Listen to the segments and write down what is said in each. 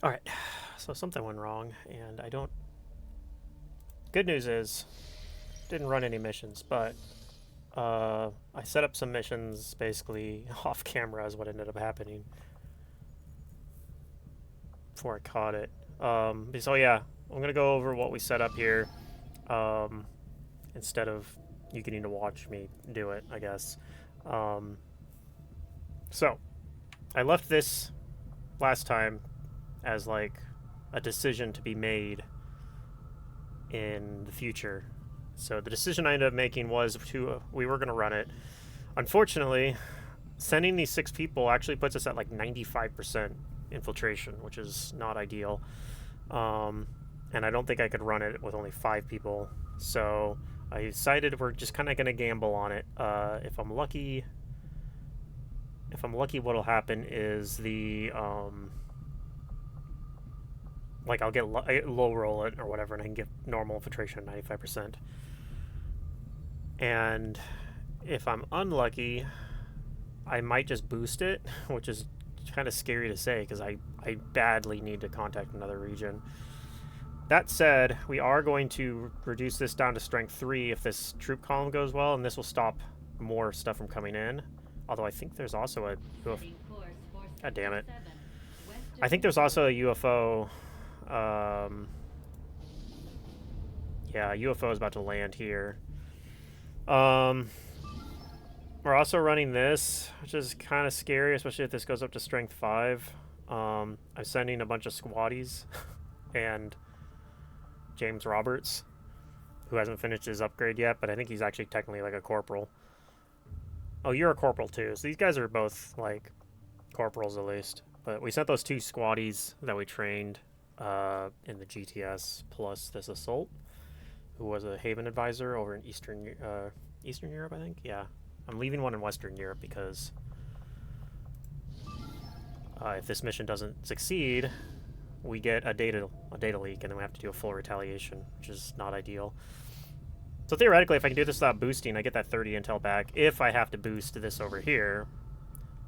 Alright, so something went wrong, and I don't... Good news is, didn't run any missions, but I set up some missions basically off camera is what ended up happening before I caught it. So yeah, I'm gonna go over what we set up here um, instead of you getting to watch me do it, I guess. Um, so I left this last time as like a decision to be made in the future. So the decision I ended up making was we were going to run it. Unfortunately, sending these 6 people actually puts us at like 95% infiltration, which is not ideal. And I don't think I could run it with only 5 people. So I decided we're just kind of going to gamble on it. If I'm lucky, what'll happen is like I'll get low roll it or whatever, and I can get normal infiltration at 95%. And if I'm unlucky, I might just boost it, which is kind of scary to say because I badly need to contact another region. That said, we are going to reduce this down to strength 3 if this troop column goes well, and this will stop more stuff from coming in. Although I think there's also a UFO. God damn it. I think there's also a UFO. Yeah, a UFO is about to land here. We're also running this, which is kind of scary, especially if this goes up to strength 5. I'm sending a bunch of squatties and James Roberts, who hasn't finished his upgrade yet, but I think he's actually technically like a corporal. Oh, you're a corporal too. So these guys are both like corporals at least. But we sent those 2 squatties that we trained in the GTS plus this assault, who was a Haven advisor over in Eastern Europe, I think. Yeah, I'm leaving one in Western Europe because if this mission doesn't succeed, we get a data leak, and then we have to do a full retaliation, which is not ideal. So theoretically, if I can do this without boosting, I get that 30 intel back if I have to boost this over here.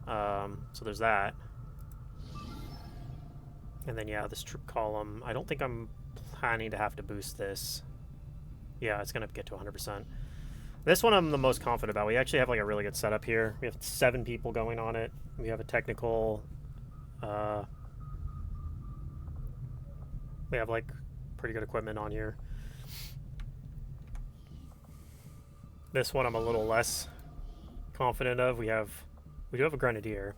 So there's that. And then, yeah, this troop column, I don't think I'm planning to have to boost this. Yeah, it's going to get to 100%. This one I'm the most confident about. We actually have like a really good setup here. We have 7 people going on it. We have a technical... we have like pretty good equipment on here. This one I'm a little less confident of. We do have a grenadier,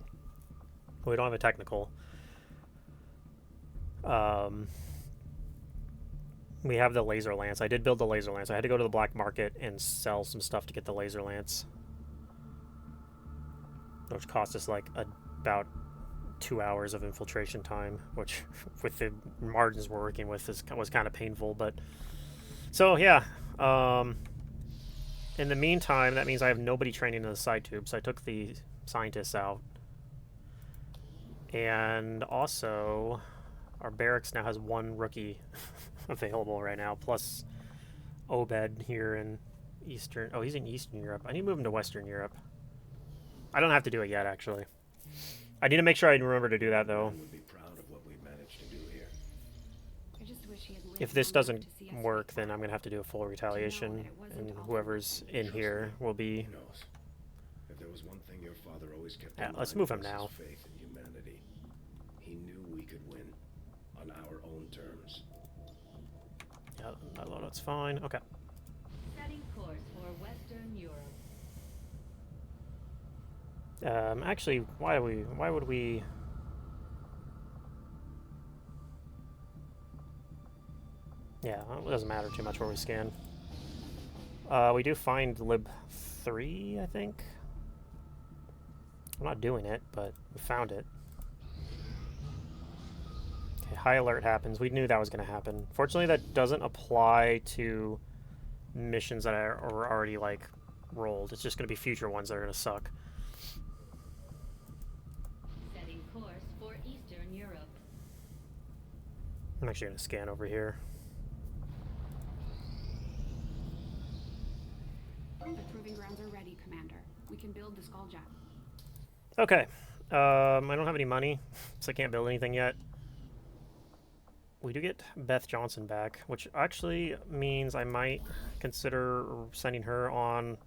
but we don't have a technical. We have the laser lance. I did build the laser lance. I had to go to the black market and sell some stuff to get the laser lance, which cost us like about 2 hours of infiltration time, which with the margins we're working with was kind of painful. But so yeah, in the meantime, that means I have nobody training in the side tube, so I took the scientists out. And also, our barracks now has 1 rookie available right now, plus Obed here in Eastern... Oh, he's in Eastern Europe. I need to move him to Western Europe. I don't have to do it yet, actually. I need to make sure I remember to do that, though. Would be proud of what we managed to do here. I just wish he had lived If this long doesn't enough to see us work, fight then back. I'm going to have to do a full retaliation, and whoever's in here will be... Who knows? If there was one thing your father always kept Yeah, in let's mind, move him was his now. faith in humanity. He knew we could win on our own terms. Yeah, that loadout's fine. Okay. Setting course for Western Europe. Actually, why would we... Yeah, it doesn't matter too much where we scan. We do find lib 3, I think. I'm not doing it, but we found it. Okay, high alert happens. We knew that was going to happen. Fortunately, that doesn't apply to missions that are already, like, rolled. It's just going to be future ones that are going to suck. Setting course for Eastern Europe. I'm actually going to scan over here. The proving grounds are ready, Commander. We can build the Skulljack. Okay. I don't have any money, so I can't build anything yet. we do get Beth Johnson back, which actually means I might consider sending her on.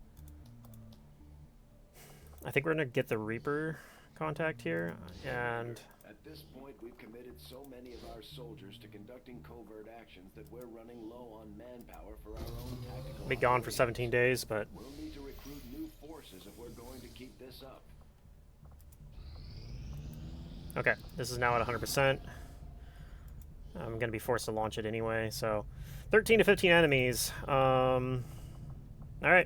I think we're going to get the Reaper contact here, and At this point, we've committed so many of our soldiers to conducting covert actions that we're running low on manpower for our own tactical. be gone for 17 days, but We'll need to recruit new forces if we're going to keep this up. okay, this is now at 100%. I'm going to be forced to launch it anyway, so 13 to 15 enemies. Alright,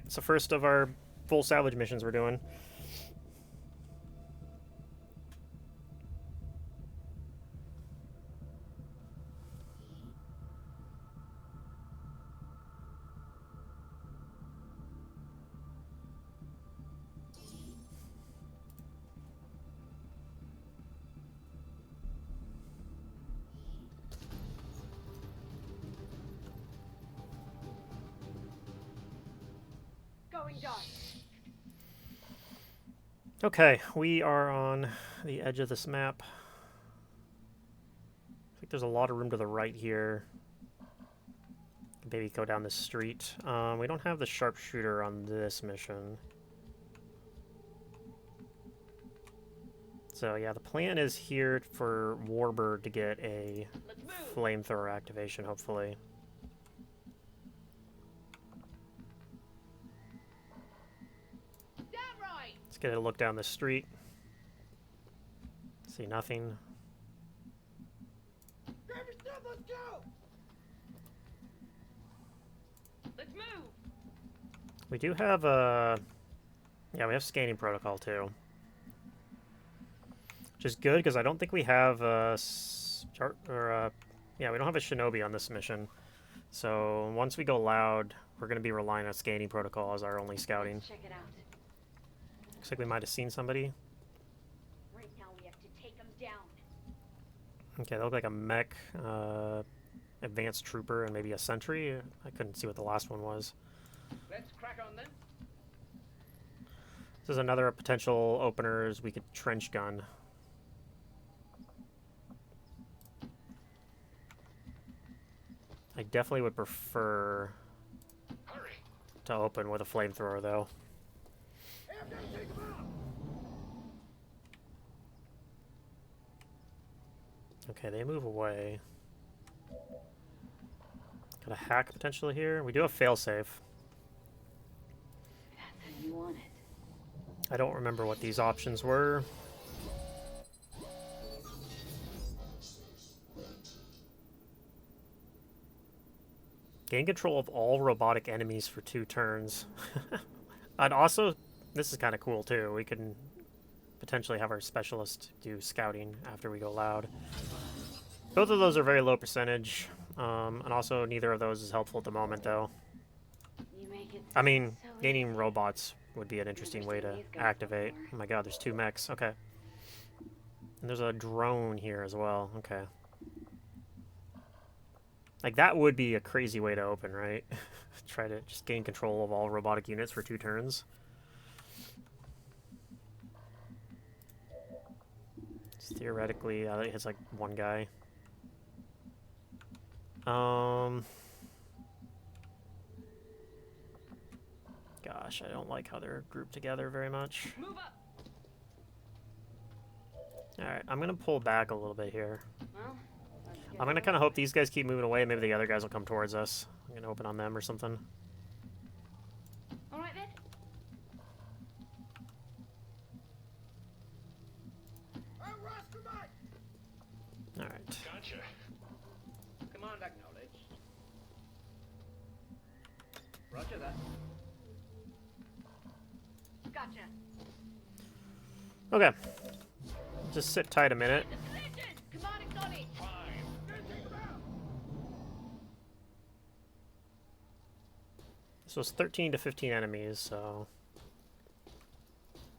it's the first of our full salvage missions we're doing. Going dark. Okay, we are on the edge of this map. I think there's a lot of room to the right here. Maybe go down this street. We don't have the sharpshooter on this mission. So yeah, the plan is here for Warbird to get a flamethrower activation, hopefully. Let's get a look down the street. See nothing. Grab your stuff, let's go! Let's move! We do have yeah, we have scanning protocol too. Which is good because I don't think we have yeah, we don't have a shinobi on this mission. So once we go loud, we're going to be relying on scanning protocol as our only scouting. Check it out. Looks like we might have seen somebody. Right now we have to take them down. Okay, they look like a mech, advanced trooper, and maybe a sentry. I couldn't see what the last one was. Let's crack on then. This is another potential openers. We could trench gun. I definitely would prefer to open with a flamethrower, though. Okay, they move away. Got a hack potentially here. We do have failsafe. That's how you want it. I don't remember what these options were. Gain control of all robotic enemies for 2 turns. And also, this is kind of cool too. We can potentially have our specialist do scouting after we go loud. Both of those are very low percentage. And also, neither of those is helpful at the moment, though. You make it I mean, so gaining robots would be an interesting way to activate. Oh my god, there's 2 mechs. Okay. And there's a drone here as well. Okay. Like, that would be a crazy way to open, right? Try to just gain control of all robotic units for 2 turns. It's theoretically, it hits like 1 guy. Gosh, I don't like how they're grouped together very much. Move up. Alright, I'm gonna pull back a little bit here. Well, let's get I'm gonna going. kind of hope these guys keep moving away. Maybe the other guys will come towards us. I'm gonna open on them or something. All right then. Alright. Gotcha. Command acknowledged. Roger that. Gotcha. Okay. Just sit tight a minute. Command acknowledged. This was 13 to 15 enemies, so...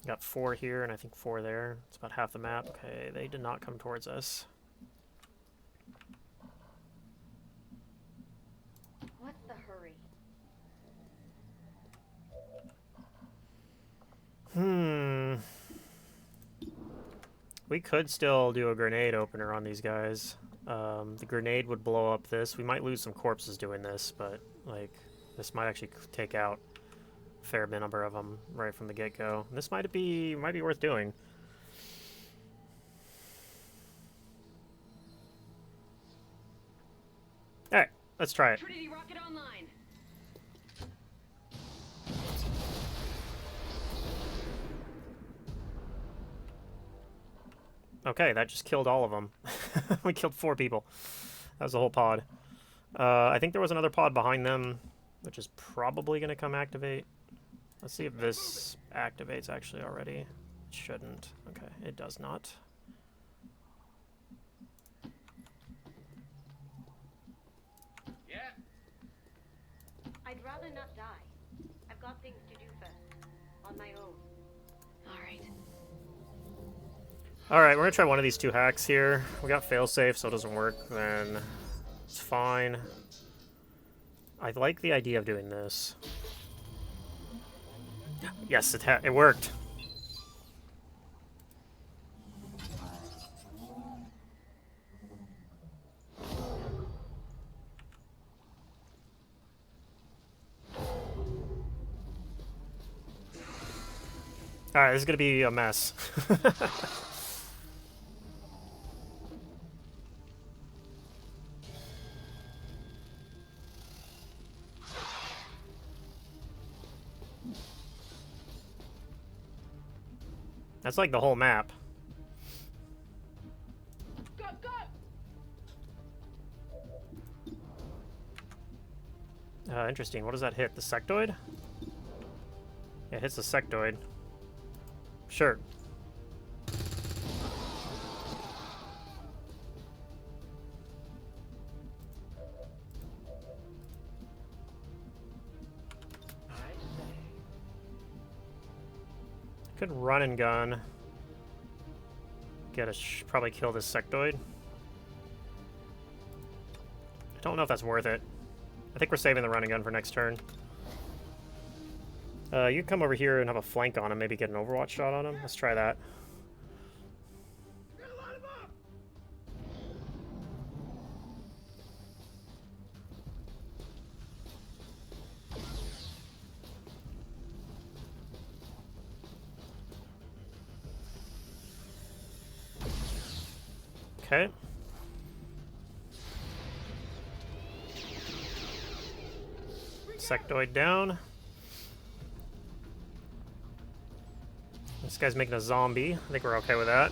Got 4 here, and I think 4 there. It's about half the map. Okay, they did not come towards us. What's the hurry? We could still do a grenade opener on these guys. The grenade would blow up this. We might lose some corpses doing this, but like this might actually take out a fair number of them right from the get-go. This might be worth doing. All right, let's try it. Trinity rocket online. Okay, that just killed all of them. We killed 4 people. That was the whole pod. I think there was another pod behind them, which is probably going to come activate. Let's see if this activates actually already. It shouldn't. Okay, it does not. Yeah. I'd rather not die. I've got things to do first. On my own. Alright. Alright, we're going to try one of these 2 hacks here. We got failsafe, so it doesn't work, then it's fine. I like the idea of doing this. Yes, it worked. Alright, this is going to be a mess. That's like the whole map. Go, go! Interesting. What does that hit? The sectoid? Yeah, it hits the sectoid. Sure. Could run and gun. Get a probably kill this sectoid. I don't know if that's worth it. I think we're saving the run and gun for next turn. You come over here and have a flank on him, maybe get an overwatch shot on him. Let's try that. Okay. Sectoid down. This guy's making a zombie. I think we're okay with that.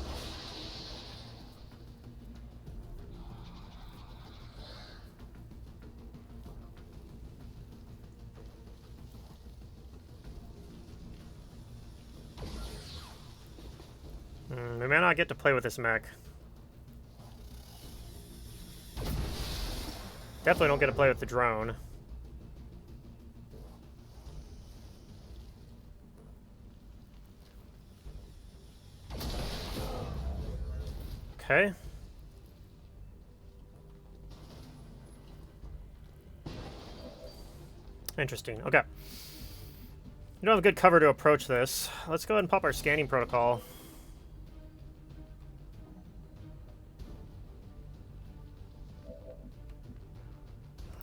We may not get to play with this mech. Definitely don't get to play with the drone. Okay. Interesting. Okay. We don't have a good cover to approach this. Let's go ahead and pop our scanning protocol.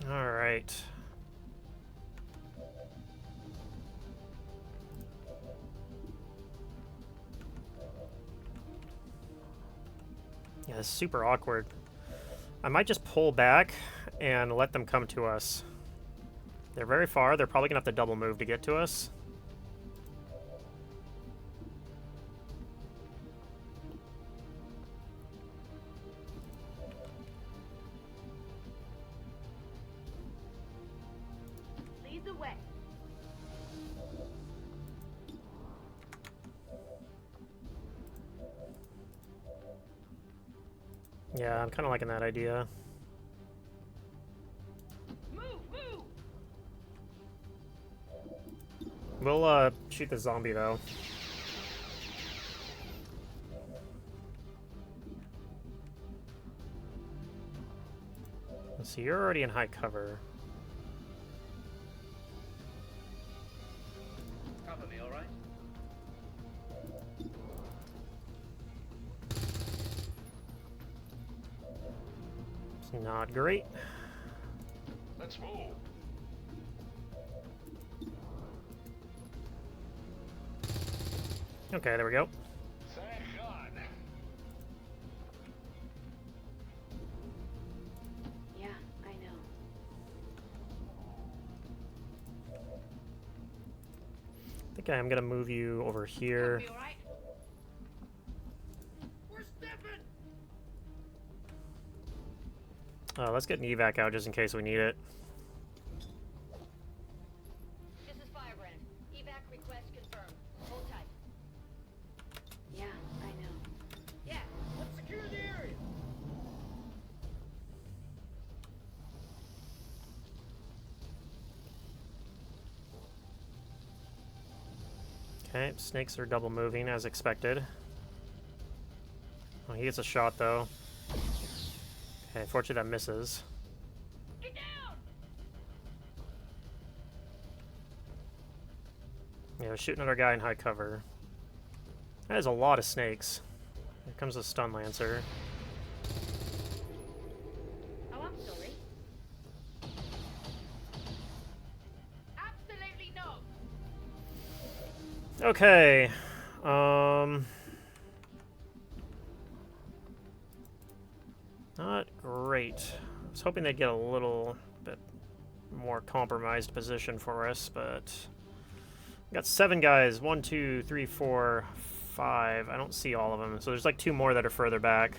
All right. Yeah, this is super awkward. I might just pull back and let them come to us. They're very far. They're probably going to have to double move to get to us. Lead the way. Yeah, I'm kind of liking that idea. Move, move! We'll shoot the zombie though. Let's see, you're already in high cover. Cover me, all right? It's not great. Let's move. Okay, there we go. Thank God. Yeah, I know. I think I am gonna move you over here. You alright? Let's get an evac out just in case we need it. This is Firebrand. Evac request confirmed. Hold tight. Yeah, I know. Yeah, let's secure the area. Okay, snakes are double moving as expected. Oh, he gets a shot though. Okay, fortunately that misses. Get down! Yeah, we're shooting at our guy in high cover. That is a lot of snakes. Here comes a stun lancer. Oh, I'm sorry. Absolutely not. Okay. Not great. I was hoping they'd get a little bit more compromised position for us, but we got 7 guys. 1, 2, 3, 4, 5. I don't see all of them, so there's like 2 more that are further back.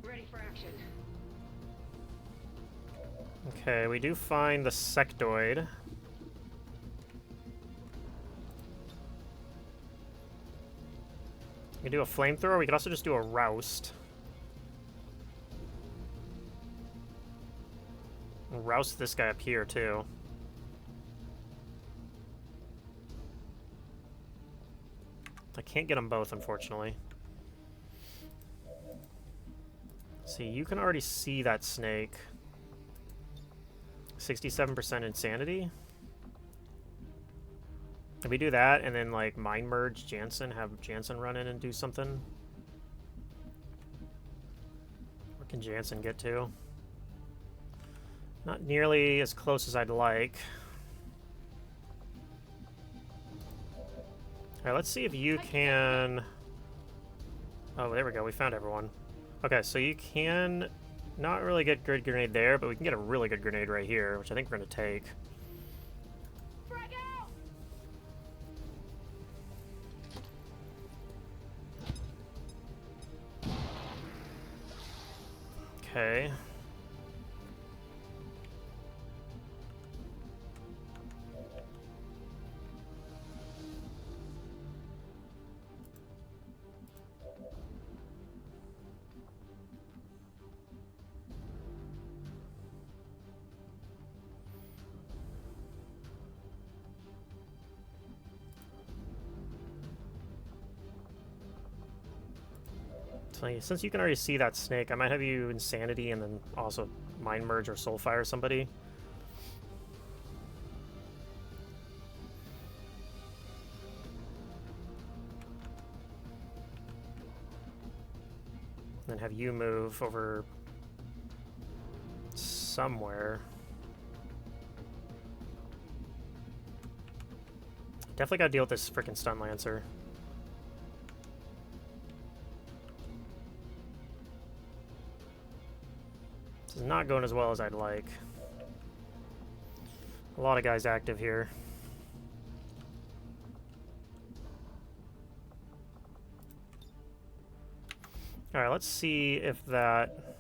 Ready for action. Okay, we do find the sectoid. We can do a flamethrower. We could also just do a roust. And roust this guy up here too. I can't get them both, unfortunately. See, you can already see that snake. 67% insanity. If we do that and then like mind merge Jansen, have Jansen run in and do something. Where can Jansen get to? Not nearly as close as I'd like. Alright, let's see if you can... Oh, there we go. We found everyone. Okay, so you can not really get good grenade there, but we can get a really good grenade right here, which I think we're going to take. Frag out! Okay. So since you can already see that snake, I might have you Insanity and then also Mind Merge or Soulfire somebody. And then have you move over somewhere. Definitely gotta deal with this freaking Stun Lancer. This is not going as well as I'd like. A lot of guys active here. Alright, let's see if that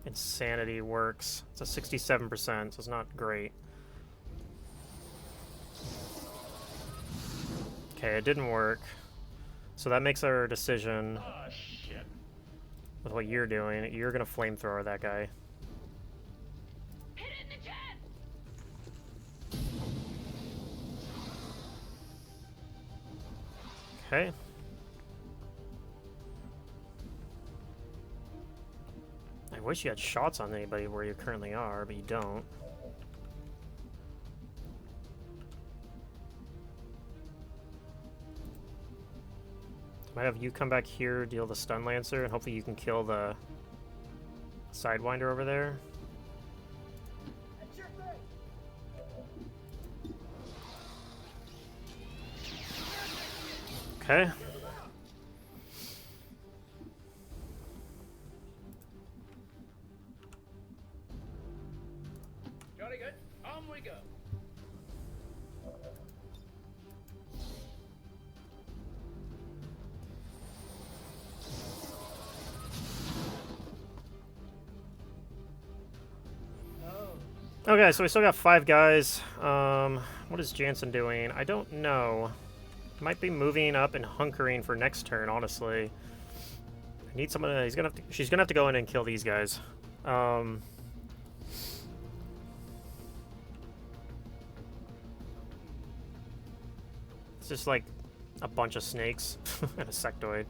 Insanity works. It's a 67%, so it's not great. Okay, it didn't work. So that makes our decision Oh, shit. with what you're doing. You're gonna flamethrower that guy. Hit it in the chest! Okay. wish you had shots on anybody where you currently are, but you don't. Might have you come back here, deal the stun lancer, and hopefully you can kill the sidewinder over there. Okay. Jolly good. On we go. Okay, so we still got 5 guys. What is Jansen doing? I don't know. Might be moving up and hunkering for next turn, honestly. I need someone to, she's gonna have to go in and kill these guys. It's just like a bunch of snakes and a sectoid.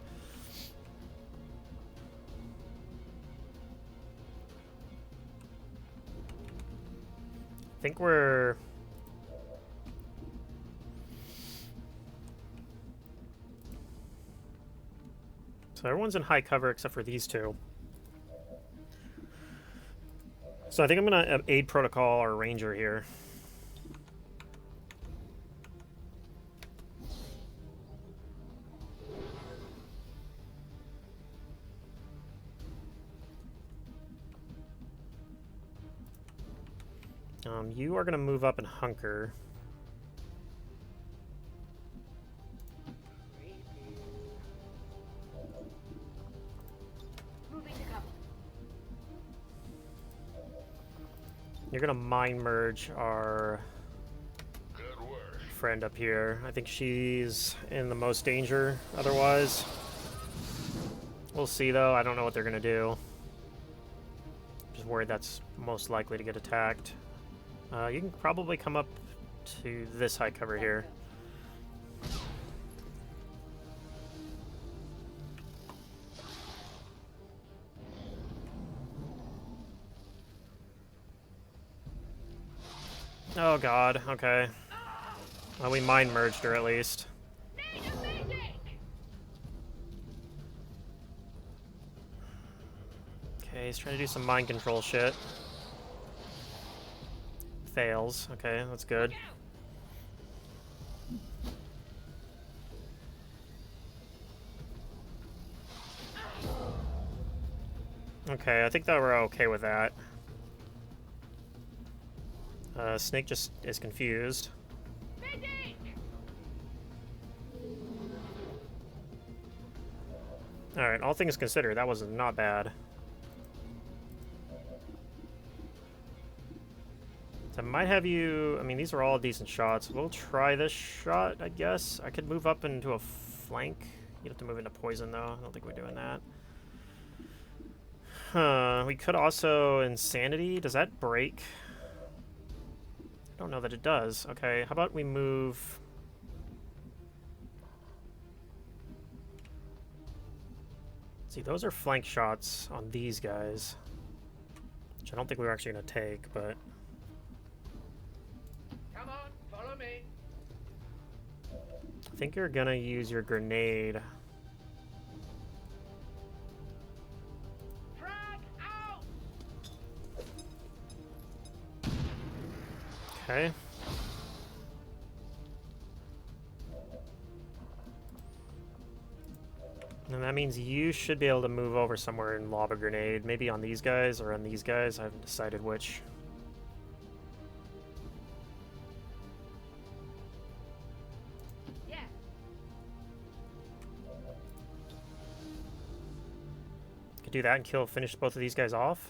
I think we're... So everyone's in high cover except for these two. So I think I'm gonna aid protocol or ranger here. You are gonna move up and hunker. Moving to cover. You're gonna mind merge our Good work. friend up here. I think she's in the most danger otherwise. We'll see though. I don't know what they're gonna do. Just worried that's most likely to get attacked. You can probably come up to this high cover here. Oh god, okay. Well, we mind merged her at least. Okay, he's trying to do some mind control shit. Fails. Okay, that's good. Okay, I think that we're okay with that. Snake just is confused. Alright, all things considered, that was not bad. So I might have you... I mean, these are all decent shots. We'll try this shot, I guess. I could move up into a flank. You'd have to move into poison, though. I don't think we're doing that. Huh. We could also... Insanity. Does that break? I don't know that it does. Okay, how about we move... See, those are flank shots on these guys. Which I don't think we were actually going to take, but... Come on, follow me. I think you're gonna use your grenade. Frag out. Okay. And that means you should be able to move over somewhere and lob a grenade. Maybe on these guys or on these guys. I haven't decided which. Yeah. Could do that and finish both of these guys off.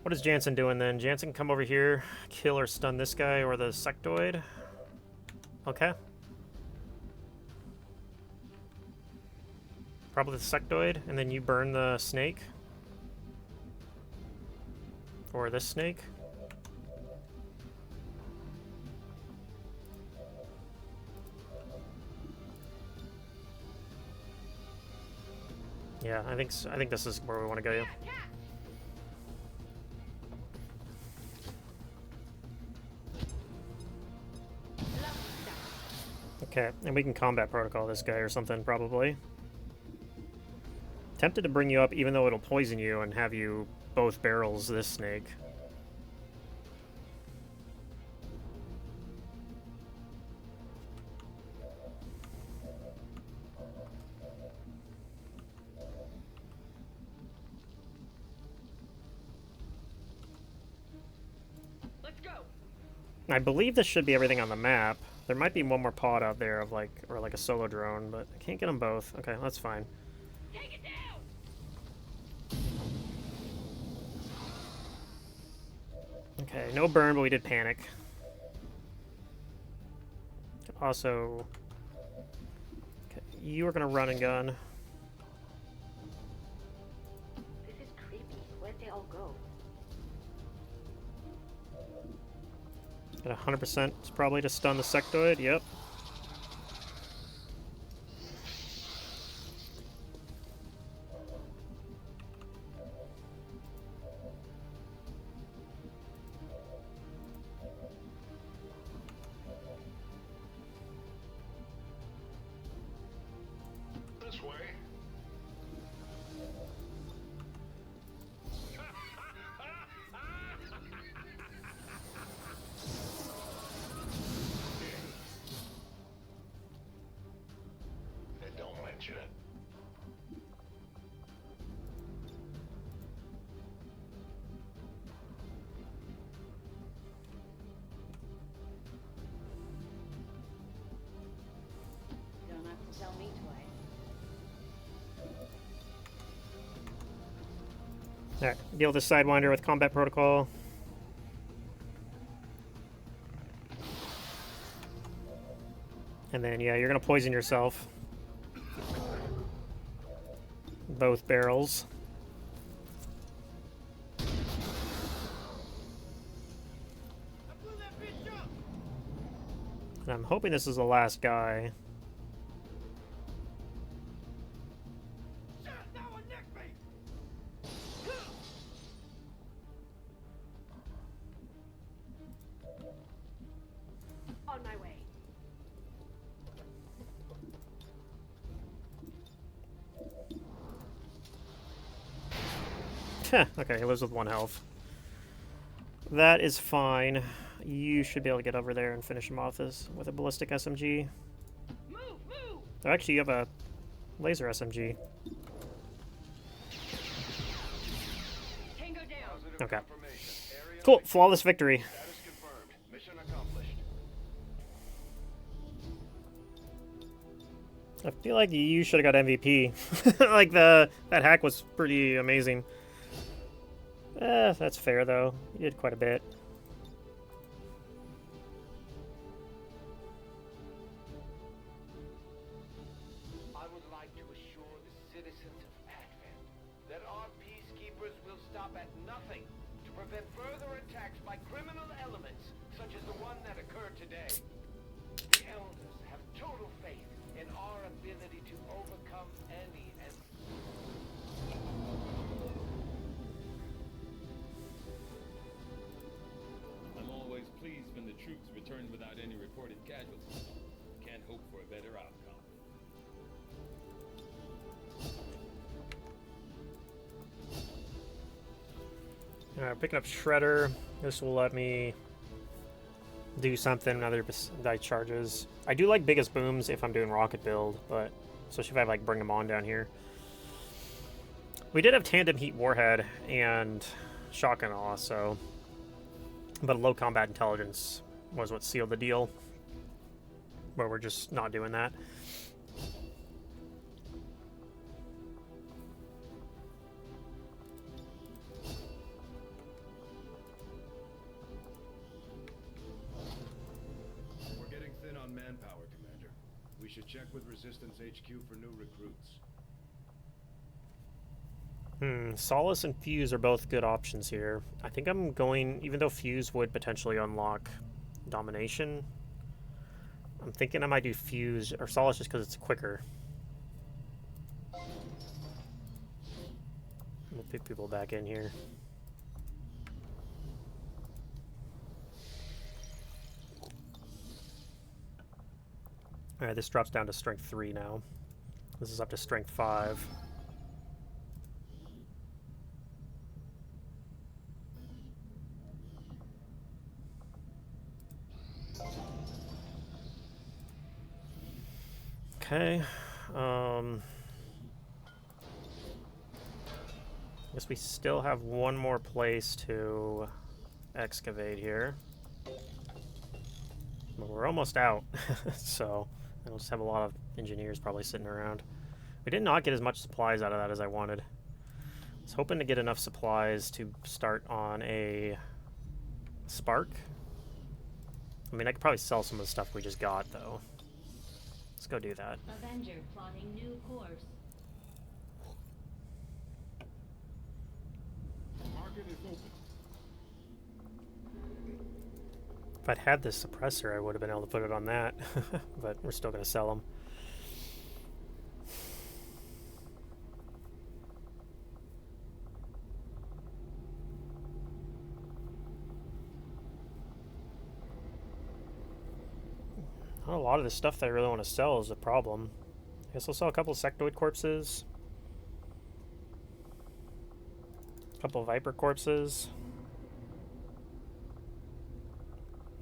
What is Jansen doing then? Jansen, come over here, kill or stun this guy or the sectoid. Okay. Probably the sectoid, and then you burn the snake. Or this snake. Yeah, I think this is where we want to go. Okay, and we can combat protocol this guy or something, probably. Tempted to bring you up even though it'll poison you and have you both barrels this snake. Let's go. I believe this should be everything on the map. There might be one more pod out there of like, or like a solo drone, but I can't get them both. Okay, that's fine. Take it down. Okay, no burn, but we did panic. Also, okay, you are gonna run and gun. This is creepy. Where'd they all go? At 100%, it's probably to stun the sectoid. Yep. This way. Don't mention it. You don't have to tell me twice. Alright, deal with this Sidewinder with combat protocol. And then, yeah, you're gonna poison yourself. Both barrels. I blew that bitch up. And I'm hoping this is the last guy. Shit, that one nicked me. On my way. Okay, he lives with 1 health. That is fine. You should be able to get over there and finish him off with a ballistic SMG. Move, move. Oh, actually, you have a laser SMG. Tango down. Positive Okay. confirmation. Area Cool, flawless victory. status confirmed. Mission accomplished. I feel like you should have got MVP. Like that hack was pretty amazing. That's fair though. You did quite a bit. I would like to assure the citizens of Advent that our peacekeepers will stop at nothing to prevent further attacks by criminal elements such as the one that occurred today. The elders have total faith in our ability to overcome any and I'm always pleased when the troops return without any reported casualties. Can't hope for a better outcome. Alright, picking up Shredder. This will let me do something. Another die charges. I do like biggest booms if I'm doing rocket build, but especially if I like bring them on down here. We did have tandem heat warhead and shotgun also, but low combat intelligence was what sealed the deal. Where we're just not doing that. We're getting thin on manpower, Commander. We should check with Resistance HQ for new recruits. Solace and Fuse are both good options here. I think I'm going, even though Fuse would potentially unlock Domination, I'm thinking I might do Fuse or Solace just because it's quicker. We'll pick people back in here. Alright, this drops down to strength 3 now. This is up to strength 5. Okay. Guess we still have one more place to excavate here. But we're almost out, so I'll just have a lot of engineers probably sitting around. We did not get as much supplies out of that as I wanted. I was hoping to get enough supplies to start on a spark. I mean, I could probably sell some of the stuff we just got, though. Let's go do that. Avenger plotting new course. Market is open. If I'd had this suppressor, I would have been able to put it on that. But we're still going to sell them. Not a lot of the stuff that I really want to sell is a problem. I guess I'll sell a couple of sectoid corpses. A couple of viper corpses.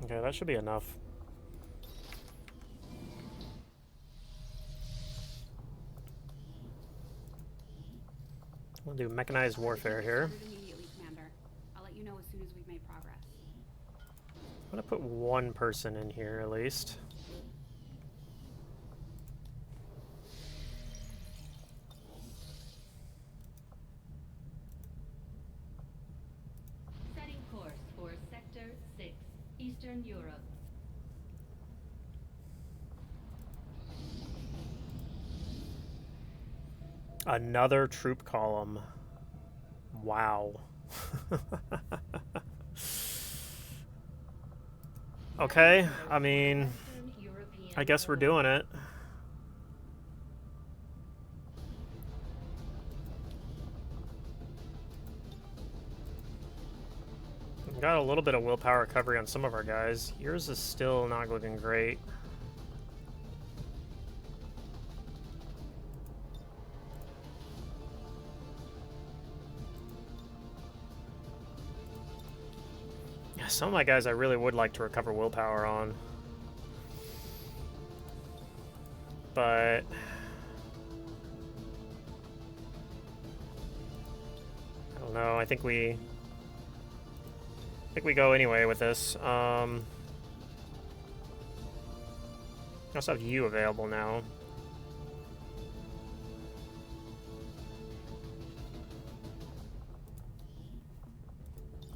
Okay, that should be enough. We'll do mechanized warfare here. Immediately, Commander. I'll let you know as soon as we've made progress. I'm gonna put one person in here at least. Setting course for Sector 6, Eastern Europe. Another troop column. Wow. Okay, I mean, I guess we're doing it. We got a little bit of willpower recovery on some of our guys. Yours is still not looking great. Yeah, some of my guys I really would like to recover willpower on. But I don't know, I think we go anyway with this. I also have you available now.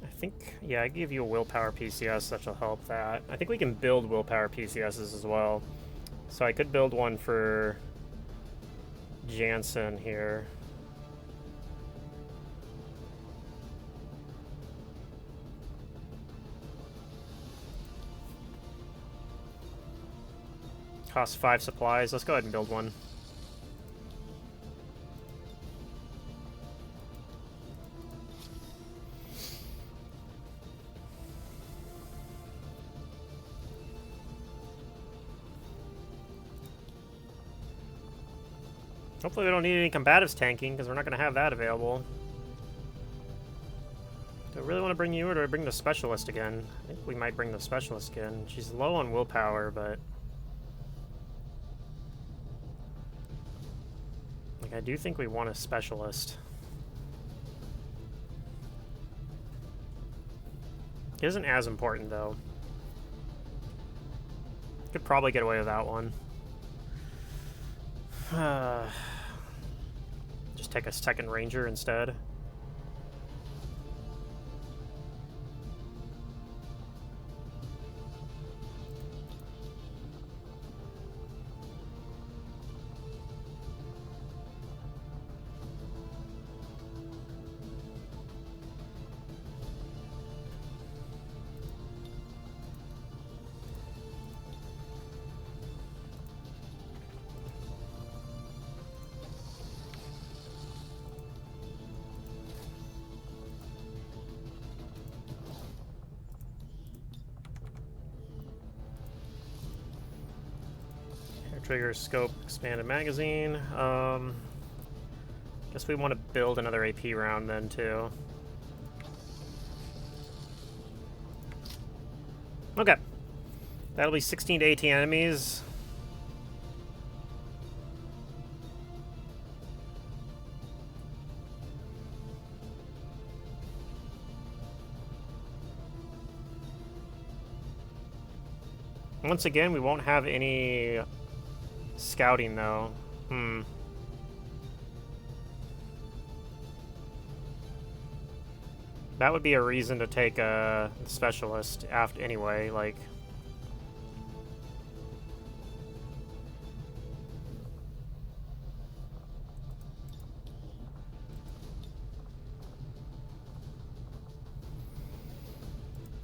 I think, yeah, I give you a willpower PCS, that will help that. I think we can build willpower PCSs as well. So I could build one for Jansen here. Costs 5 supplies. Let's go ahead and build one. Hopefully we don't need any combatives tanking, because we're not going to have that available. Do I really want to bring you, or do I bring the specialist again? I think we might bring the specialist again. She's low on willpower, but like, I do think we want a specialist. It isn't as important, though. Could probably get away with that one. Just take a second ranger instead. Trigger, scope, expanded magazine. Guess we want to build another AP round then too. Okay. That'll be 16 to 18 enemies. Once again, we won't have any scouting though. That would be a reason to take a specialist after anyway, like.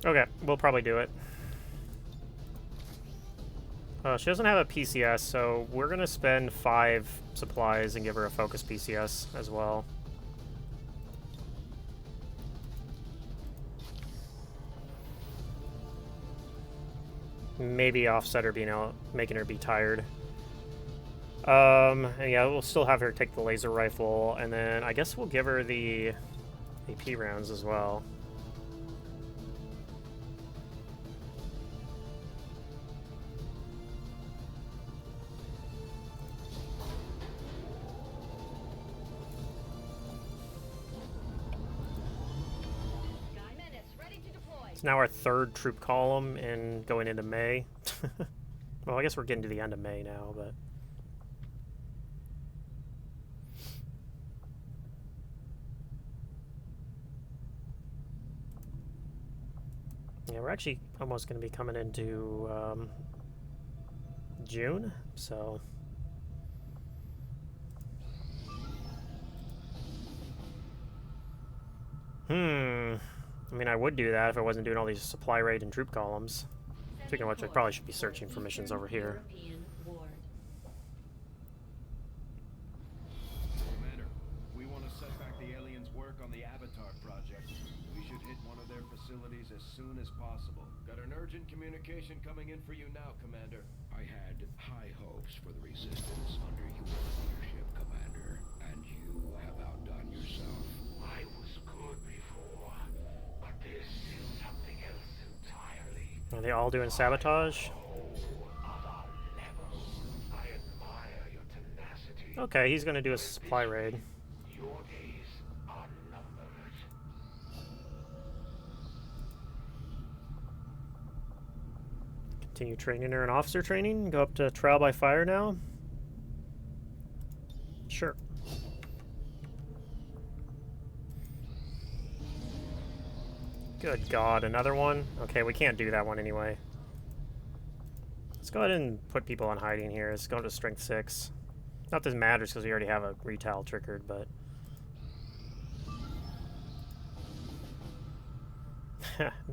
Okay, we'll probably do it. She doesn't have a PCS, so we're gonna spend 5 supplies and give her a focus PCS as well. Maybe offset her being out, making her be tired. And yeah, we'll still have her take the laser rifle, and then I guess we'll give her the AP rounds as well. It's now our 3rd troop column and going into May. Well, I guess we're getting to the end of May now, but... yeah, we're actually almost going to be coming into June, so... I mean, I would do that if I wasn't doing all these supply raid and troop columns. Speaking of which, I probably should be searching for missions over here. Commander, we want to set back the aliens' work on the Avatar project. We should hit one of their facilities as soon as possible. Got an urgent communication coming in for you now, Commander. I had high hopes for the Resistance under your leadership, Commander, and you have outdone yourself. I was good before, but there's still something else entirely. Are they all doing sabotage? Okay, he's going to do a supply raid. Your days are numbered. Continue training her in officer training. Go up to trial by fire now. Sure. Good God, another one? Okay, we can't do that one anyway. Let's go ahead and put people on hiding here. Let's go to strength 6. Not that this matters because we already have a retile triggered, but...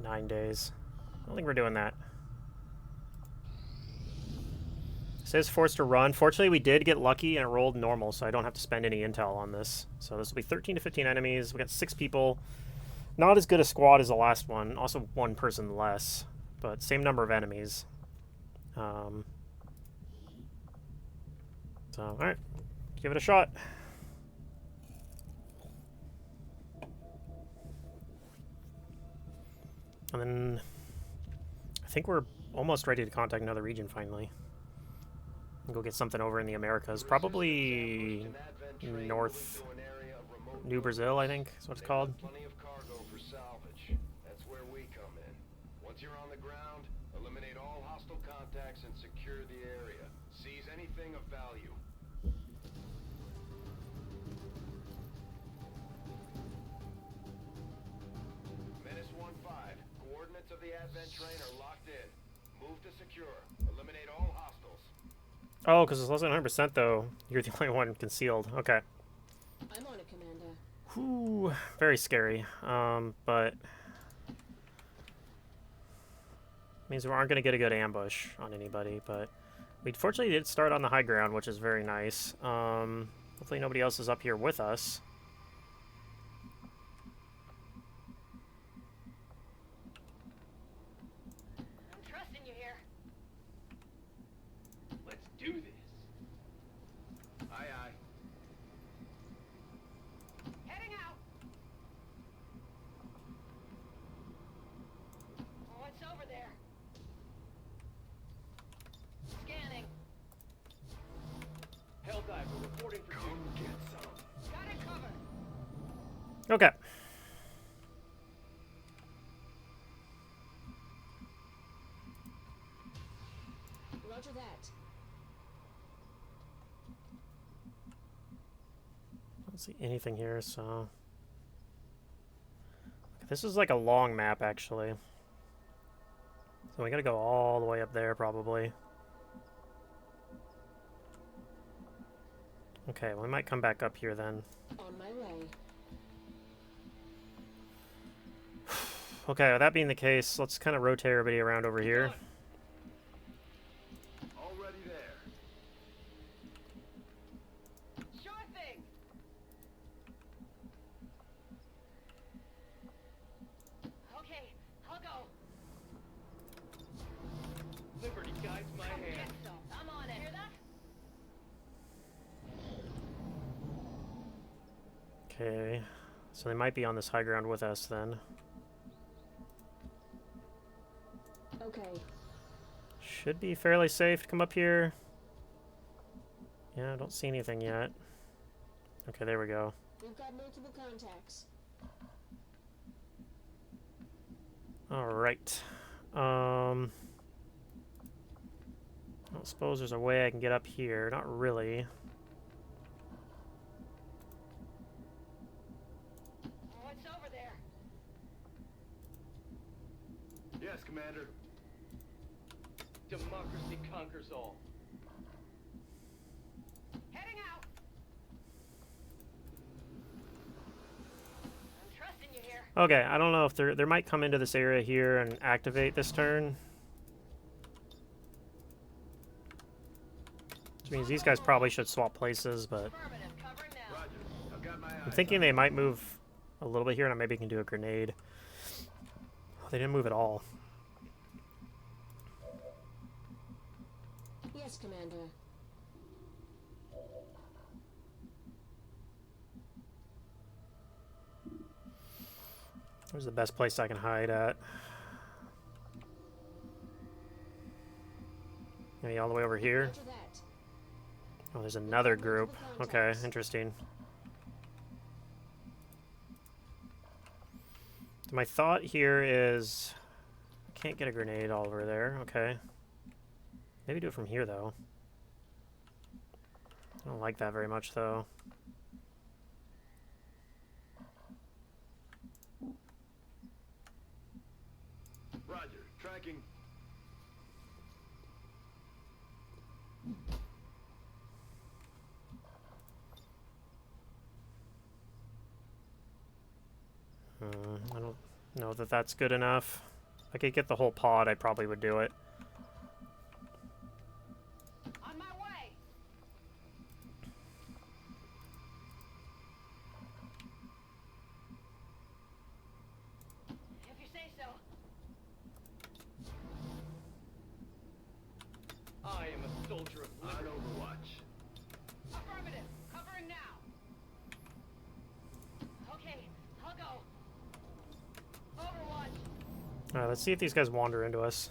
9 days. I don't think we're doing that. It says forced to run. Fortunately, we did get lucky and it rolled normal, so I don't have to spend any intel on this. So this will be 13 to 15 enemies. We got 6 people. Not as good a squad as the last one. Also 1 person less, but same number of enemies. So, alright. Give it a shot. And then I think we're almost ready to contact another region finally. And go get something over in the Americas. Probably North New Brazil, I think is what it's called. Plenty of cargo for salvage. That's where we come in. Once you're on the ground, eliminate all hostile contacts and secure the area. Seize anything of value. Menace 1-5. Coordinates of the Advent train are locked in. Move to secure. Eliminate all hostiles. Oh, because it's less than 100% though. You're the only one concealed. Okay. I'm on it, Commander. Whew, very scary. But means we aren't going to get a good ambush on anybody. But we fortunately did start on the high ground, which is very nice. Hopefully nobody else is up here with us. I'm trusting you here. Let's do this. Okay. Roger that. I don't see anything here, so... This is like a long map, actually. So we gotta go all the way up there, probably. Okay, we might come back up here then. On my way. Okay, with that being the case, let's kind of rotate everybody around over here. Already there. Sure thing. Okay, I'll go. Liberty guides my Come hand. get some. I'm on it. Hear that? Okay, so they might be on this high ground with us then. Okay. Should be fairly safe to come up here. Yeah, I don't see anything yet. Okay, there we go. We've got multiple contacts. Alright. I don't suppose there's a way I can get up here. Not really. What's over there? Yes, Commander. Democracy conquers all. Heading out. I'm trusting you here. Okay, I don't know if they might come into this area here and activate this turn. Which means these guys probably should swap places, but Affirmative, covering now. Roger. I've got my eyes. I'm thinking they might move a little bit here and I maybe can do a grenade. Oh, they didn't move at all. Yes, Commander. Where's the best place I can hide at? Maybe all the way over here? Roger that. Oh, there's another group. Okay, interesting. So my thought here is... I can't get a grenade all over there. Okay. Maybe do it from here, though. I don't like that very much, though. Roger. Tracking. I don't know that that's good enough. If I could get the whole pod, I probably would do it. On my way. If you say so. I am a soldier of On liberty. Overwatch. Affirmative, covering now. Okay, I'll go. Overwatch. Alright, let's see if these guys wander into us.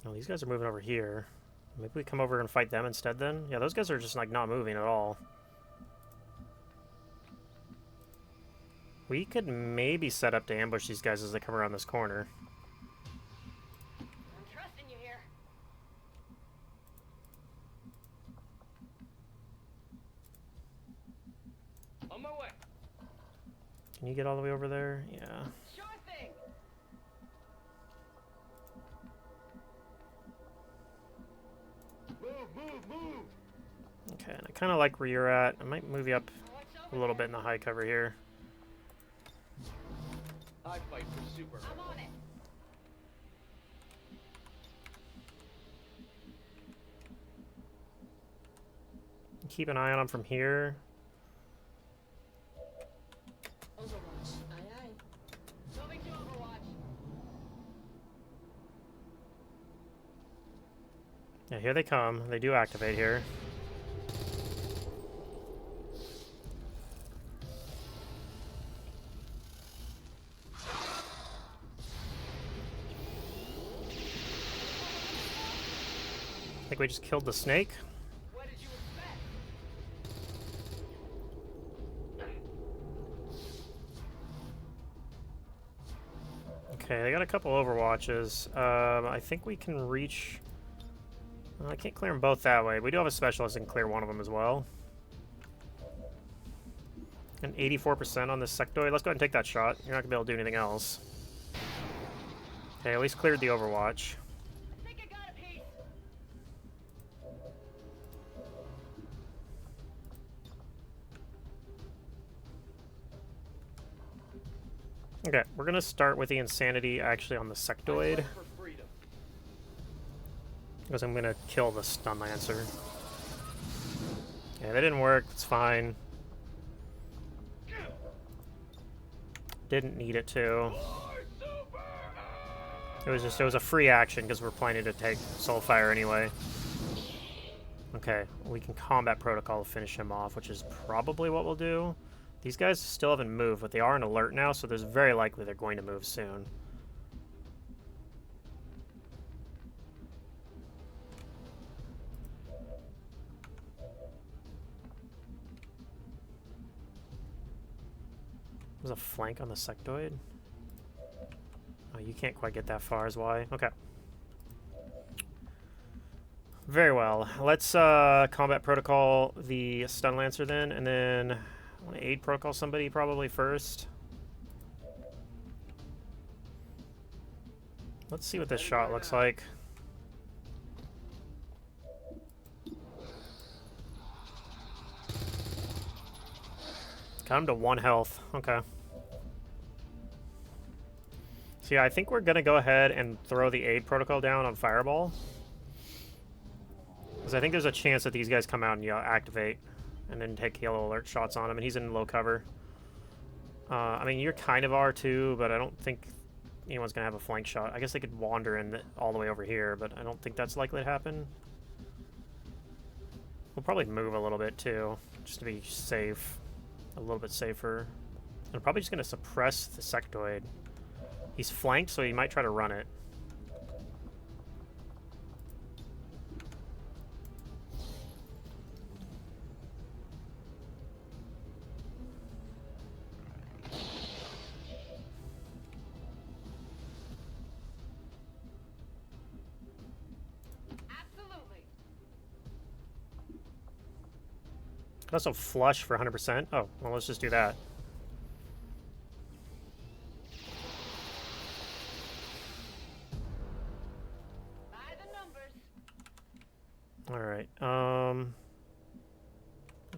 Oh, these guys are moving over here. Maybe we come over and fight them instead then? Yeah, those guys are just like not moving at all. We could maybe set up to ambush these guys as they come around this corner. I'm trusting you here. On my way. Can you get all the way over there? Yeah. Sure thing. Move! Okay, and I kind of like where you're at. I might move you up What's a over little bit there? in the high cover here. I fight for super. I'm on it. Keep an eye on them from here. Overwatch. Aye, aye. Moving to Overwatch. Yeah, here they come. They do activate here. I think we just killed the snake. What did you expect? Okay, they got a couple Overwatches. I think we can reach... Well, I can't clear them both that way. We do have a specialist and clear one of them as well. And 84% on this sectoid. Let's go ahead and take that shot. You're not going to be able to do anything else. Okay, at least cleared the Overwatch. I think I got a piece. Okay, we're going to start with the insanity actually on the sectoid. Because I'm going to kill the stun lancer. Yeah, that didn't work. It's fine. Didn't need it to. It was a free action because we're planning to take Soulfire anyway. Okay, we can combat protocol to finish him off, which is probably what we'll do. These guys still haven't moved, but they are in alert now, so there's very likely they're going to move soon. There's a flank on the sectoid. Oh, you can't quite get that far, is why. Okay. Very well. Let's combat protocol the stun lancer then, and then I want to aid protocol somebody probably first. Let's see what this shot looks like. Got him to 1 health. Okay. So yeah, I think we're going to go ahead and throw the aid protocol down on Fireball. Because I think there's a chance that these guys come out and activate. And then take yellow alert shots on him. And he's in low cover. I mean, you kind of are too, but I don't think anyone's going to have a flank shot. I guess they could wander in all the way over here, but I don't think that's likely to happen. We'll probably move a little bit too, just to be safe. A little bit safer. I'm probably just going to suppress the sectoid. He's flanked, so he might try to run it. Absolutely. Could also flush for 100%. Oh, well, let's just do that. Alright,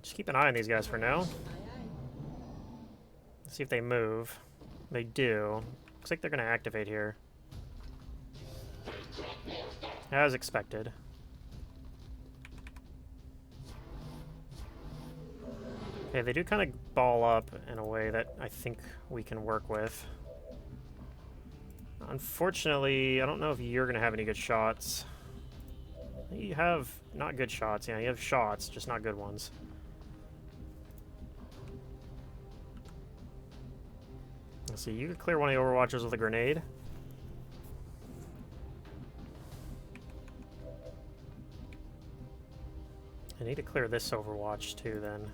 just keep an eye on these guys for now. Let's see if they move. They do. Looks like they're going to activate here. As expected. Okay, they do kind of ball up in a way that I think we can work with. Unfortunately, I don't know if you're going to have any good shots. You have not good shots. Yeah, you have shots, just not good ones. Let's see, you could clear one of the Overwatchers with a grenade. I need to clear this Overwatch too then.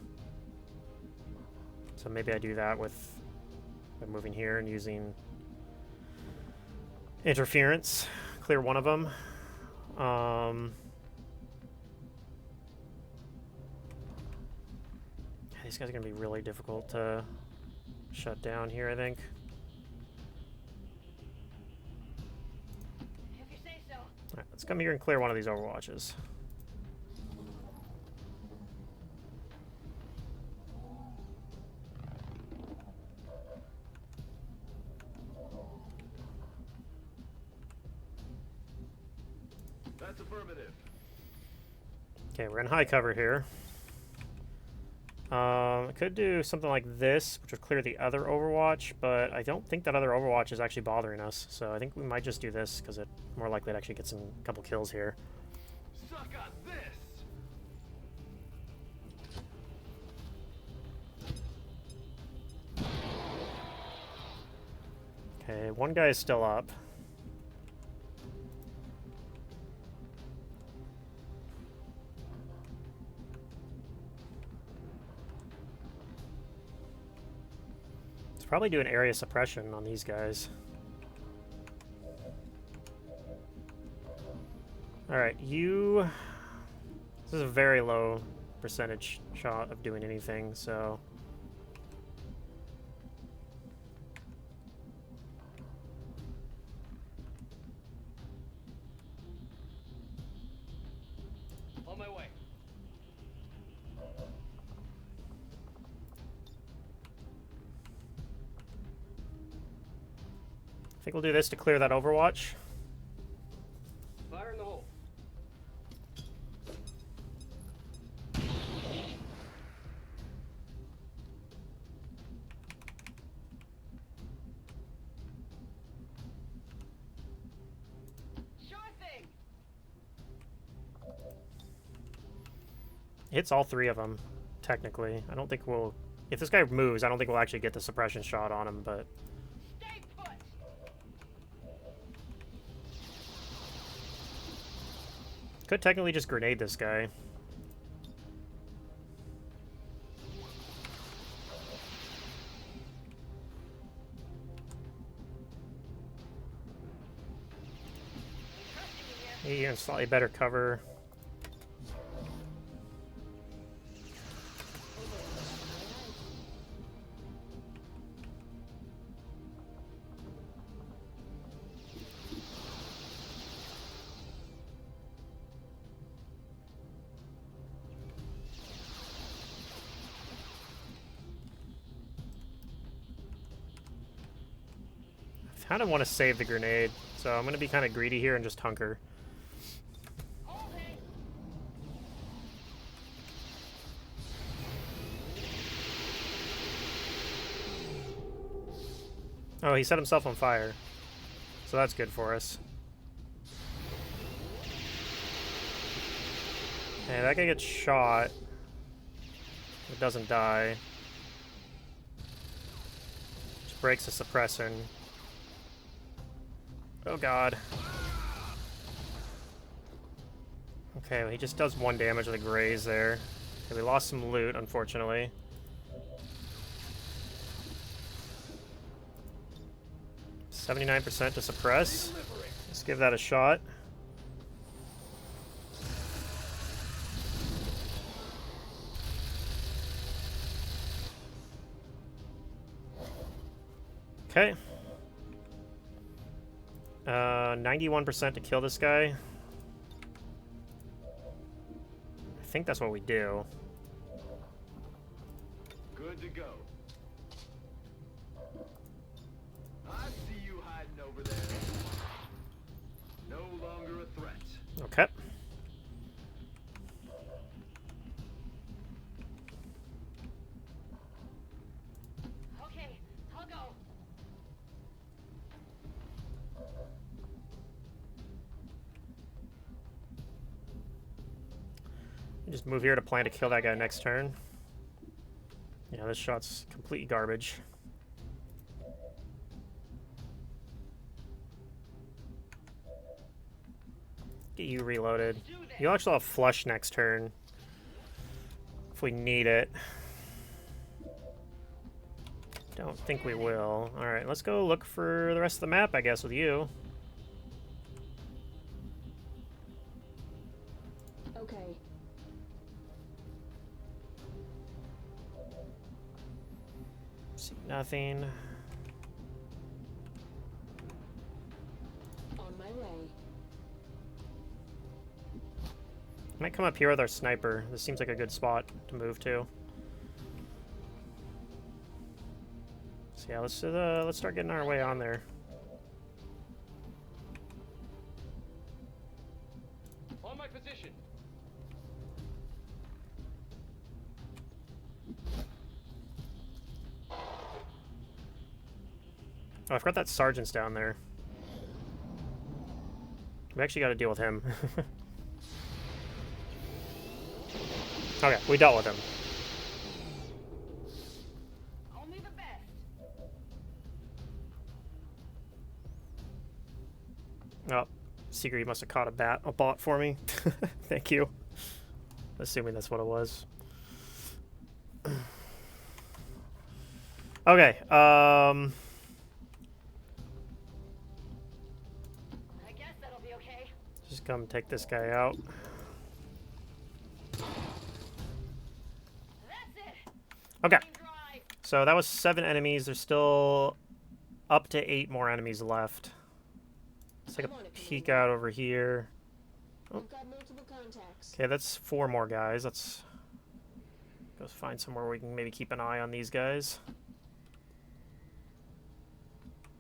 So maybe I do that by moving here and using interference. Clear one of them. These guys are going to be really difficult to shut down here, I think. If you say so. Alright, let's come here and clear one of these Overwatches. That's affirmative. Okay, we're in high cover here. I could do something like this, which would clear the other Overwatch, but I don't think that other Overwatch is actually bothering us, so I think we might just do this, because it's more likely to actually get some couple kills here. Suck on this! Okay, one guy is still up. Probably do an area suppression on these guys. Alright, you... This is a very low percentage shot of doing anything, so... On my way. I think we'll do this to clear that Overwatch. Fire in the hole. Sure thing. Hits all three of them, technically. I don't think we'll... If this guy moves, I don't think we'll actually get the suppression shot on him, but... Stay put. Could technically just grenade this guy. Maybe in slightly better cover. I kind of want to save the grenade, so I'm going to be kind of greedy here and just hunker. Oh, he set himself on fire, so that's good for us. Okay, that guy gets shot. It doesn't die. Just breaks the suppressor. Oh god. Okay, well, he just does 1 damage with a graze there. Okay, we lost some loot, unfortunately. %79% to suppress. Let's give that a shot. Okay. 91% to kill this guy. I think that's what we do. Good to go. I see you hiding over there. No longer a threat. Okay. Okay, I'll go. Just move here to plan to kill that guy next turn. Yeah, this shot's complete garbage. Get you reloaded. You'll actually have flush next turn if we need it. Don't think we will. Alright, let's go look for the rest of the map, I guess, with you. Okay. See nothing. On my way. Might come up here with our sniper. This seems like a good spot to move to. So yeah, let's start getting our way on there. On my position. Oh, I forgot that sergeant's down there. We actually got to deal with him. Okay, we dealt with him. Only the best. Oh, Seeker, you must have caught a bot for me. Thank you. Assuming that's what it was. Okay, I guess that'll be okay. just come take this guy out. Okay. So that was 7 enemies. There's still up to 8 more enemies left. Let's take a peek out over here. Oh. Okay, that's 4 more guys. Let's go find somewhere where we can maybe keep an eye on these guys.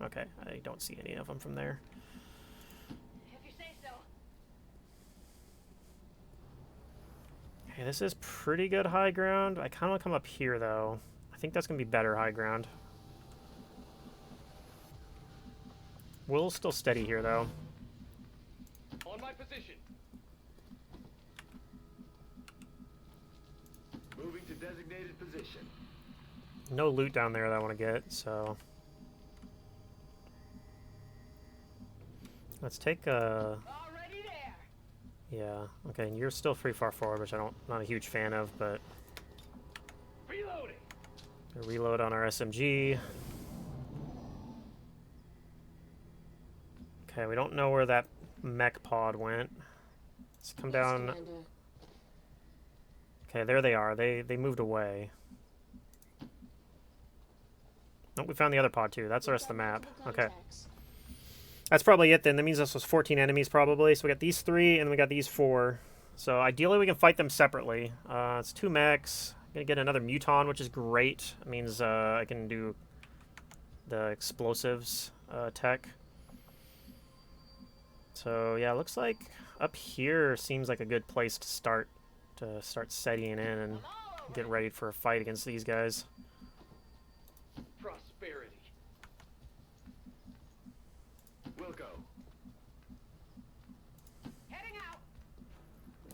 Okay, I don't see any of them from there. If you say so. Okay, this is pretty good high ground. I kind of want to come up here, though. I think that's going to be better high ground. We'll still steady here, though. On my position. Moving to designated position. No loot down there that I want to get, so... Let's take a... Already there. Yeah, okay, and you're still pretty far forward, which not a huge fan of, but... Reloading. Reload on our SMG. Okay, we don't know where that mech pod went. Let's come down... Okay, there they are. They moved away. Oh, we found the other pod, too. That's the rest of the map. Okay. That's probably it then. That means this was 14 enemies probably. So we got these 3 and we got these 4. So ideally we can fight them separately. It's 2 mechs. I'm gonna get another muton, which is great. It means I can do the explosives tech. So yeah, looks like up here seems like a good place to start setting in and get ready for a fight against these guys. Prosperity. We'll go. Heading out.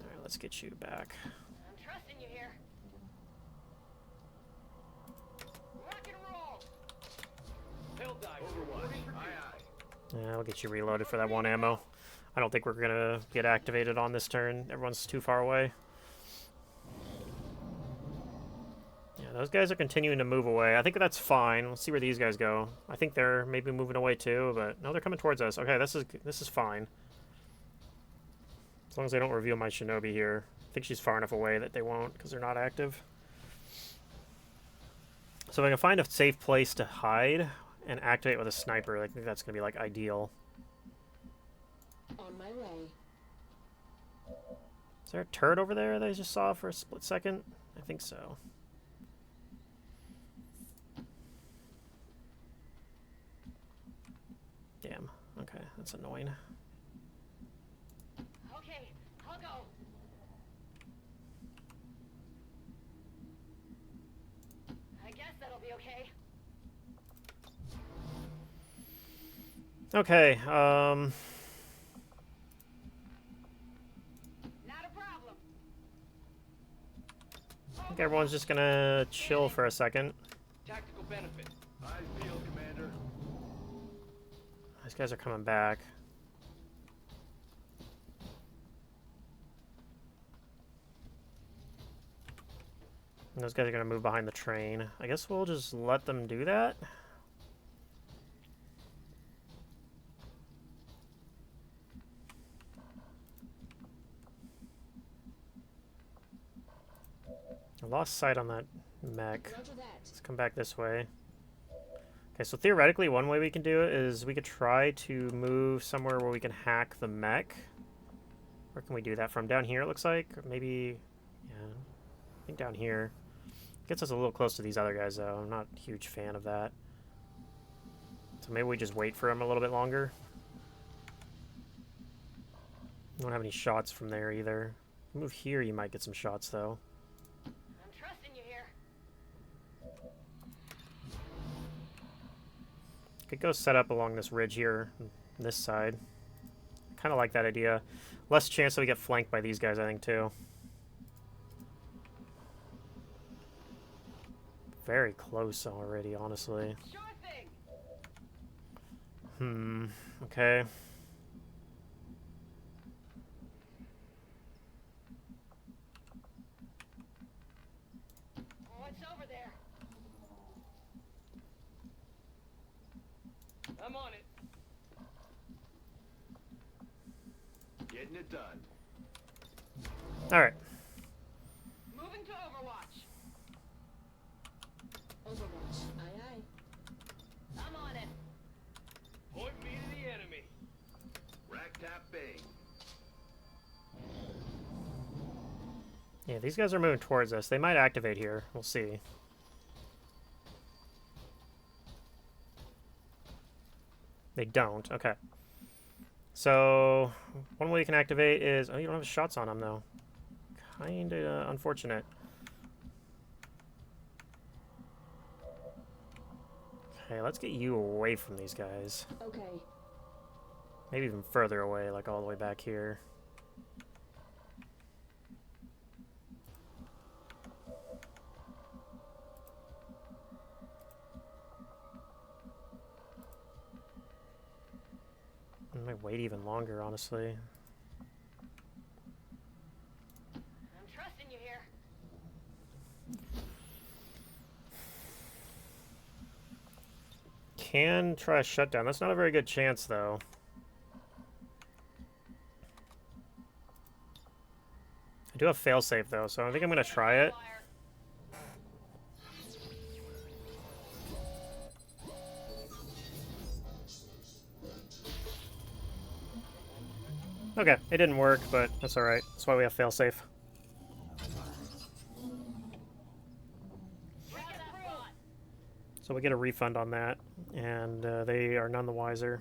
Alright, let's get you back. I'm trusting you here. Rock and roll. Hell dive. Overwatch. Aye, aye. Yeah, I'll get you reloaded for that 1 ammo. I don't think we're gonna get activated on this turn. Everyone's too far away. Yeah, those guys are continuing to move away. I think that's fine. Let's see where these guys go. I think they're maybe moving away too, but no, they're coming towards us. Okay, this is fine. As long as they don't reveal my shinobi here. I think she's far enough away that they won't, because they're not active. So if I can find a safe place to hide and activate with a sniper, I think that's gonna be like ideal. On my way. Is there a turret over there that I just saw for a split second? I think so. Damn. Okay, that's annoying. Okay, I'll go. I guess that'll be okay. Okay, Not a problem. I think everyone's just gonna chill for a second. Tactical benefit. Eyes peeled, Commander. These guys are coming back. And those guys are gonna move behind the train. I guess we'll just let them do that. I lost sight on that mech. Let's come back this way. Okay, so theoretically, one way we can do it is we could try to move somewhere where we can hack the mech. Where can we do that from? Down here, it looks like? Or maybe, yeah, I think down here. Gets us a little close to these other guys, though. I'm not a huge fan of that. So maybe we just wait for them a little bit longer. Don't have any shots from there, either. Move here, you might get some shots, though. I'm trusting you here. Could go set up along this ridge here, this side. Kind of like that idea. Less chance that we get flanked by these guys, I think, too. Very close already, honestly. Sure thing. Okay. What's over there? I'm on it. Getting it done. Alright. Moving to Overwatch. Overwatch. Aye, aye. I'm on it. Point me to the enemy. Rack tap bang. Yeah, these guys are moving towards us. They might activate here. We'll see. They don't. Okay. So, one way you can activate is... Oh, you don't have shots on them, though. Kinda unfortunate. Okay, let's get you away from these guys. Okay. Maybe even further away, like all the way back here. I might wait even longer, honestly. I'm trusting you here. Can try a shutdown. That's not a very good chance, though. I do have failsafe, though, so I think I'm going to try it. Okay, it didn't work, but that's alright. That's why we have failsafe. So we get a refund on that, and they are none the wiser.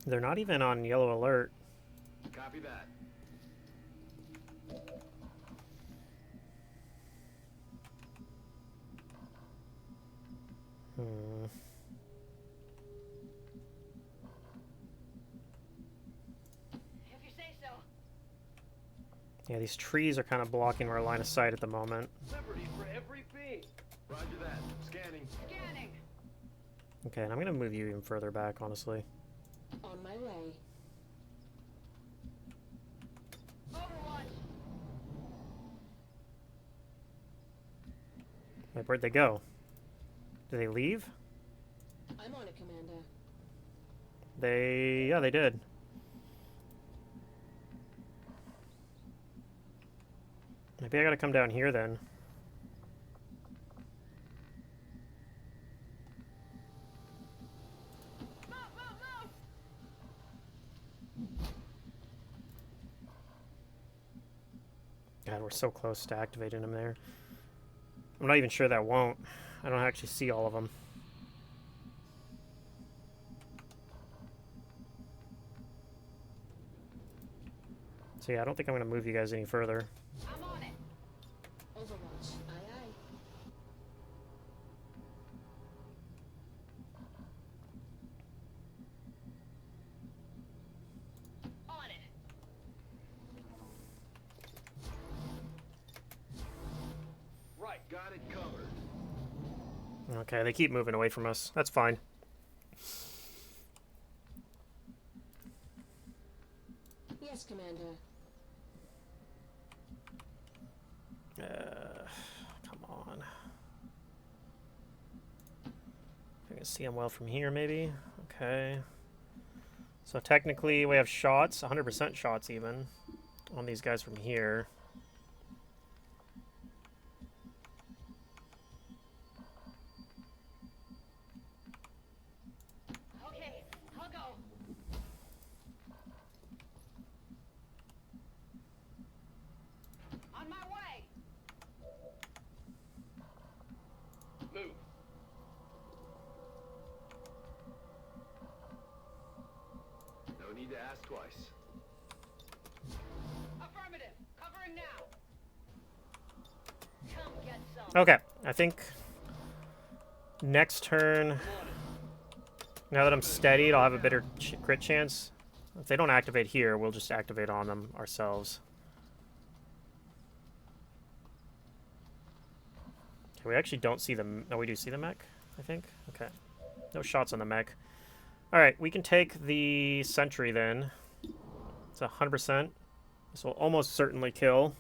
They're not even on yellow alert. Copy that. If you say so. Yeah, these trees are kind of blocking our line of sight at the moment. Liberty for every bee. Roger that. Scanning. Scanning. Okay, and I'm going to move you even further back, honestly. On my way. Overwatch. Wait, where'd they go? Did they leave? I'm on it, Commander. Yeah, they did. Maybe I gotta come down here then. Move, move, move. God, we're so close to activating them there. I'm not even sure that won't. I don't actually see all of them. So yeah, I don't think I'm going to move you guys any further. I'm on it. Overwatch. Aye, aye. On it. Right, got it covered. Okay, they keep moving away from us. That's fine. Yes, Commander. Come on. I can see them well from here, maybe. Okay. So technically, we have shots, 100% shots even, on these guys from here. Okay, I'll go. On my way. Move. No need to ask twice. Affirmative. Covering now. Come get some. Okay, I think next turn, now that I'm steadied, I'll have a better crit chance. If they don't activate here, we'll just activate on them ourselves. Okay, we actually don't see them. No, we do see the mech, I think. Okay. No shots on the mech. Alright, we can take the sentry then. It's 100%. This will almost certainly kill.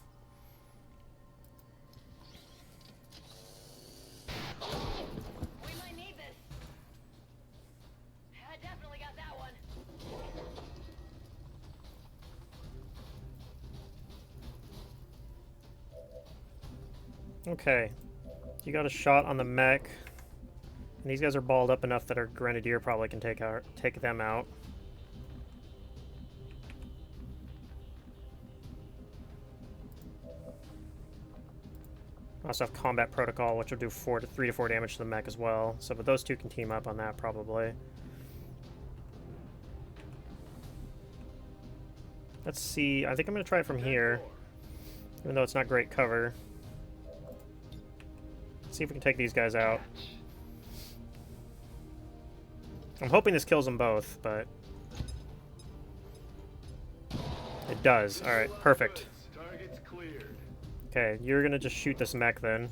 We might need this. I definitely got that one. Okay. You got a shot on the mech. And these guys are balled up enough that our Grenadier probably can take them out. I also have Combat Protocol, which will do 3 to 4 damage to the mech as well. So, but those two can team up on that probably. Let's see. I think I'm going to try it from here, even though it's not great cover. Let's see if we can take these guys out. I'm hoping this kills them both, but it does. All right, perfect. Okay, you're going to just shoot this mech then.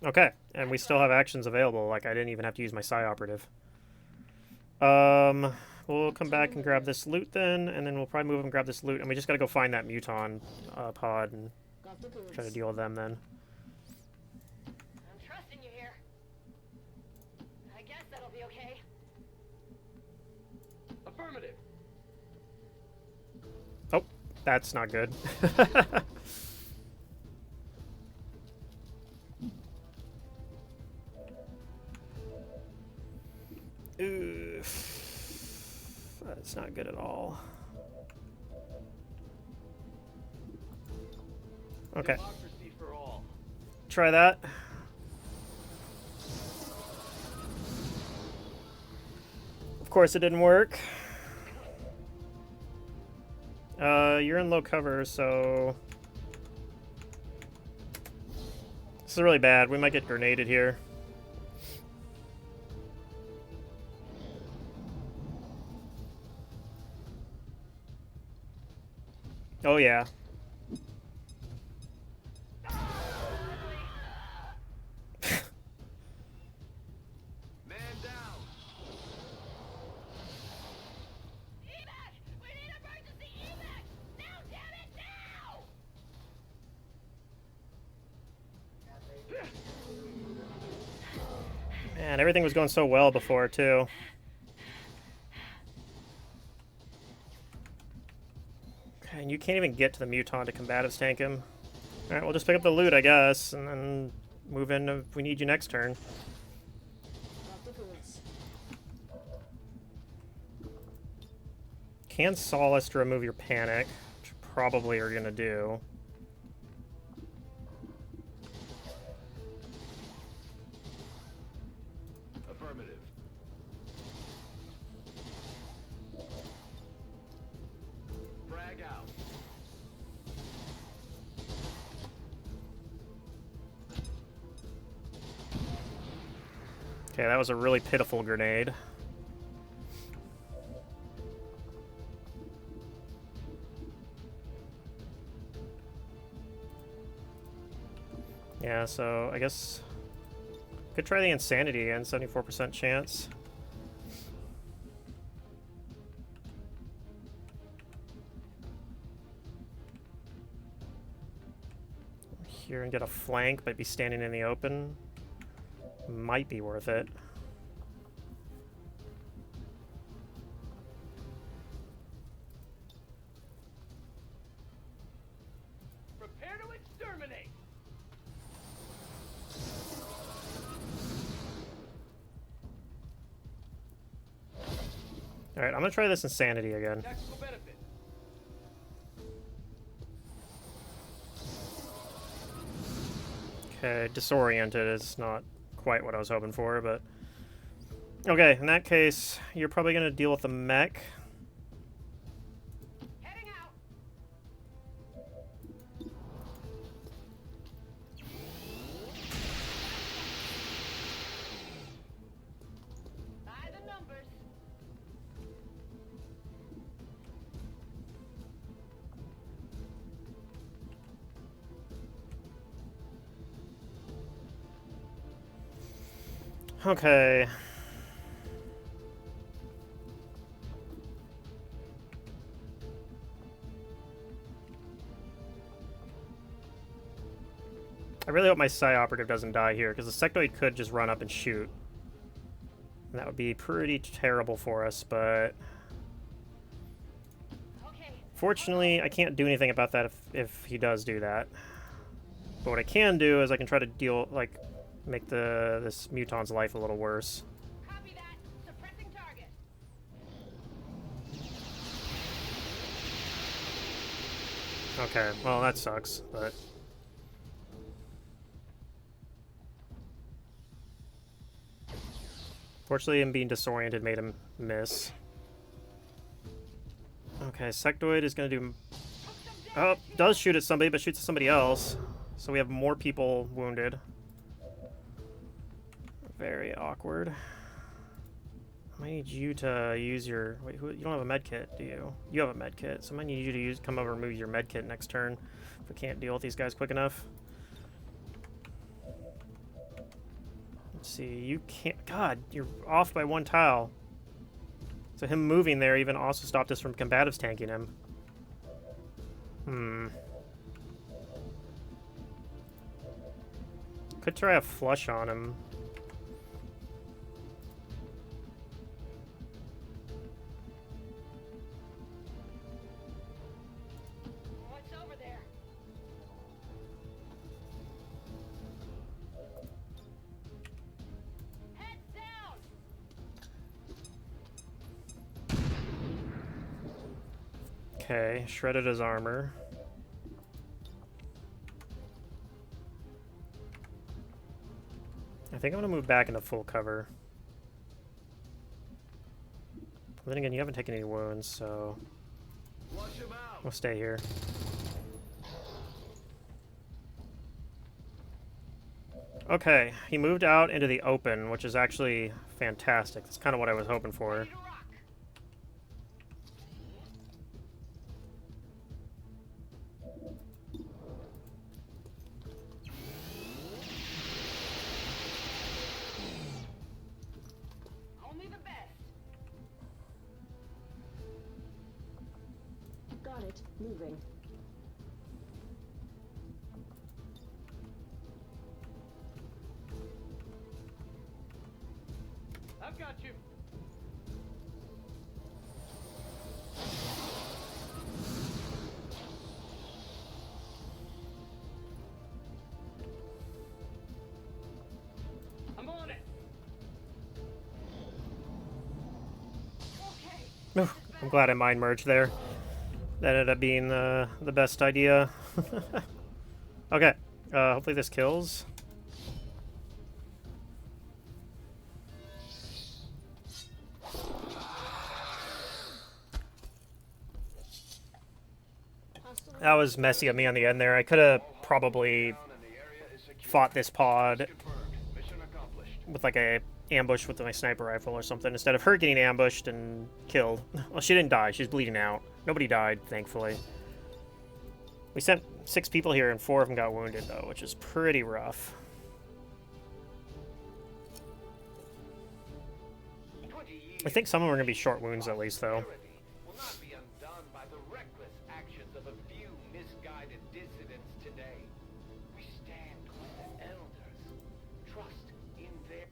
Okay, and we still have actions available. Like, I didn't even have to use my Psi operative. We'll come back and grab this loot then, and then we'll probably move and grab this loot, and we just gotta go find that Muton pod and try to deal with them then. I'm trusting you here. I guess that'll be okay. Affirmative. Oh, that's not good. That's not good at all. Okay. Democracy for all. Try that. Of course it didn't work. You're in low cover, so this is really bad. We might get grenaded here. Oh yeah. Man down. Evac! We need emergency evac! Now, damn it, now! Man, everything was going so well before too. Okay, and you can't even get to the Muton to combatives tank him. Alright, we'll just pick up the loot, I guess, and then move in if we need you next turn. Can Solace to remove your panic, which you probably are gonna do. Affirmative. Frag out. Okay, that was a really pitiful grenade. Yeah, so I guess could try the Insanity again, 74% chance. Here and get a flank, but be standing in the open. Might be worth it. Prepare to exterminate. Alright, I'm gonna try this Insanity again. Tactical benefit. Okay, disoriented is not quite what I was hoping for, but... Okay, in that case, you're probably gonna deal with the mech. Heading out! By the numbers. Okay. I really hope my Psi operative doesn't die here, because the sectoid could just run up and shoot. And that would be pretty terrible for us, but... Okay, Fortunately, I can't do anything about that if he does do that. But what I can do is I can try to deal, like, make this muton's life a little worse. Copy that. Suppressing target. Okay, well that sucks, but... Fortunately, him being disoriented made him miss. Okay, Sectoid is going to do... Oh, does shoot at somebody, but shoots at somebody else. So we have more people wounded. Very awkward. I might need you to use your... Wait, you don't have a med kit, do you? You have a med kit, so I might need you to come over and move your med kit next turn if we can't deal with these guys quick enough. Let's see, you can't... God, you're off by one tile. So him moving there even also stopped us from combatives tanking him. Could try a flush on him. What's over there? Heads down. Okay, shredded his armor. I think I'm gonna move back into full cover. But then again, you haven't taken any wounds, so we'll stay here. Okay, he moved out into the open, which is actually fantastic. That's kind of what I was hoping for. Only the best. Got it. Moving. I've got you. I'm on it. Okay. I'm glad I mind merged there. That ended up being the best idea. Okay, hopefully this kills. That was messy of me on the end there. I could have probably fought this pod with like a ambush with my sniper rifle or something instead of her getting ambushed and killed. Well, she didn't die. She's bleeding out. Nobody died, thankfully. We sent 6 people here and 4 of them got wounded, though, which is pretty rough. I think some of them are going to be short wounds at least, though. Will not be undone by the reckless actions of a few misguided dissidents today. We stand with the elders. Trust in their...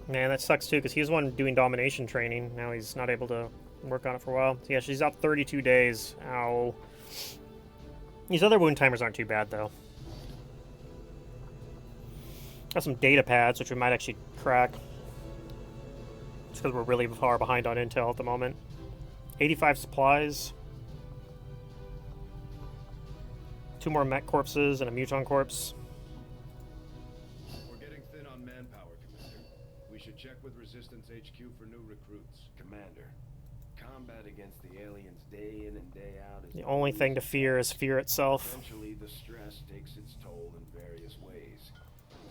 Man, that sucks too, because he was the one doing domination training. Now he's not able to work on it for a while. So yeah, she's out 32 days. Ow. These other wound timers aren't too bad, though. Got some data pads, which we might actually crack. Just because we're really far behind on intel at the moment. 85 supplies. 2 more mech corpses and a muton corpse. We're getting thin on manpower, Commander. We should check with Resistance HQ for new recruits. Commander, combat against the aliens day in and day out is The only thing to fear is fear itself. Eventually, the stress takes its toll in various ways.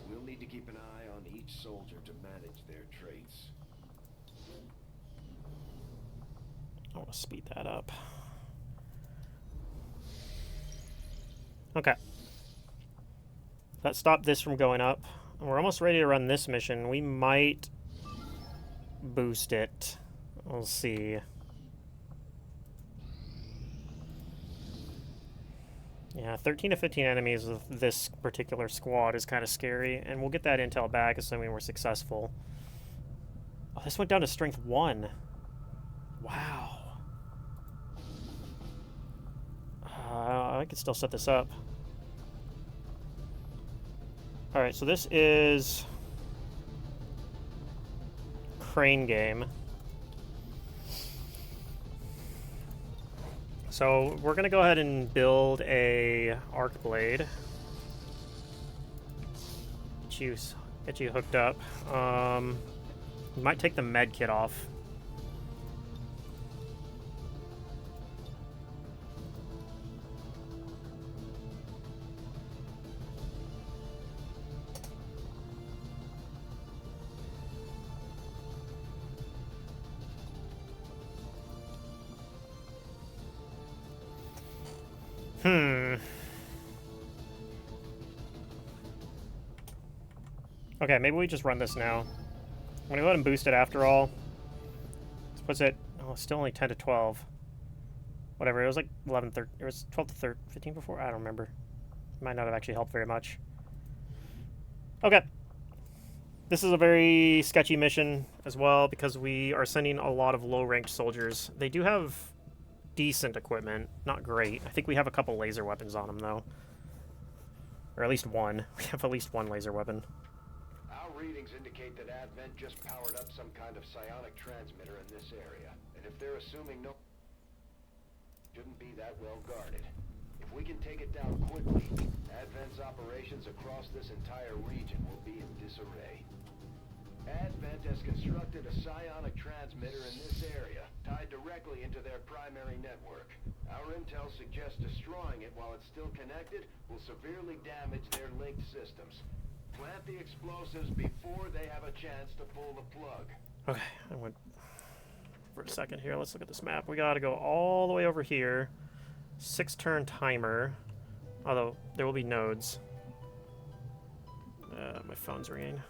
We'll need to keep an eye on each soldier to manage their traits. I want to speed that up. Okay. That stopped this from going up. We're almost ready to run this mission. We might boost it. We'll see. Yeah, 13 to 15 enemies with this particular squad is kind of scary, and we'll get that intel back assuming we're successful. Oh, this went down to strength 1. Wow. I could still set this up. Alright, so this is crane game. So we're gonna go ahead and build a arc blade. Get you hooked up. We might take the med kit off. Okay, maybe we just run this now. I'm gonna go ahead and boost it after all. This puts it... Oh, still only 10 to 12. Whatever, it was like 11, 13... It was 12 to 13, 15 before? I don't remember. Might not have actually helped very much. Okay. This is a very sketchy mission as well because we are sending a lot of low-ranked soldiers. They do have decent equipment. Not great. I think we have a couple laser weapons on them, though. Or at least one. We have at least one laser weapon. Our readings indicate that Advent just powered up some kind of psionic transmitter in this area. And if they're assuming no... shouldn't be that well guarded. If we can take it down quickly, Advent's operations across this entire region will be in disarray. Advent has constructed a psionic transmitter in this area, tied directly into their primary network. Our intel suggests destroying it while it's still connected will severely damage their linked systems. Plant the explosives before they have a chance to pull the plug. Okay, I went for a second here. Let's look at this map. We gotta go all the way over here. 6-turn timer. Although, there will be nodes. My phone's ringing.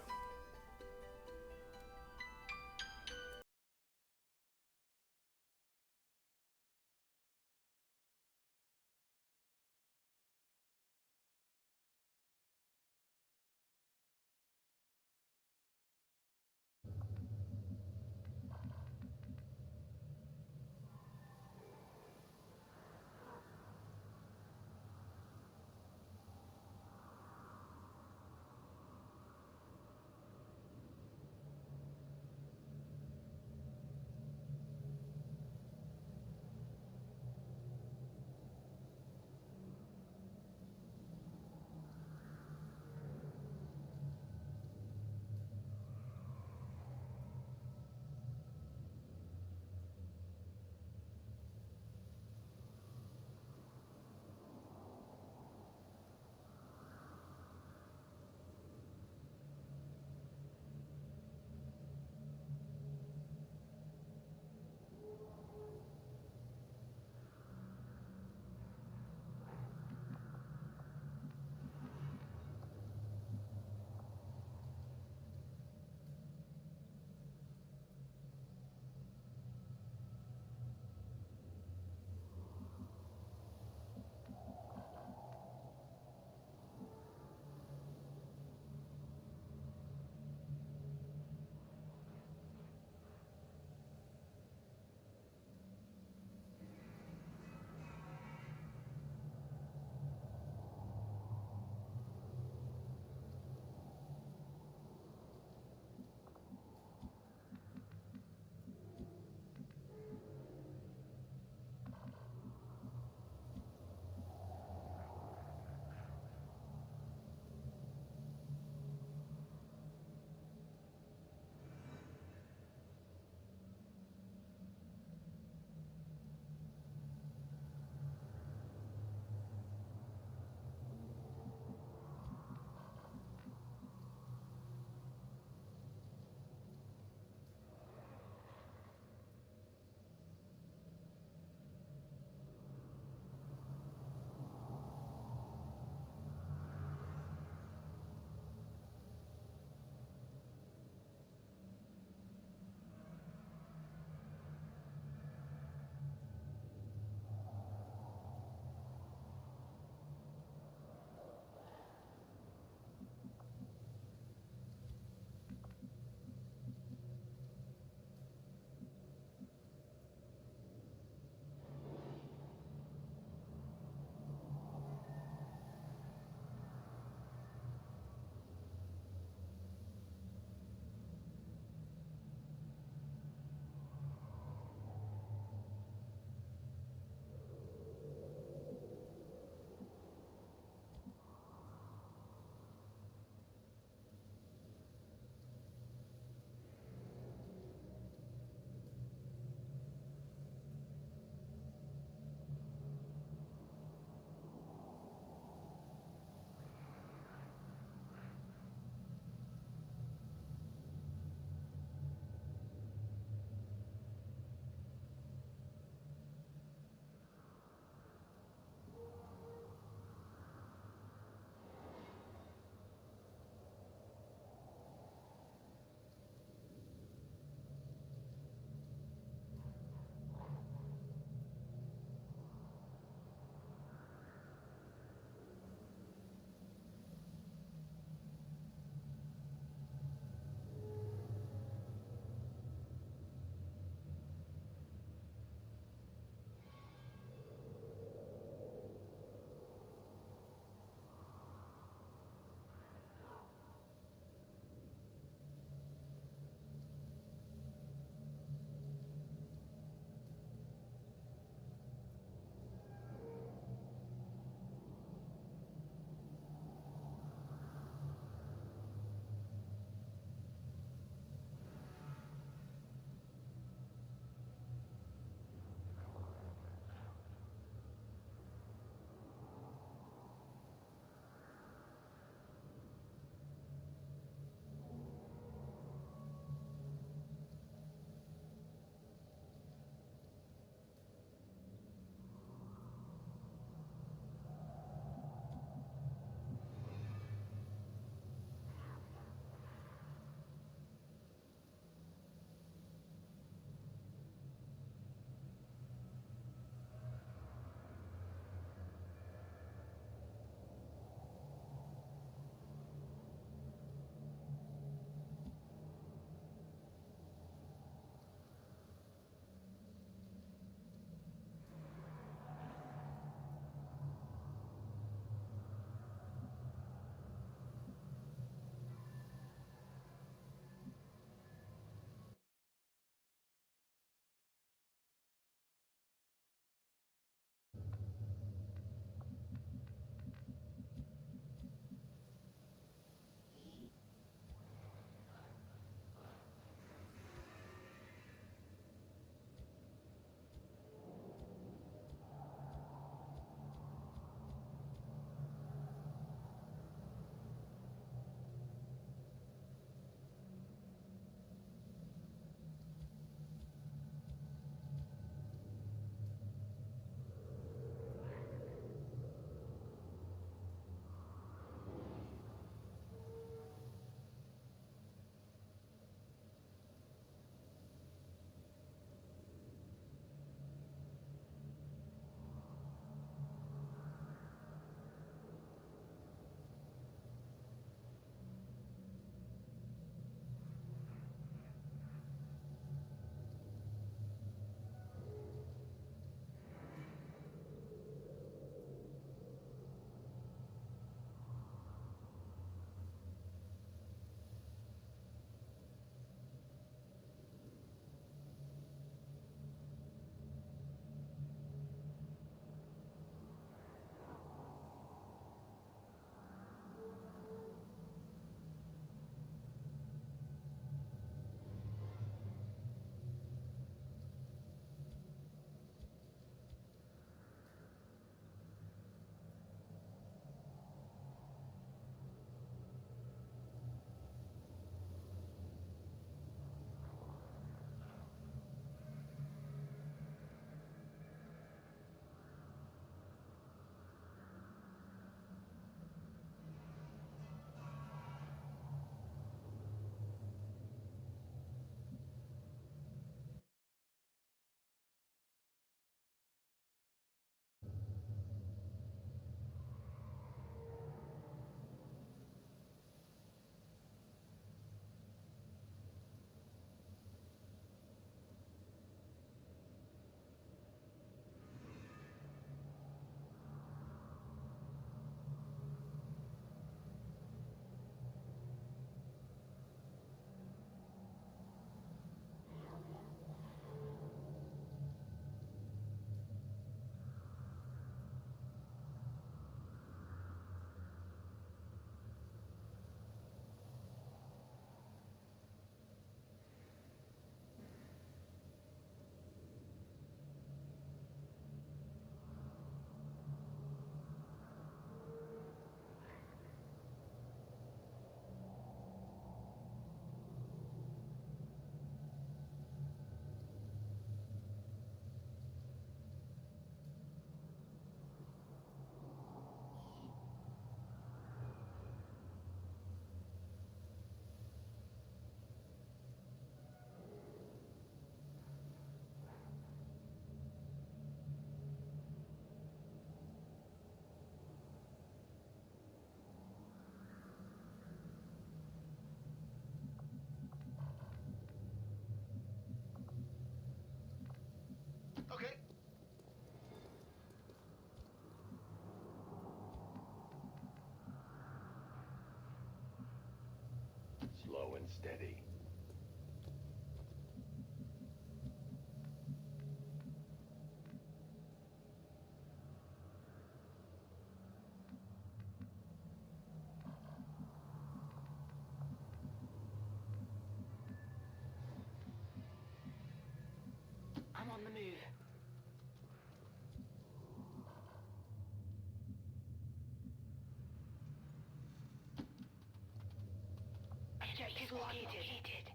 located.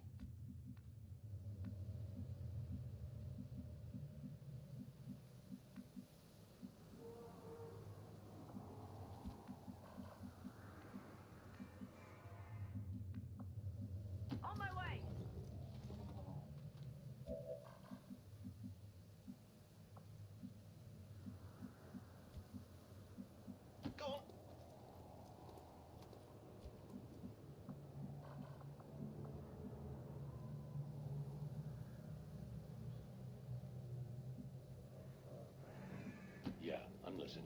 On my way. Go on. Yeah, I'm listening.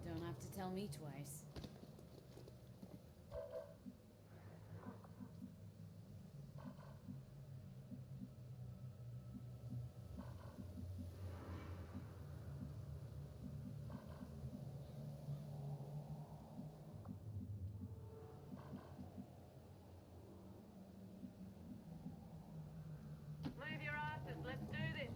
Don't have to tell me twice. Move your asses, let's do this.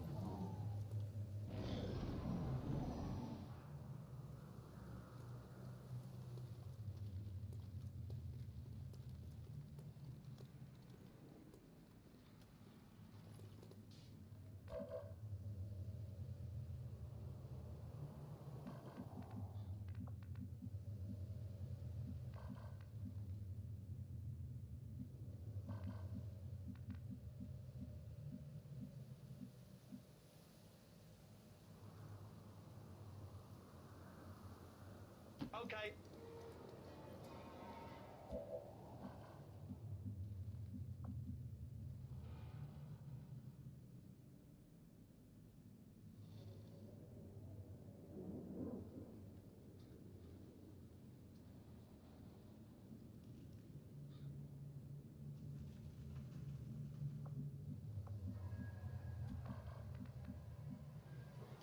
Okay.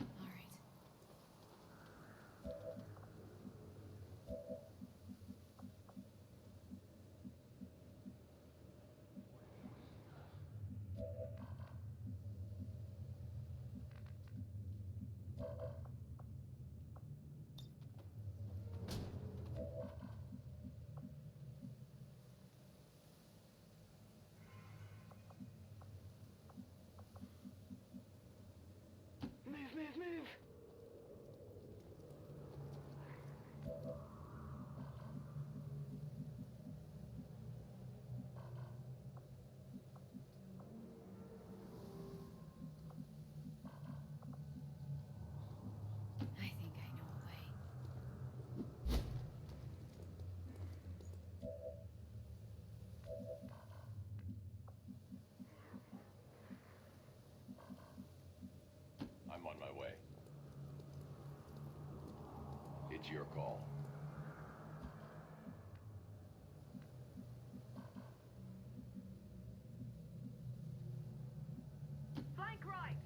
All right. Move. I think I know a way. I'm on my way. It's your call. Flank right.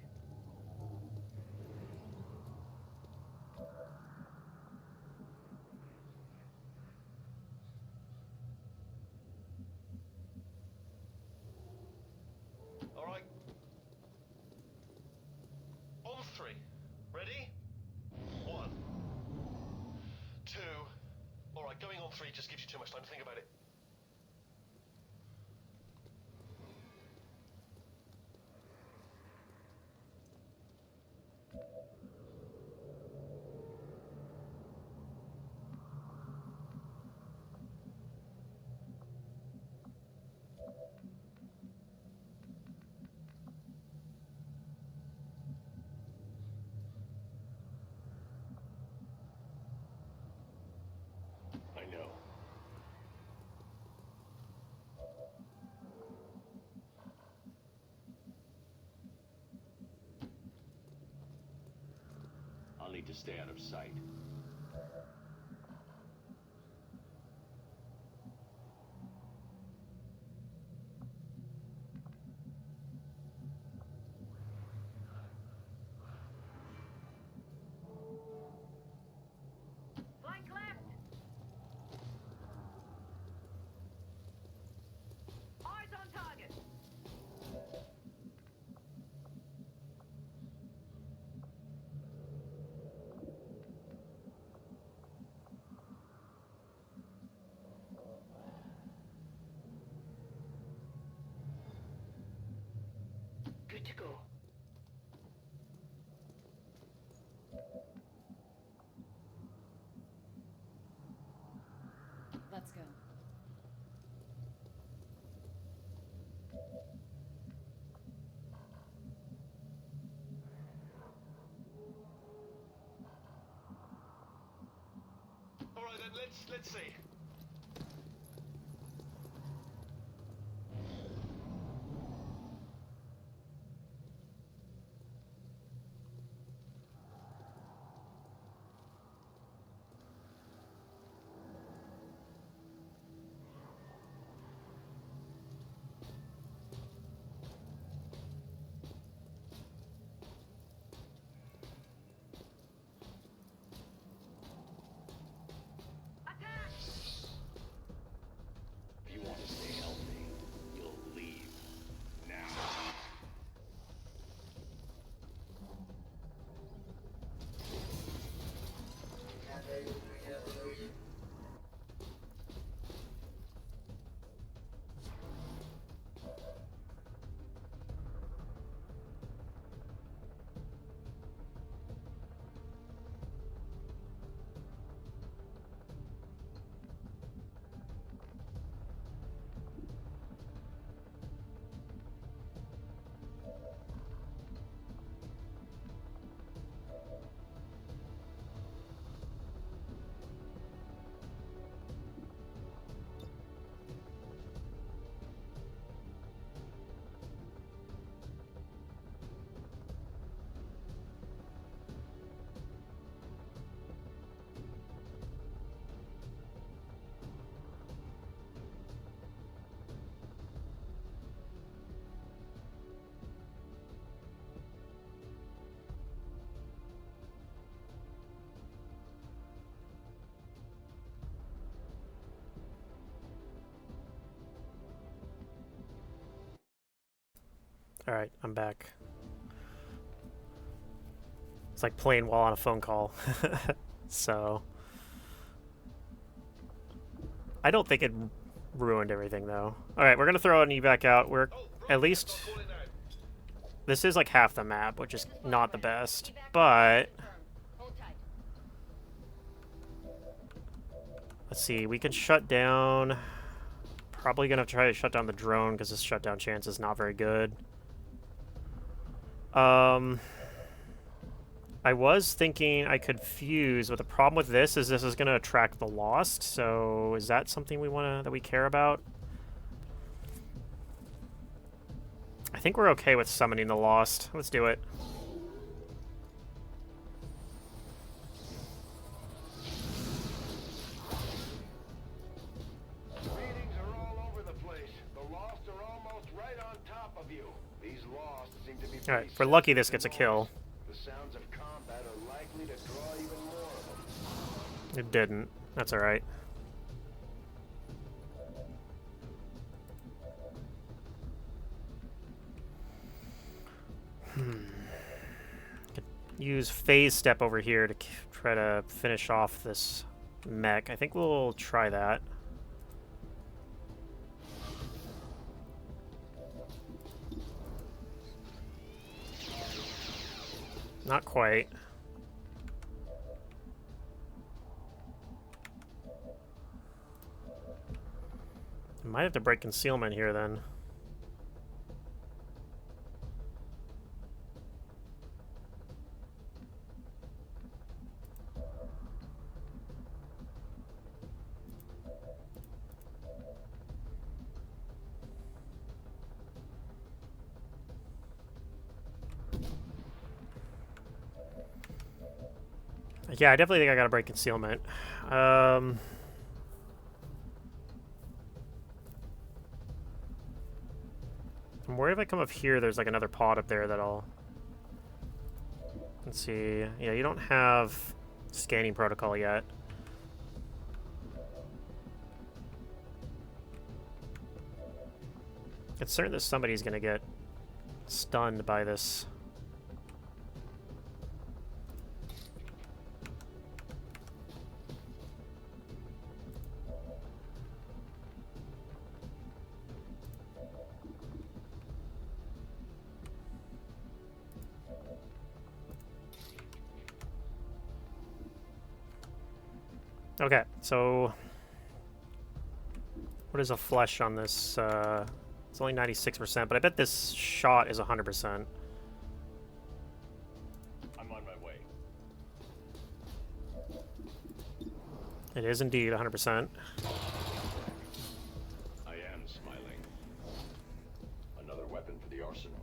All right. On three. Ready? 1, 2. All right, going on 3 just gives you too much time to think about it. need to stay out of sight. Flank left! Eyes on target! Good to go. Let's go. All right, then let's see. If you want to stay healthy, you'll leave now. Alright, I'm back. It's like playing while on a phone call. So I don't think it ruined everything though. Alright, we're gonna throw an evac out. We're at least this is like half the map, which is not the best, but let's see, we can shut down. Probably gonna try to shut down the drone because this shutdown chance is not very good. I was thinking I could fuse, but the problem with this is going to attract the Lost, so is that something that we care about? I think we're okay with summoning the Lost. Let's do it. Readings are all over the place. The Lost are almost right on top of you. These Lost seem to be all right, if we're lucky, this gets a kill. The sounds of combat are likely to draw even more of them. It didn't. That's all right. Could use phase step over here to try to finish off this mech. I think we'll try that. Not quite. Might have to break concealment here then. Yeah, I definitely think I gotta break concealment. And where if I come up here, there's like another pod up there that I'll... Let's see. Yeah, you don't have scanning protocol yet. It's certain that somebody's gonna get stunned by this. Okay, so what is a flesh on this? It's only 96%, but I bet this shot is 100%. I'm on my way. It is indeed 100%. I am smiling. Another weapon for the arsenal.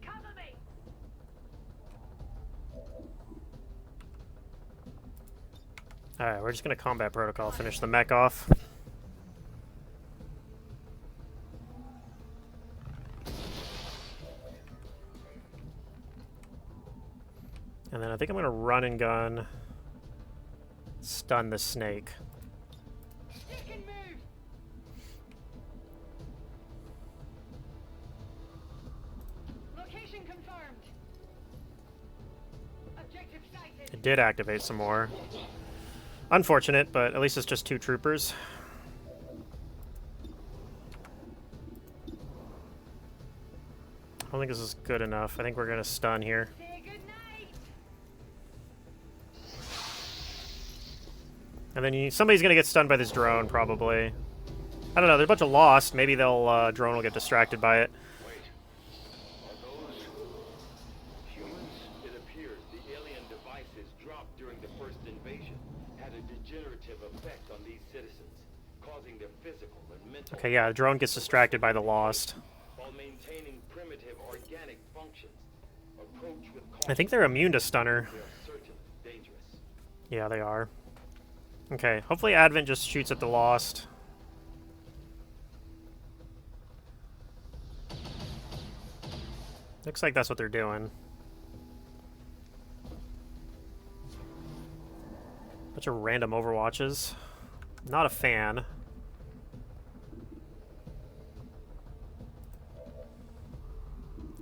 Cover me! Alright, we're just gonna combat protocol, finish the mech off. And then I think I'm gonna run and gun, stun the snake. Stick and move! Location confirmed. Objective sighted. It did activate some more. Unfortunate, but at least it's just 2 troopers. I don't think this is good enough. I think we're gonna stun here. Say goodnight. And then somebody's gonna get stunned by this drone, probably. I don't know, there's a bunch of lost. Maybe they'll, drone will get distracted by it. Wait. Are those humans? It appears the alien devices dropped during the first invasion had a degenerative effect on these citizens, causing their physical and mental... Okay, yeah, the drone gets distracted by the lost. while maintaining primitive organic functions. Approach with caution. I think they're immune to stunner. They are certainly dangerous. Yeah, they are. Okay, hopefully Advent just shoots at the lost. Looks like that's what they're doing. Bunch of random overwatches. Not a fan.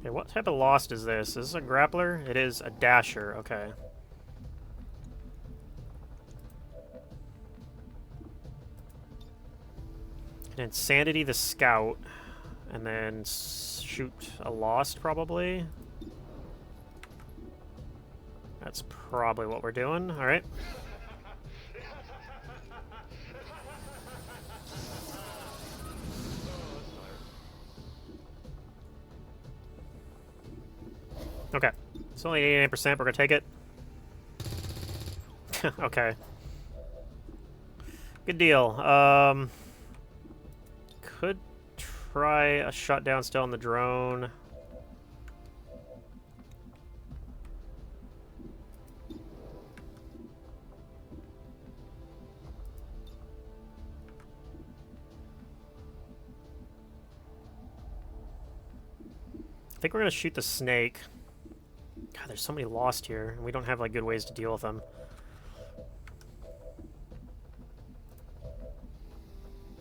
Okay, what type of lost is this? Is this a grappler? It is a dasher, okay. And Insanity the scout. And then shoot a lost, probably. That's probably what we're doing. Alright. Okay. It's only 89%. We're going to take it. Okay. Good deal. Could try a shutdown still on the drone. I think we're going to shoot the snake. God, there's so many lost here, and we don't have like good ways to deal with them.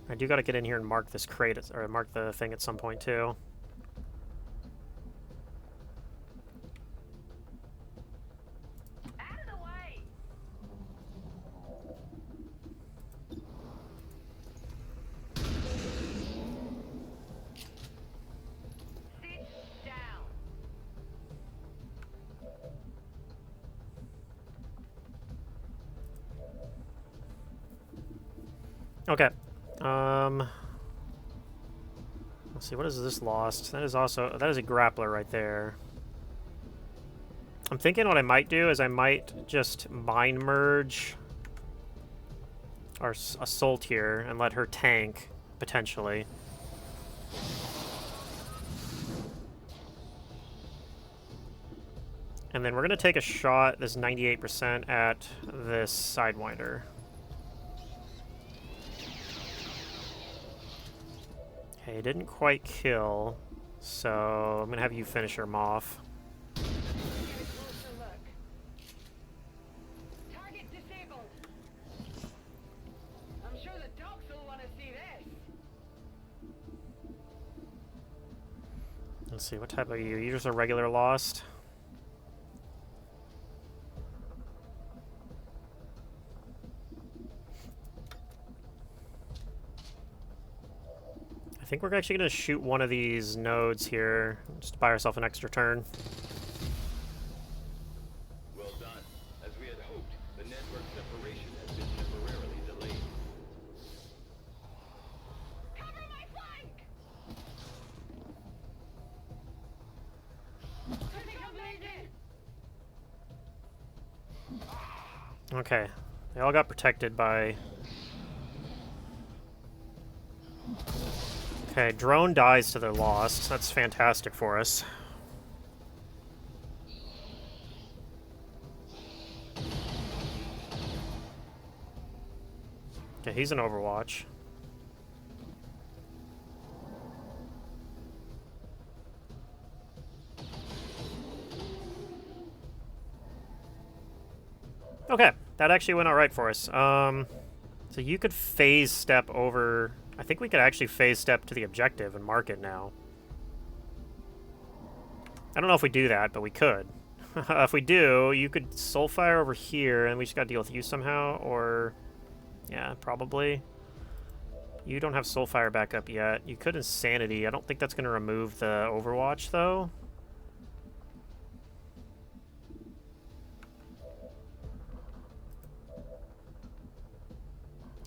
I do got to get in here and mark this crate, or mark the thing at some point too. Out of the way! Sit down. Okay. Let's see, what is this lost? That is also, that is a grappler right there. I'm thinking what I might do is I might just mind merge our assault here and let her tank, potentially. And then we're going to take a shot, this 98%, at this Sidewinder. Okay, didn't quite kill, so I'm going to have you finish him off. Get a closer look. Target disabled. I'm sure the dogs will want to see this. Let's see, what type are you? You're just a regular Lost? I think we're actually going to shoot one of these nodes here, just to buy ourselves an extra turn. Well done. As we had hoped, the network separation has been temporarily delayed. Cover my flank! Okay, they all got protected by... Okay, drone dies to their Lost. That's fantastic for us. Okay, he's an Overwatch. Okay, that actually went alright for us. So you could phase step over... I think we could actually phase step to the objective and mark it now. I don't know if we do that, but we could. If we do, you could Soulfire over here, and we just gotta deal with you somehow, or... Yeah, probably. You don't have Soulfire back up yet. You could Insanity. I don't think that's gonna remove the Overwatch, though.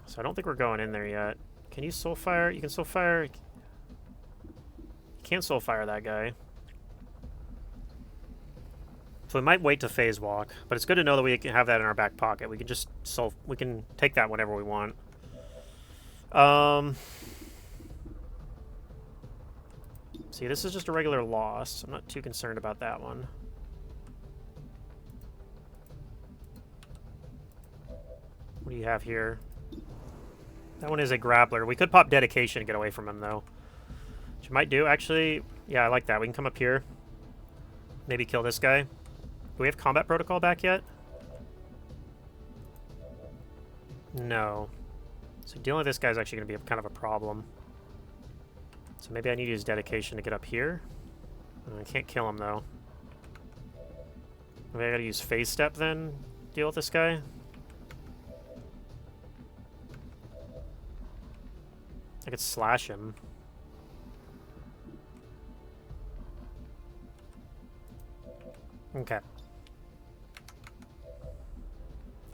So I don't think we're going in there yet. Can you Soulfire? You can Soulfire... You can't Soulfire that guy. So we might wait to phase walk, but it's good to know that we can have that in our back pocket. We can just we can take that whenever we want. See, this is just a regular Lost. I'm not too concerned about that one. What do you have here? That one is a grappler. We could pop Dedication and get away from him, though. Which you might do, actually. Yeah, I like that. We can come up here. Maybe kill this guy. Do we have Combat Protocol back yet? No. So dealing with this guy is actually going to be kind of a problem. So maybe I need to use Dedication to get up here. I can't kill him, though. Maybe I gotta use Phase Step, then? Deal with this guy? I could slash him. Okay. I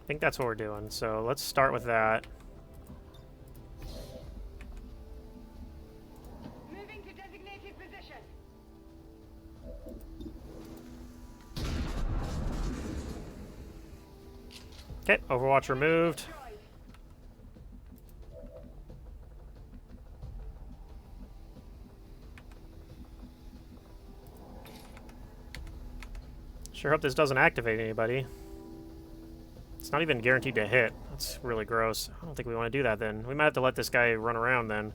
think that's what we're doing, so let's start with that. Moving to designated position. Okay, Overwatch removed. Sure hope this doesn't activate anybody. It's not even guaranteed to hit. That's really gross. I don't think we want to do that then. We might have to let this guy run around then.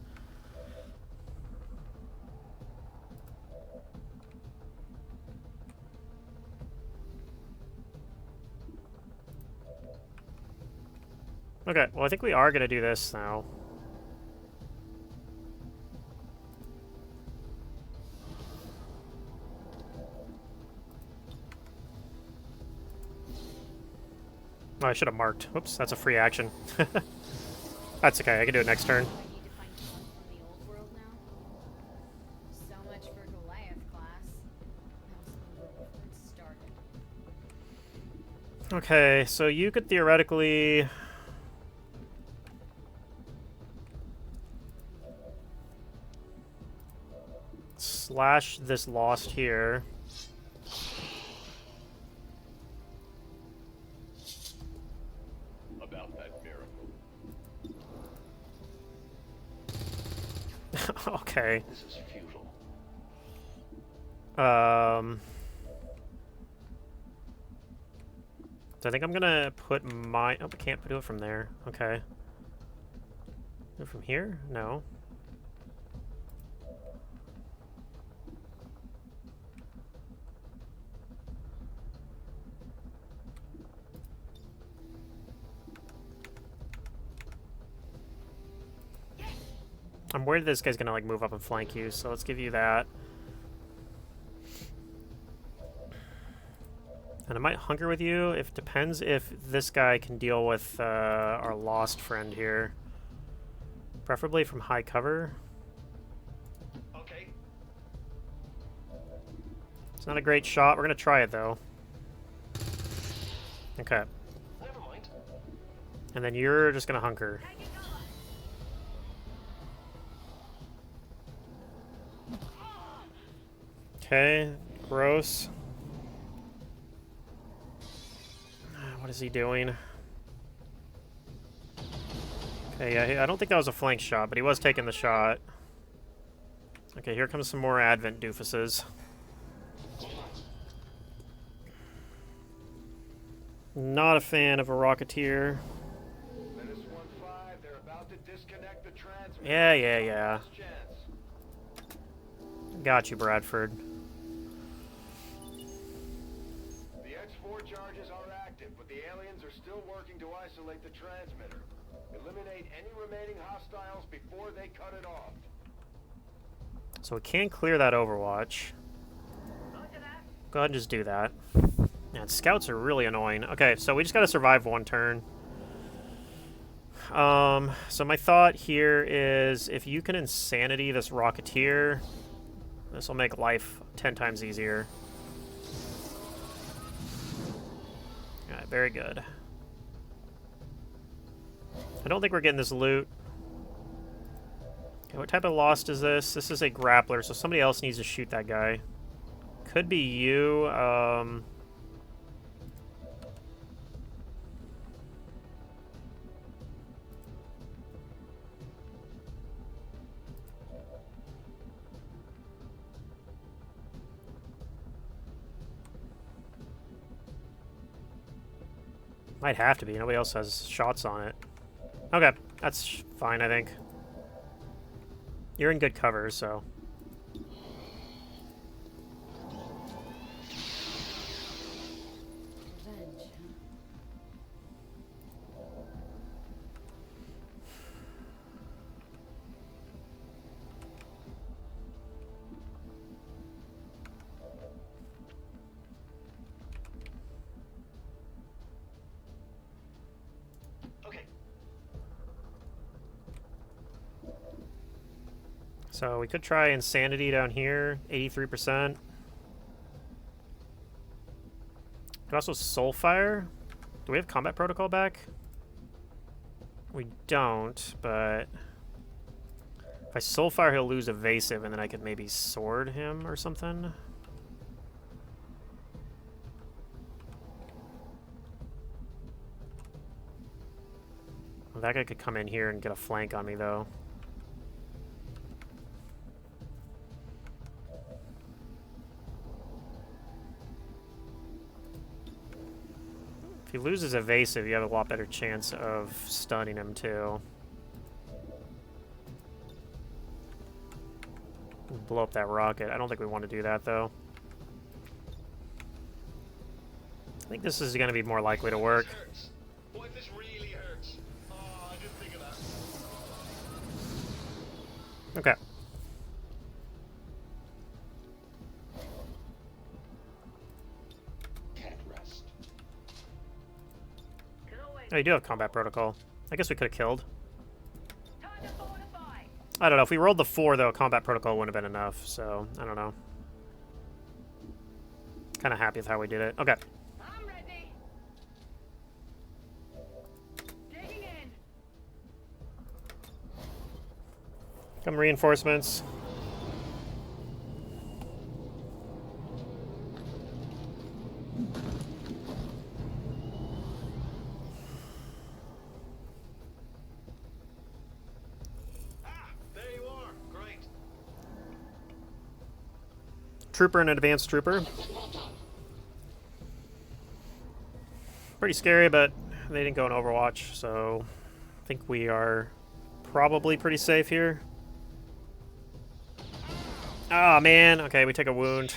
Okay, well I think we are going to do this now. Oh, I should have marked. Oops, that's a free action. That's okay, I can do it next turn. So much for Goliath class. Okay, so you could theoretically... slash this Lost here. About that miracle. Okay. This is futile. So I think I'm gonna put my... Oh, I can't do it from there. Okay. Do it from here? No. I'm worried this guy's gonna like move up and flank you, so let's give you that. And I might hunker with you. It depends if this guy can deal with our lost friend here. Preferably from high cover. Okay. It's not a great shot. We're gonna try it though. Okay. Never mind. And then you're just gonna hunker. Okay, gross. What is he doing? Okay, yeah, I don't think that was a flank shot, but he was taking the shot. Okay, here comes some more Advent doofuses. Not a fan of a Rocketeer. They're about to disconnect the transmitter. Yeah. Got you, Bradford. The X4 charges are active, but the aliens are still working to isolate the transmitter. Eliminate any remaining hostiles before they cut it off. So we can clear that Overwatch. Go ahead and just do that. Man, scouts are really annoying. Okay, so we just gotta survive one turn. So my thought here is if you can insanity this Rocketeer, this will make life 10 times easier. Alright, very good. I don't think we're getting this loot. Okay, what type of lost is this? This is a grappler, so somebody else needs to shoot that guy. Could be you. Might have to be. Nobody else has shots on it. Okay, that's fine, I think. You're in good cover, so... So we could try Insanity down here, 83%. Could also Soulfire. Do we have Combat Protocol back? We don't, but... If I Soulfire, he'll lose Evasive, and then I could maybe Sword him or something. Well, that guy could come in here and get a flank on me, though. If he loses Evasive, you have a lot better chance of stunning him, too. Blow up that rocket. I don't think we want to do that, though. I think this is going to be more likely to work. What if this really hurts? Oh, I didn't think of that. Okay. Oh, you do have Combat Protocol. I guess we could have killed. I don't know. If we rolled the 4, though, Combat Protocol wouldn't have been enough, so I don't know. Kind of happy with how we did it. Okay. I'm ready. Digging in. Come reinforcements. Trooper and an advanced trooper. Pretty scary, but they didn't go in Overwatch, so I think we are probably pretty safe here. Oh man, okay, we take a wound.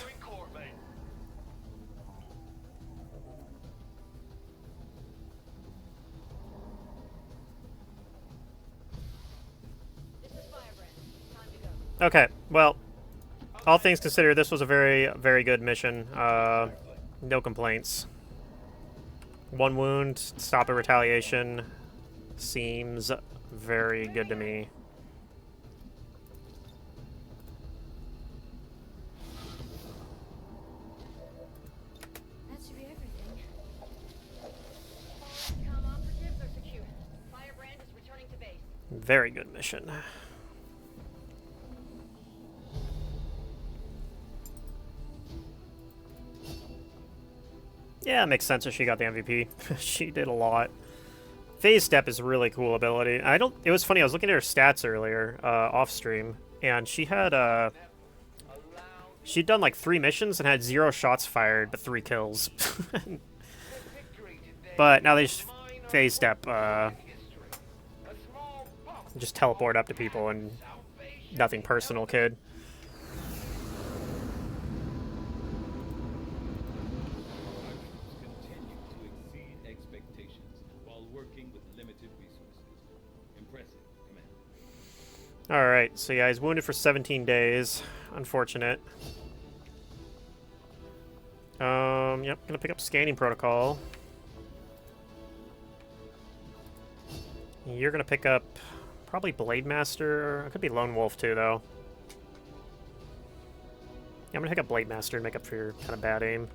Okay, well, all things considered, this was a very, very good mission. No complaints. 1 wound, stop a retaliation. Seems very good to me. That should be everything. Operatives are secure. Firebrand is returning to base. Very good mission. Yeah, it makes sense that she got the MVP. She did a lot. Phase Step is a really cool ability. It was funny, I was looking at her stats earlier, off stream, and she had, she'd done like 3 missions and had 0 shots fired, but 3 kills. But now they just Phase Step, just teleport up to people and nothing personal, kid. Alright, so yeah, he's wounded for 17 days. Unfortunate. Yep, gonna pick up scanning protocol. You're gonna pick up probably Blade Master. It could be Lone Wolf too, though. Yeah, I'm gonna pick up Blade Master and make up for your kind of bad aim.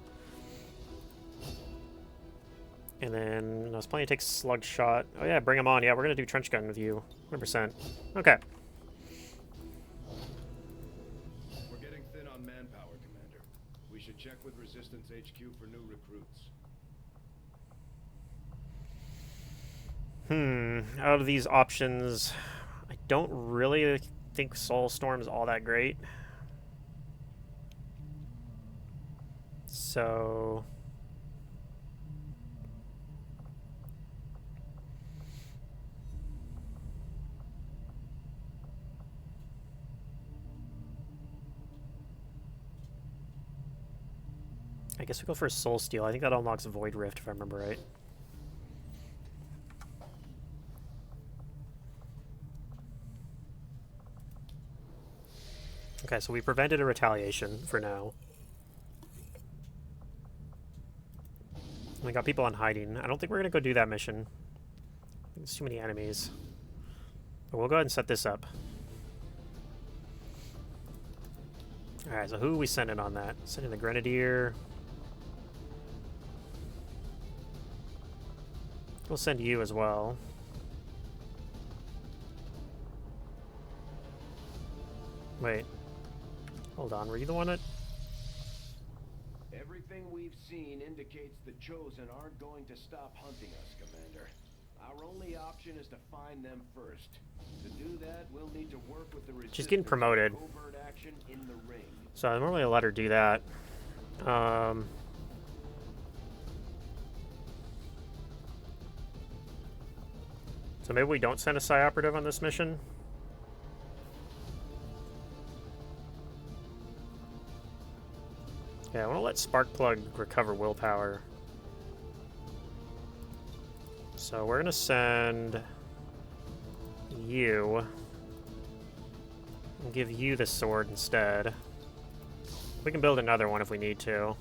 And then I was planning to take Slug Shot. Oh yeah, bring him on. Yeah, we're gonna do Trench Gun with you. 100%. Okay. Check with Resistance HQ for new recruits. Out of these options, I don't really think Soulstorm is all that great. So... I guess we go for Soul Steal. I think that unlocks Void Rift, if I remember right. Okay, so we prevented a retaliation for now. We got people on hiding. I don't think we're going to go do that mission. There's too many enemies. But we'll go ahead and set this up. Alright, so who are we sending on that? Sending the Grenadier... We'll send you as well. Wait. Hold on, were you the one that... Everything we've seen indicates the Chosen aren't going to stop hunting us, Commander. Our only option is to find them first. To do that, we'll need to work with the Resistance. She's getting promoted. Covert action in the ring. So I normally let her do that. So maybe we don't send a Psi Operative on this mission? Yeah, I want to let Sparkplug recover willpower. So we're going to send you and give you the sword instead. We can build another one if we need to.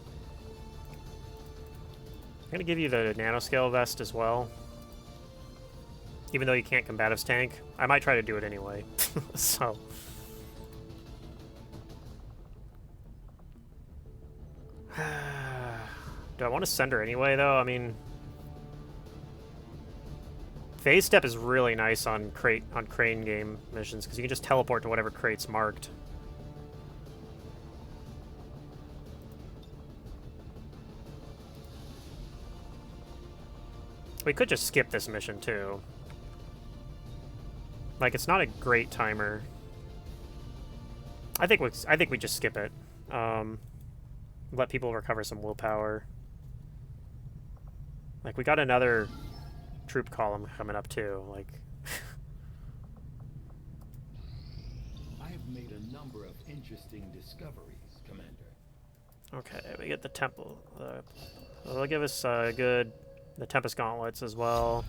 I'm going to give you the nanoscale vest as well. Even though you can't combatives tank, I might try to do it anyway. So. Do I want to send her anyway, though? I mean, Phase Step is really nice on crane game missions because you can just teleport to whatever crate's marked. We could just skip this mission too. Like, it's not a great timer. I think we just skip it. Let people recover some willpower. Like, we got another troop column coming up, too. Like... I have made a number of interesting discoveries, Commander. Okay, we get the temple. They'll give us the Tempest Gauntlets as well.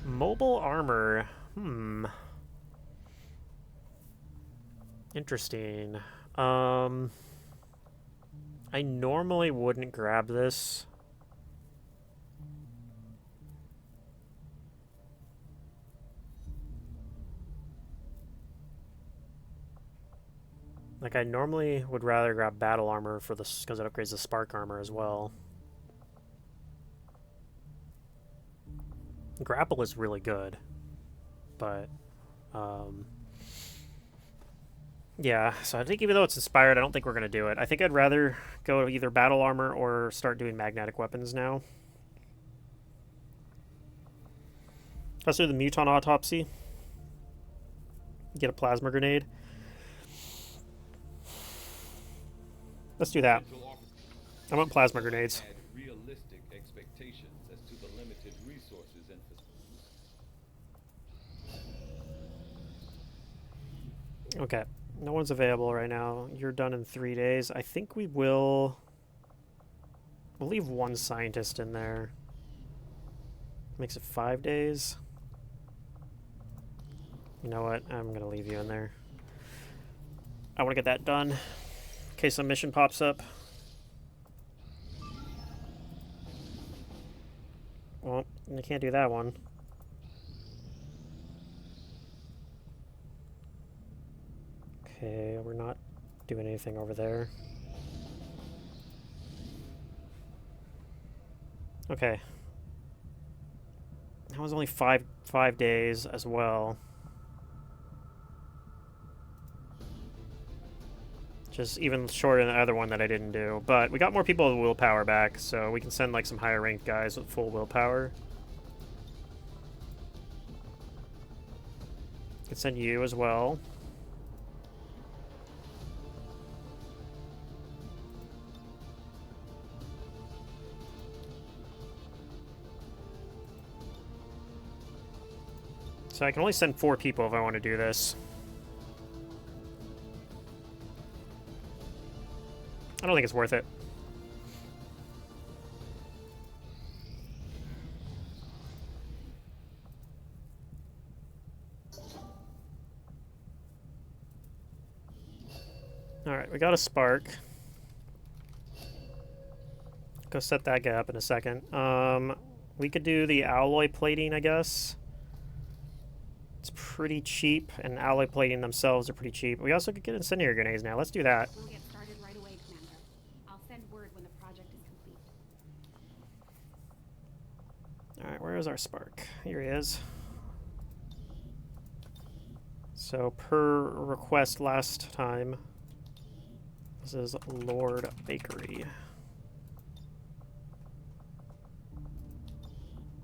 Mobile armor. Interesting. I normally wouldn't grab this. Like, I normally would rather grab battle armor for this because it upgrades the spark armor as well. Grapple is really good, but yeah, so I think even though it's inspired, I don't think we're going to do it. I think I'd rather go either battle armor or start doing magnetic weapons now. Let's do the Muton Autopsy. Get a plasma grenade. Let's do that. I want plasma grenades. Realistic expectations as to the limited resources and Okay, no one's available right now. You're done in 3 days. I think we'll leave one scientist in there. Makes it 5 days. You know what? I'm gonna leave you in there. I want to get that done in case some mission pops up. Well, I can't do that one. Okay, we're not doing anything over there. Okay. That was only five days as well. Just even shorter than the other one that I didn't do. But we got more people with willpower back, so we can send like some higher ranked guys with full willpower. Could send you as well. So I can only send 4 people if I want to do this. I don't think it's worth it. Alright, we got a spark. Go set that guy up in a second. We could do the alloy plating, I guess. It's pretty cheap, and alloy plating themselves are pretty cheap. We also could get incendiary grenades now. Let's do that. We'll get started right away, Commander. I'll send word when the project is complete. Alright, where is our spark? Here he is. So, per request last time, this is Lord Bakery.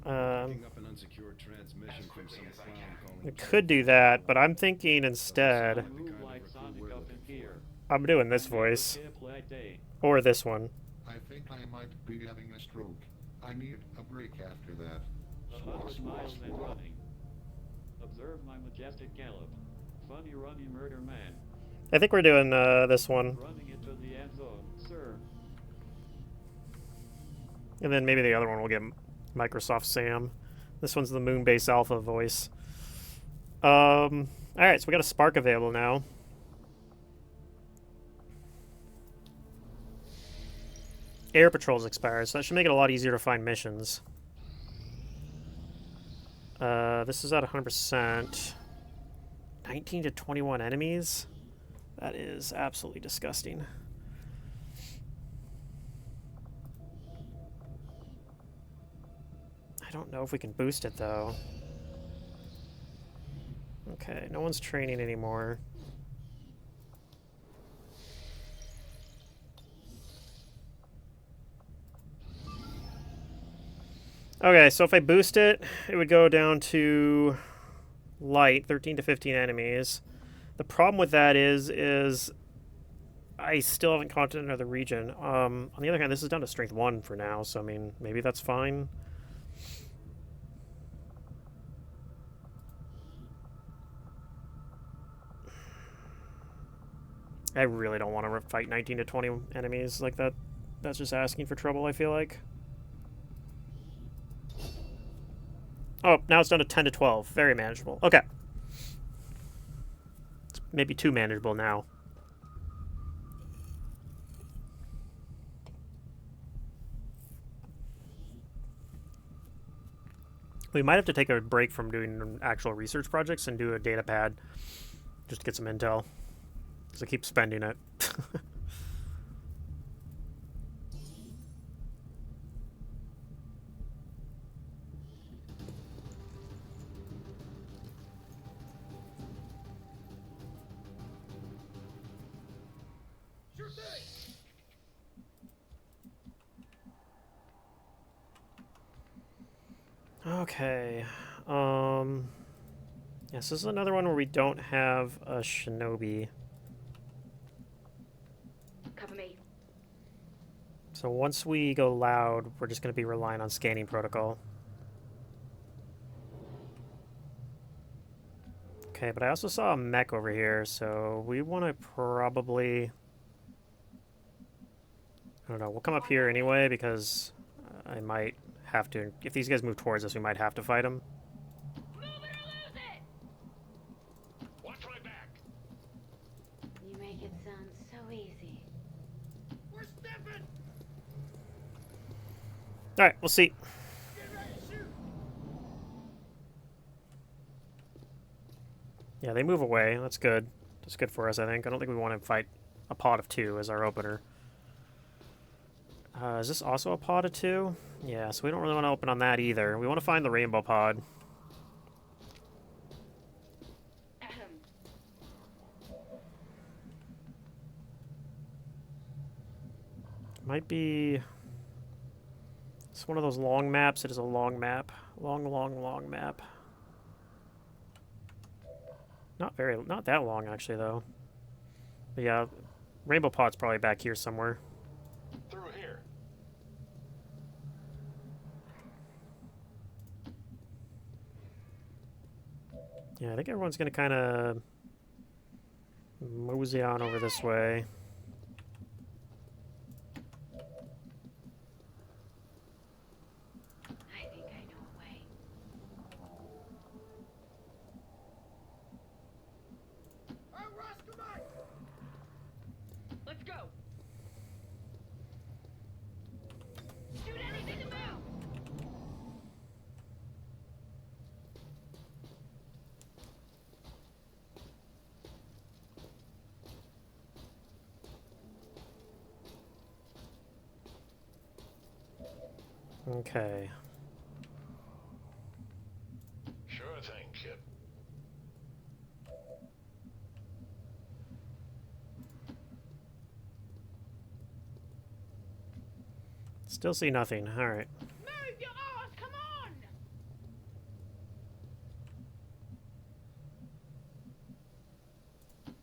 Up an unsecured transmission from some clown calling We could do that, but I'm thinking instead I'm doing this voice. Or this one. I think I might be having a stroke. I need a break after that. 100 miles and running. Observe my majestic gallop. Funny runny murder man. I think we're doing this one. Running into the end zone, sir. And then maybe the other one will get Microsoft Sam. This one's the Moonbase Alpha voice. Alright, so we got a spark available now. Air patrols expired, so that should make it a lot easier to find missions. This is at 100%. 19 to 21 enemies? That is absolutely disgusting. I don't know if we can boost it, though. Okay, no one's training anymore. Okay, so if I boost it, it would go down to light, 13 to 15 enemies. The problem with that is I still haven't caught another region. On the other hand, this is down to strength 1 for now, so I mean, maybe that's fine. I really don't want to fight 19 to 20 enemies like that. That's just asking for trouble, I feel like. Oh, now it's down to 10 to 12. Very manageable. Okay. It's maybe too manageable now. We might have to take a break from doing actual research projects and do a data pad just to get some intel. So keep spending it. Sure thing. Okay. Yes, this is another one where we don't have a shinobi. Cover me. So once we go loud, we're just going to be relying on scanning protocol. Okay, but I also saw a mech over here, so we want to probably... I don't know, we'll come up here anyway, because I might have to... If these guys move towards us, we might have to fight them. Move it or lose it! Watch my back. You make it sound so easy. We're stepping. Alright, we'll see. Get ready to shoot. Yeah, they move away. That's good. That's good for us, I think. I don't think we want to fight a pod of 2 as our opener. Is this also a pod of 2? Yeah, so we don't really want to open on that either. We want to find the rainbow pod. Might be... It's one of those long maps. It is a long map. Long map. Not that long, actually, though. But yeah, rainbow pod's probably back here somewhere. Through here. Yeah, I think everyone's going to kind of mosey on over this way. I think I know a way. All right, Ross, come on. Let's go. Shoot anything to move. Okay. Sure thing, kid. Still see nothing. All right. Move your ass, come on.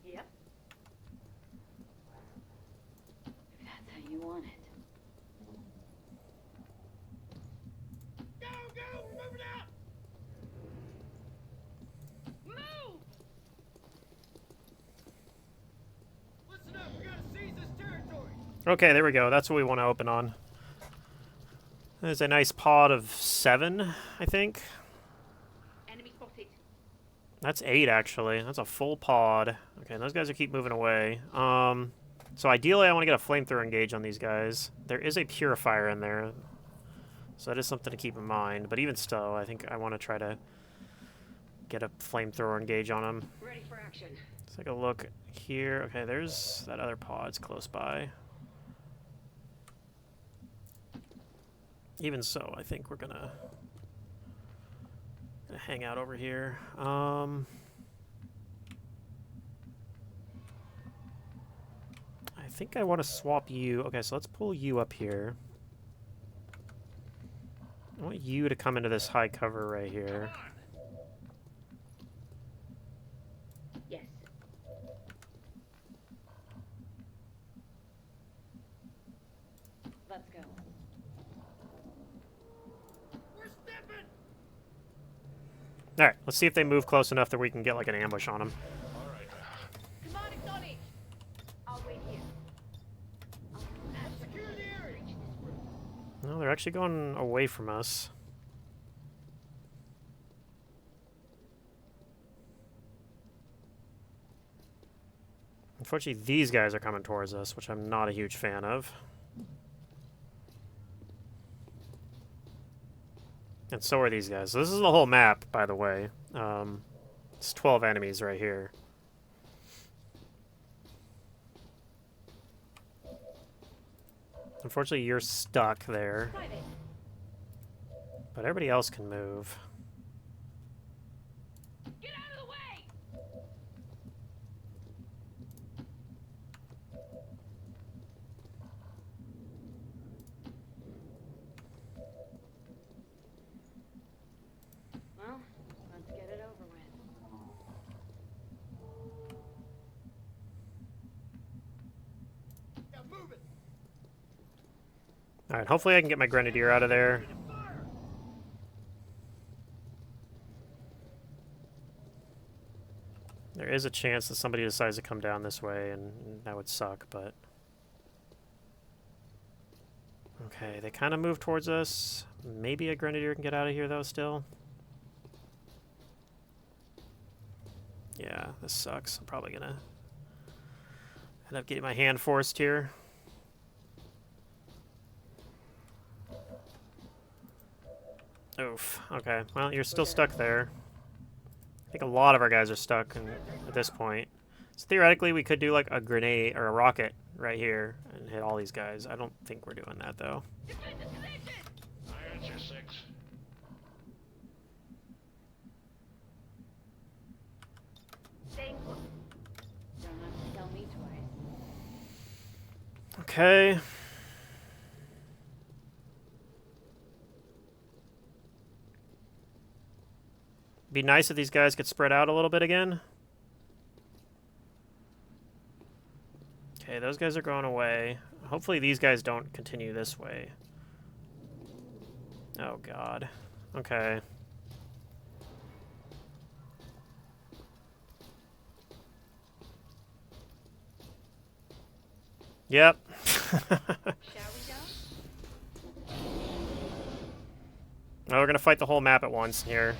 Yep. If that's how you want it. Go, go, we're moving out. Move! Listen up, we gotta seize this territory. Okay, there we go. That's what we want to open on. There's a nice pod of 7, I think. Enemy spotted. That's 8, actually. That's a full pod. Okay, those guys will keep moving away. So ideally, I want to get a flamethrower engage on these guys. There is a purifier in there, so that is something to keep in mind. But even still, I think I want to try to get a flamethrower engage on them. Ready for action. Let's take a look here. Okay, there's that other pod's close by. Even so, I think we're gonna hang out over here. I think I want to swap you. Okay, so let's pull you up here. I want you to come into this high cover right here. Yes. Alright, let's see if they move close enough that we can get like an ambush on them. Command acknowledged. I'll wait here. Secure the area. No, they're actually going away from us. Unfortunately, these guys are coming towards us, which I'm not a huge fan of. And so are these guys. So this is the whole map, by the way. It's 12 enemies right here. Unfortunately, you're stuck there. But everybody else can move. Get out of the way! Well, let's get it over with. Yeah, move it. Alright, hopefully I can get my Grenadier out of there. There is a chance that somebody decides to come down this way, and that would suck, but... Okay, they kind of move towards us. Maybe a Grenadier can get out of here, though, still. Yeah, this sucks. I'm probably gonna end up getting my hand forced here. Oof. Okay, well, you're still stuck there. I think a lot of our guys are stuck at this point. So theoretically, we could do like a grenade or a rocket right here and hit all these guys. I don't think we're doing that, though. I answer 6. Staying put. Don't have to tell me twice. Okay. Be nice if these guys could spread out a little bit again. Okay, those guys are going away. Hopefully these guys don't continue this way. Oh, God. Okay. Yep. Shall we go? Well, we're going to fight the whole map at once here.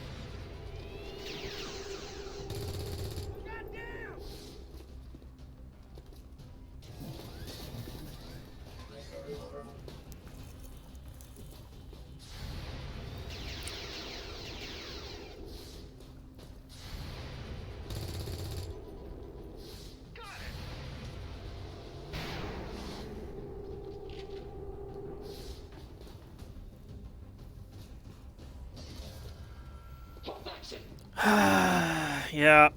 Yeah.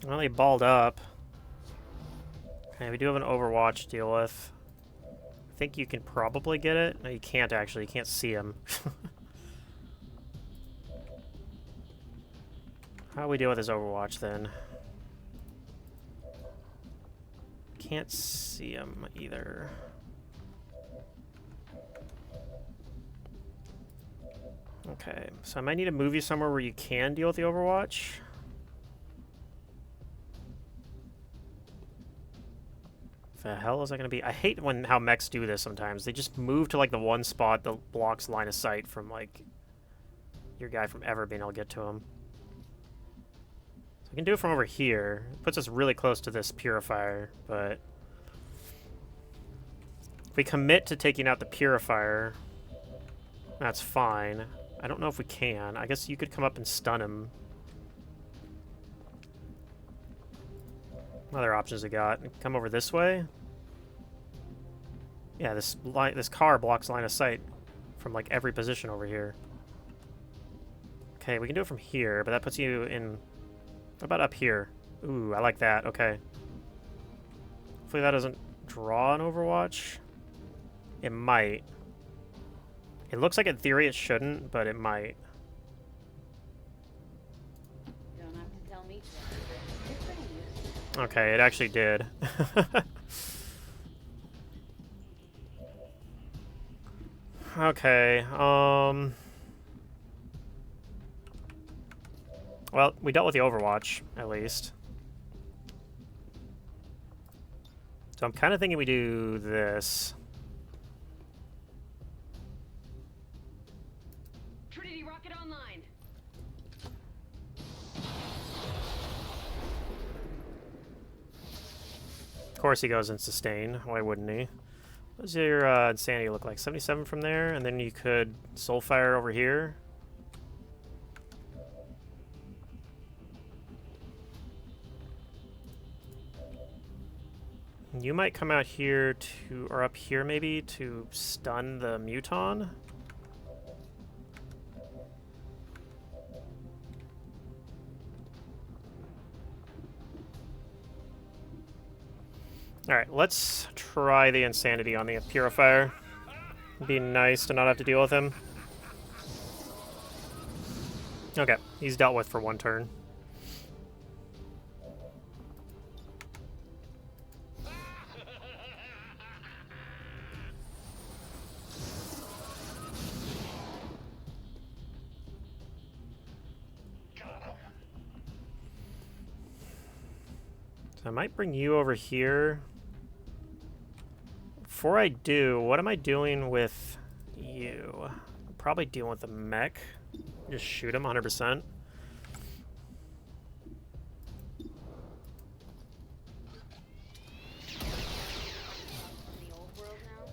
Well, they balled up. Okay, we do have an Overwatch to deal with. I think you can probably get it. No, you can't actually. You can't see him. How do we deal with his Overwatch then? Can't see him either. Okay, so I might need to move you somewhere where you can deal with the Overwatch. The hell is that going to be? I hate how mechs do this sometimes. They just move to like the one spot that blocks line of sight from like your guy from ever being able to get to him. So we can do it from over here. It puts us really close to this purifier, but if we commit to taking out the purifier, that's fine. I don't know if we can. I guess you could come up and stun him. What other options we got? Come over this way? Yeah, this car blocks line of sight from like every position over here. Okay, we can do it from here, but that puts you in... What about up here? Ooh, I like that. Okay. Hopefully that doesn't draw an Overwatch. It might. It looks like in theory it shouldn't, but it might. Don't have to tell me twice. You're pretty used. Okay, it actually did. Okay. Well, we dealt with the Overwatch, at least. So I'm kind of thinking we do this. Trinity rocket online. Of course he goes in sustain. Why wouldn't he? What does your insanity look like? 77 from there, and then you could Soulfire over here. You might come out here to, or up here maybe, to stun the Muton. Alright, let's try the Insanity on the Purifier. It'd be nice to not have to deal with him. Okay, he's dealt with for one turn. So I might bring you over here. Before I do, what am I doing with you? I'm probably dealing with the mech. Just shoot him 100%. The old world now?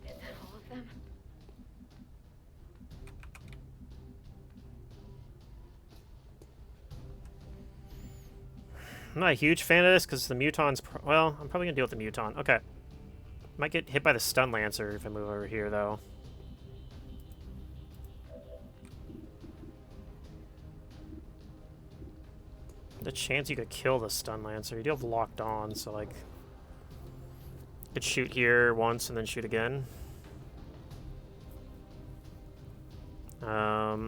Is that all of them? I'm not a huge fan of this because the Muton's... well, I'm probably going to deal with the Muton. Okay. Might get hit by the Stun Lancer if I move over here, though. The chance you could kill the Stun Lancer. You do have locked on, so, like... you could shoot here once and then shoot again. Yeah,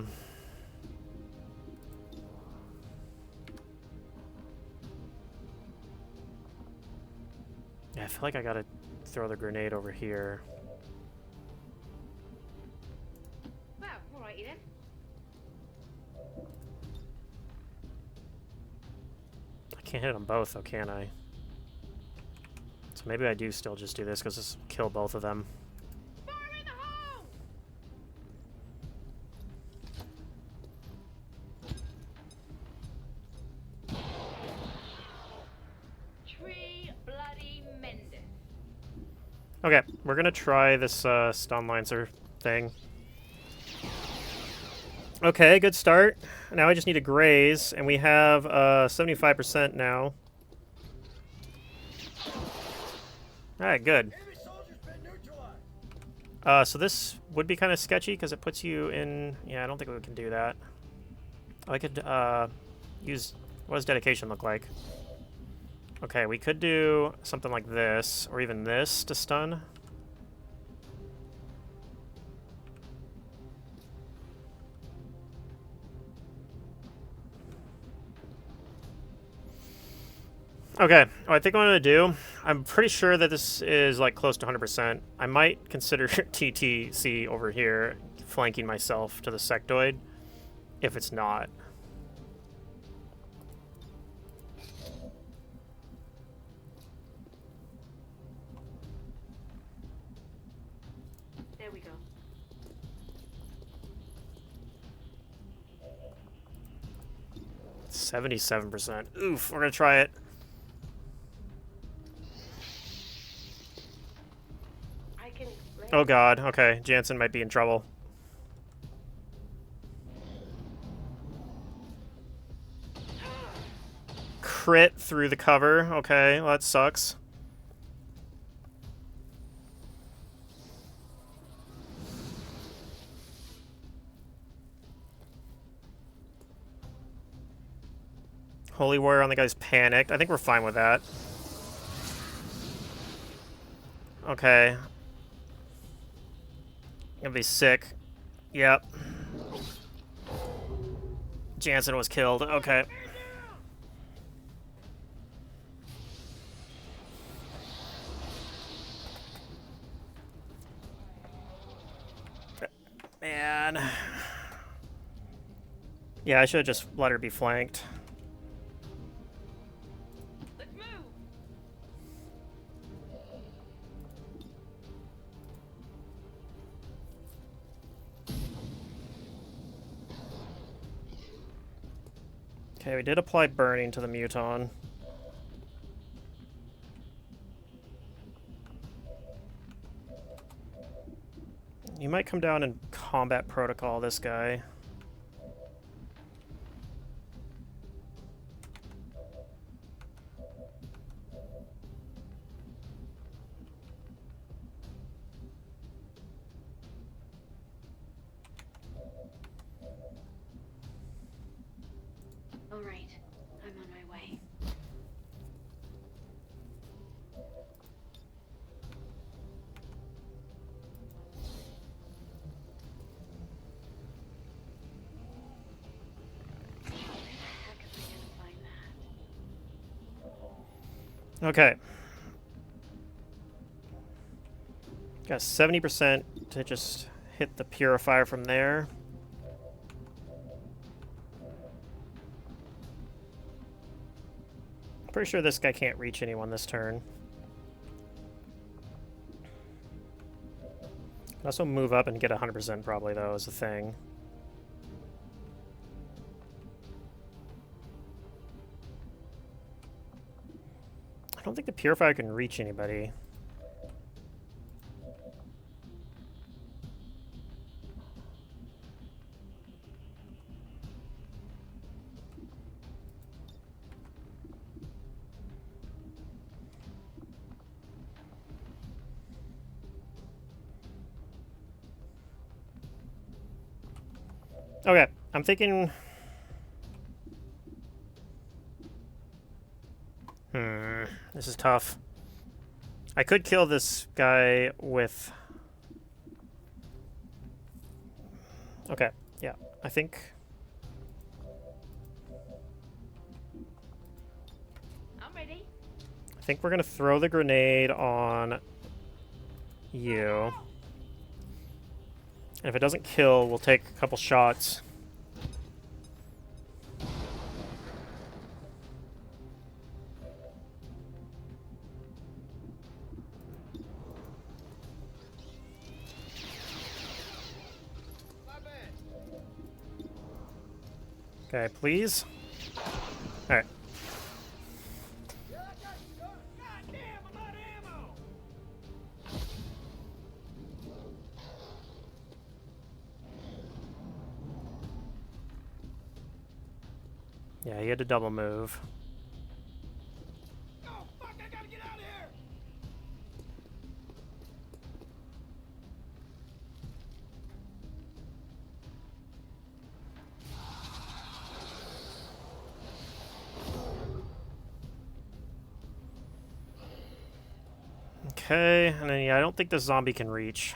I feel like I gotta throw the grenade over here. Well, alrighty then. I can't hit them both, though, can I? So maybe I do still just do this, because this will kill both of them. Fire in the hole! Tree bloody mended. Okay, we're gonna try this Stun Lancer thing. Okay, good start. Now I just need to graze, and we have 75% now. Alright, good. So this would be kind of sketchy because it puts you in... yeah, I don't think we can do that. I could use... what does dedication look like? Okay, we could do something like this, or even this to stun. Okay, what I think I'm going to do, I'm pretty sure that this is like close to 100%. I might consider TTC over here, flanking myself to the sectoid, if it's not. There we go. 77%. Oof, we're going to try it. Oh god, okay, Jansen might be in trouble. Crit through the cover, okay, well, that sucks. Holy Warrior on the guy's panicked. I think we're fine with that. Okay. Gonna be sick. Yep. Jansen was killed. Okay. Man. Yeah, I should have just let her be flanked. Let's move. Okay, we did apply burning to the muton. You might come down and combat protocol this guy. All right, I'm on my way. Okay. Got 70% to just hit the purifier from there. Pretty sure this guy can't reach anyone this turn. Can also move up and get 100% probably, though, is the thing. I don't think the purifier can reach anybody. Okay, I'm thinking... This is tough. I could kill this guy with... Okay, yeah, I think... I'm ready. I think we're gonna throw the grenade on you. And if it doesn't kill, we'll take a couple shots. Okay, please. Alright. Yeah, he had to double move. Oh, fuck, I gotta get out of here! Okay, and then yeah, I don't think the zombie can reach.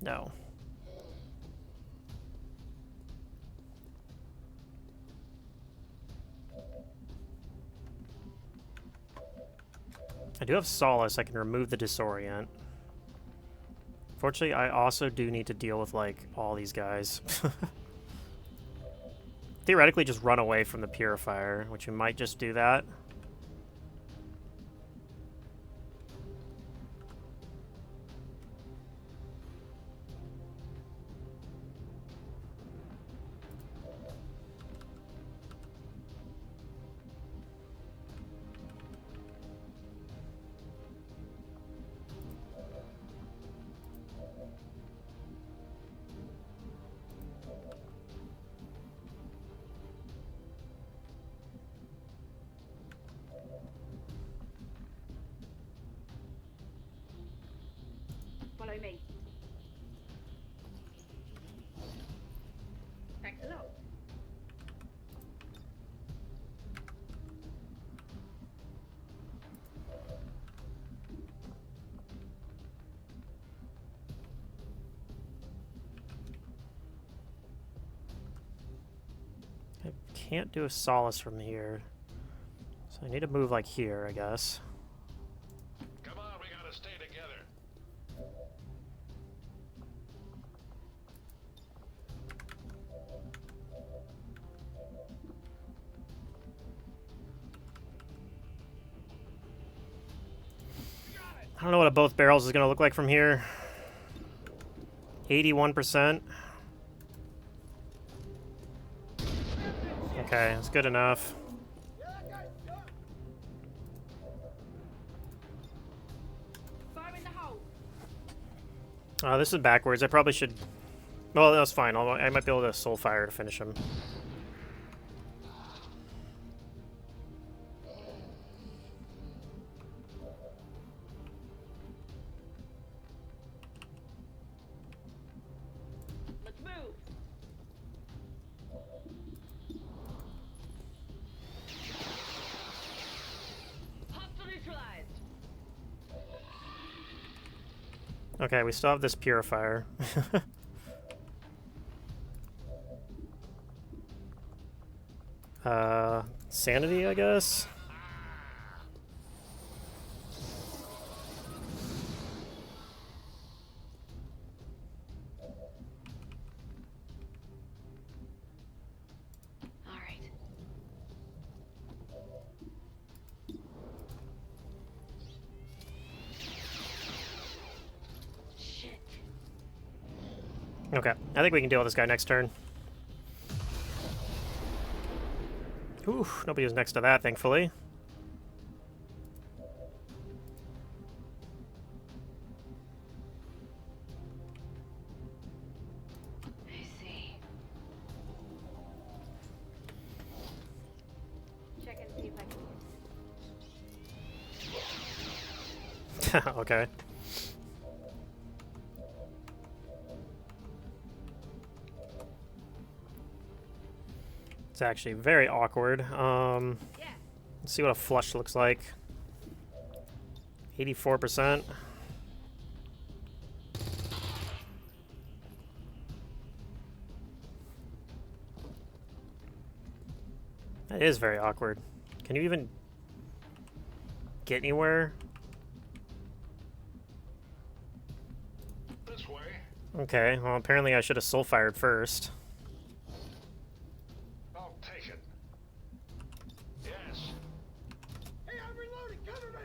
No. I do have Solace. I can remove the disorient. Fortunately, I also do need to deal with, like, all these guys. Theoretically, just run away from the Purifier, which we might just do that. Follow me. Thanks a lot. I can't do a Solace from here. So I need to move, like, here, I guess. Come on, we gotta stay together. I don't know what a both barrels is going to look like from here. 81%. Okay, that's good enough. Fire in the hole. This is backwards. I probably should... Well, that's fine. I might be able to soul fire to finish him. Let's move. Hostile neutralized. Okay, we still have this purifier. Sanity, I guess? All right. Shit. Okay, I think we can deal with this guy next turn. Ooh, nobody was next to that, thankfully. I see. Check and see if I can use. Okay. It's actually very awkward. Let's see what a flush looks like. 84%. That is very awkward. Can you even get anywhere? This way. Okay, well apparently I should have soul fired first. I'll take it. Yes. Hey, I'm reloading. Cover me.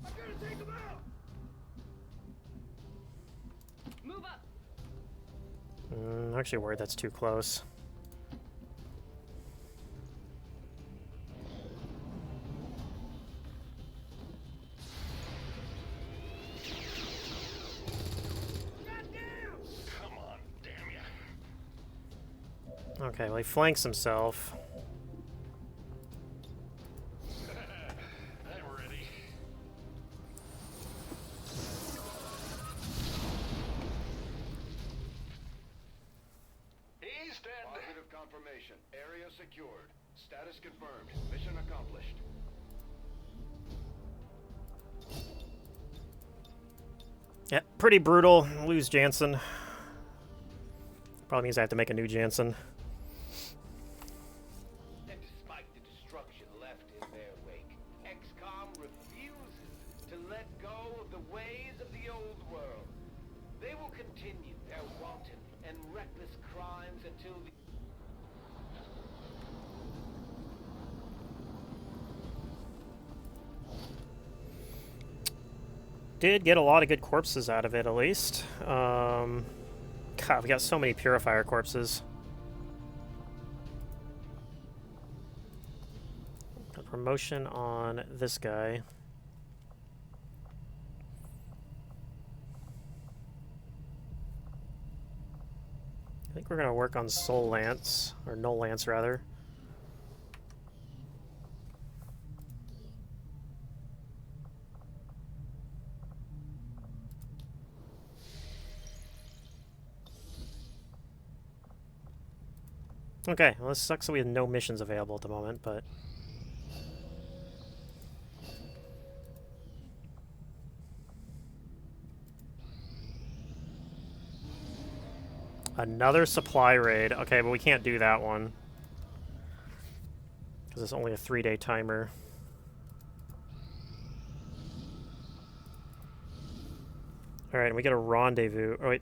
I'm gonna take him out. Move up. I'm actually worried that's too close. Come on, damn ya. Okay, well he flanks himself. I'm ready. He's dead. Positive confirmation. Area secured. Status confirmed. Mission accomplished. Yeah, pretty brutal. Lose Jansen. Probably means I have to make a new Jansen. And despite the destruction left in their wake, XCOM refuses to let go of the ways of the old world. They will continue their wanton and reckless crimes until the... Did get a lot of good corpses out of it, at least. God, we got so many purifier corpses. A promotion on this guy. I think we're gonna work on Soul Lance, or Null Lance rather. Okay, well this sucks that we have no missions available at the moment, but... Another supply raid. Okay, but we can't do that one. Because it's only a 3-day timer. Alright, and we get a rendezvous. Oh, wait.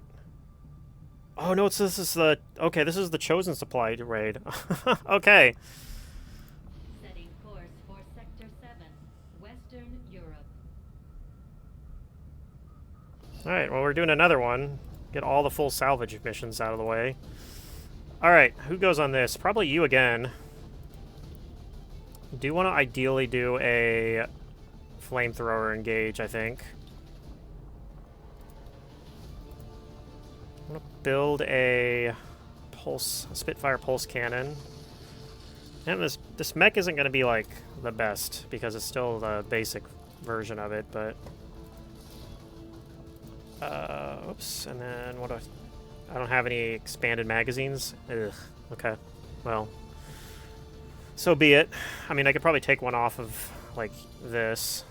Oh, no, this is the... Okay, this is the chosen supply raid. Okay. Setting course for Sector 7, Western Europe. Alright, well, we're doing another one. Get all the full salvage missions out of the way. Alright, who goes on this? Probably you again. Do want to ideally do a flamethrower engage, I think. I'm going to build a Spitfire pulse cannon. And this mech isn't going to be, like, the best, because it's still the basic version of it, but... oops, and then what do I don't have any expanded magazines? Ugh, okay. Well, so be it. I mean, I could probably take one off of, like, this.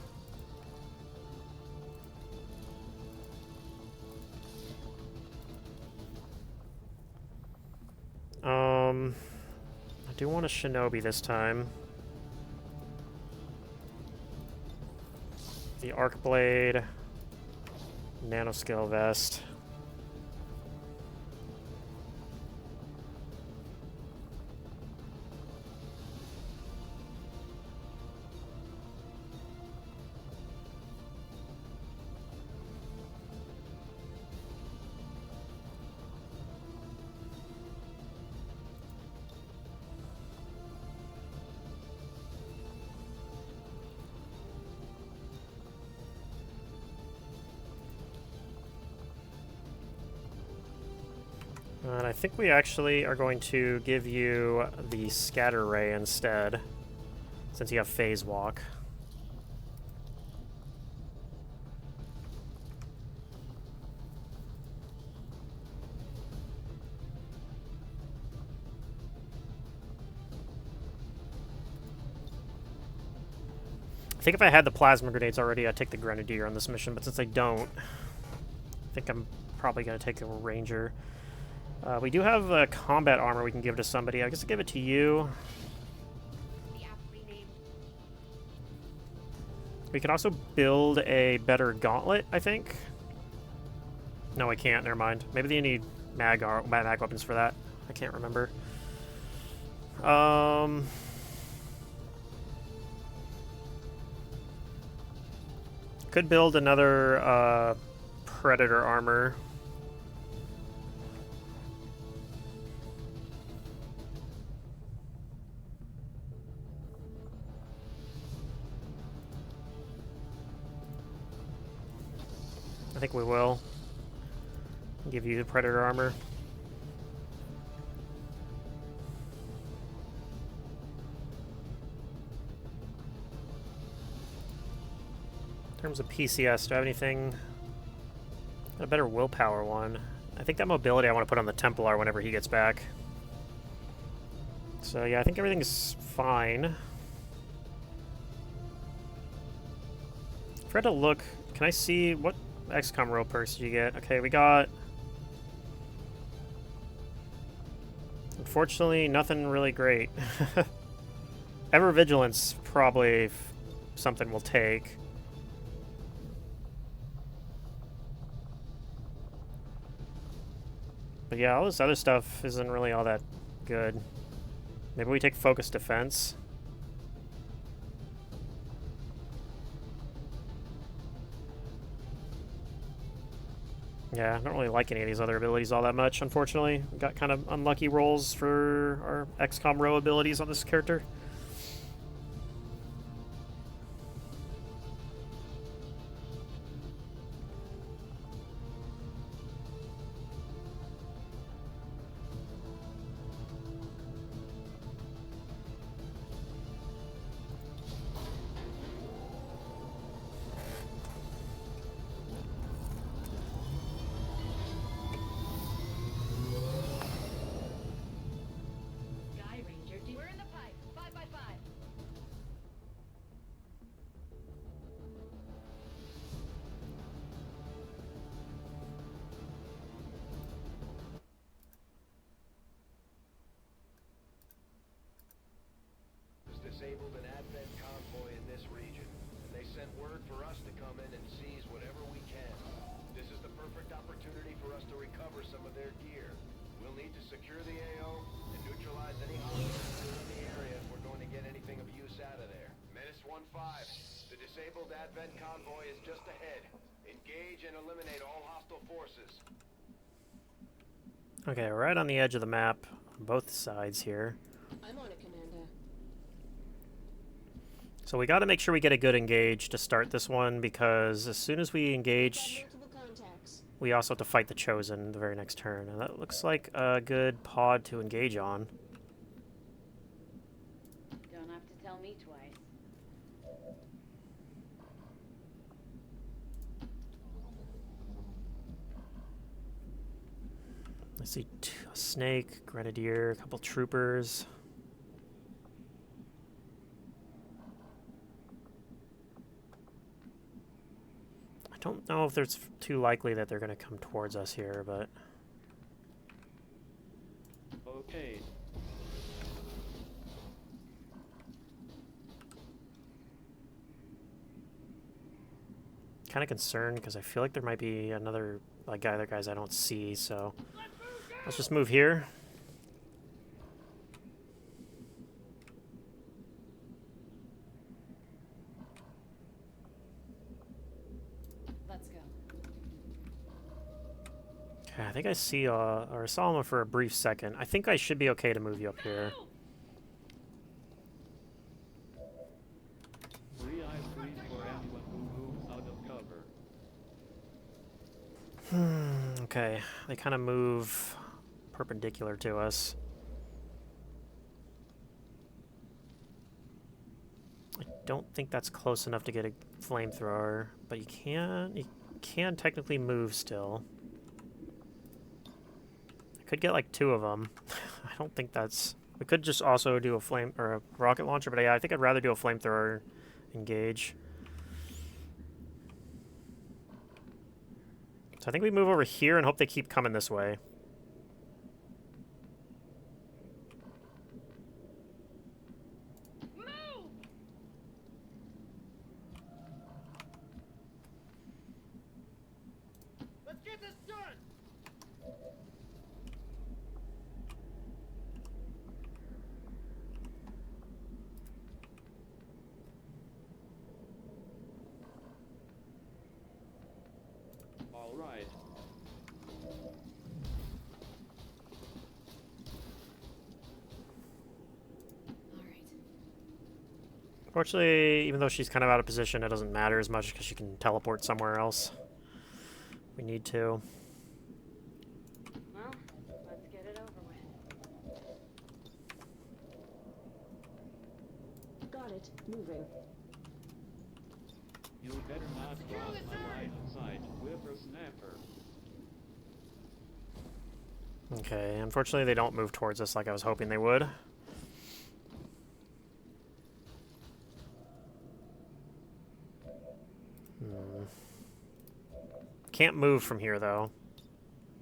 I do want a Shinobi this time. The Arc Blade, Nanoscale Vest. And I think we actually are going to give you the Scatter Ray instead, since you have Phase Walk. I think if I had the Plasma Grenades already, I'd take the Grenadier on this mission, but since I don't, I think I'm probably going to take a Ranger. We do have combat armor we can give to somebody. I guess I'll give it to you. We can also build a better gauntlet, I think. No, I can't. Never mind. Maybe they need mag weapons for that. I can't remember. Could build another Predator armor. I think we will. Give you the Predator armor. In terms of PCS, do I have anything? A better willpower one. I think that mobility I want to put on the Templar whenever he gets back. So yeah, I think everything's fine. If I had to look, can I see what XCOM row perks did you get? Okay, we got... Unfortunately, nothing really great. Ever Vigilance, probably something we'll take. But yeah, all this other stuff isn't really all that good. Maybe we take Focus Defense. Yeah, I don't really like any of these other abilities all that much, unfortunately. We got kind of unlucky rolls for our XCOM row abilities on this character. Disabled an Advent convoy in this region, and they sent word for us to come in and seize whatever we can. This is the perfect opportunity for us to recover some of their gear. We'll need to secure the AO and neutralize any hostiles in the area if we're going to get anything of use out of there. Menace 1-5, the disabled Advent convoy is just ahead. Engage and eliminate all defenses. Okay, right on the edge of the map, on both sides here. I'm on it, Commander. So we got to make sure we get a good engage to start this one, because as soon as we engage, we also have to fight the Chosen the very next turn. And that looks like a good pod to engage on. Don't have to tell me twice. I see a snake, grenadier, a couple troopers. I don't know if it's too likely that they're going to come towards us here, but... Okay. Kind of concerned because I feel like there might be another other guys I don't see, so let's just move here. Let's go. Okay, I think I see or saw him for a brief second. I think I should be okay to move you up here. Okay, they kind of move perpendicular to us. I don't think that's close enough to get a flamethrower, but you can technically move still. I could get like 2 of them. I don't think that's... We could just also do a flame or a rocket launcher, but yeah, I think I'd rather do a flamethrower engage. So I think we move over here and hope they keep coming this way. Move! Let's get this done! All right. Fortunately, even though she's kind of out of position, it doesn't matter as much because she can teleport somewhere else. We need to. Well, let's get it over with. Got it. Moving. You better not cross my line of sight, whippersnapper. Okay, unfortunately they don't move towards us like I was hoping they would. Can't move from here, though.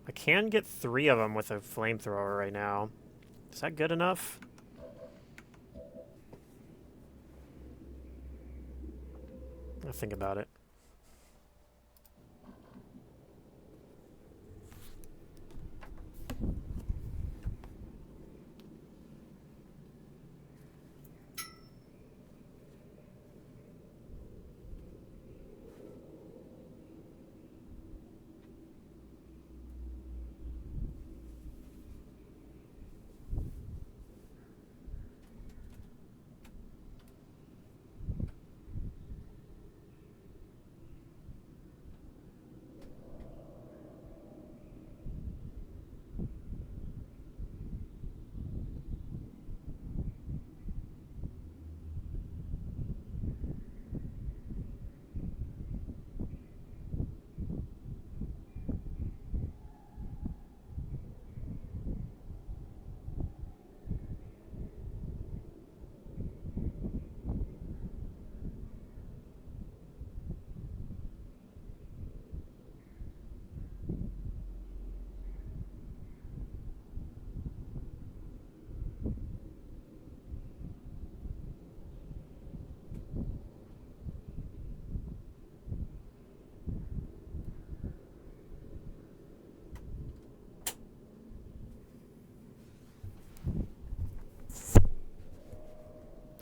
I can get 3 of them with a flamethrower right now. Is that good enough? I'll think about it.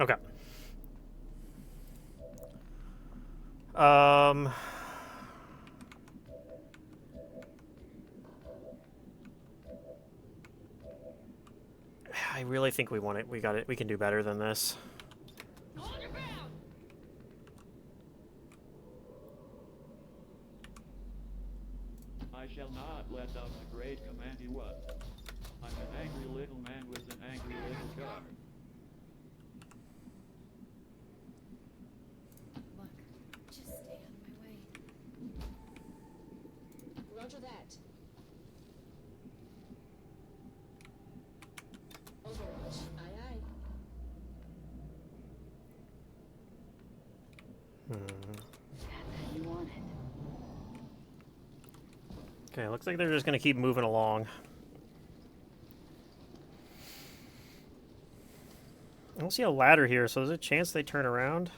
Okay. I really think we want it. We got it. We can do better than this. Hold your ground! I shall not let down the great Commandy One. I'm an angry little man with an angry little gun. Look, just stay out of my way. Roger that. Overwatch. Aye, aye. That's how you want it. Okay, looks like they're just gonna keep moving along. I don't see a ladder here, so there's a chance they turn around.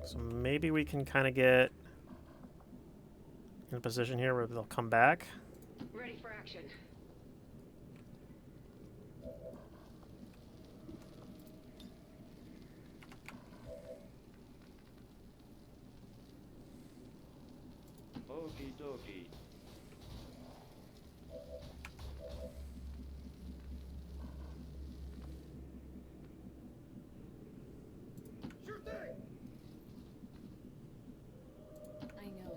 So maybe we can kind of get in a position here where they'll come back. Ready for action. Okie dokie. Sure thing. I know.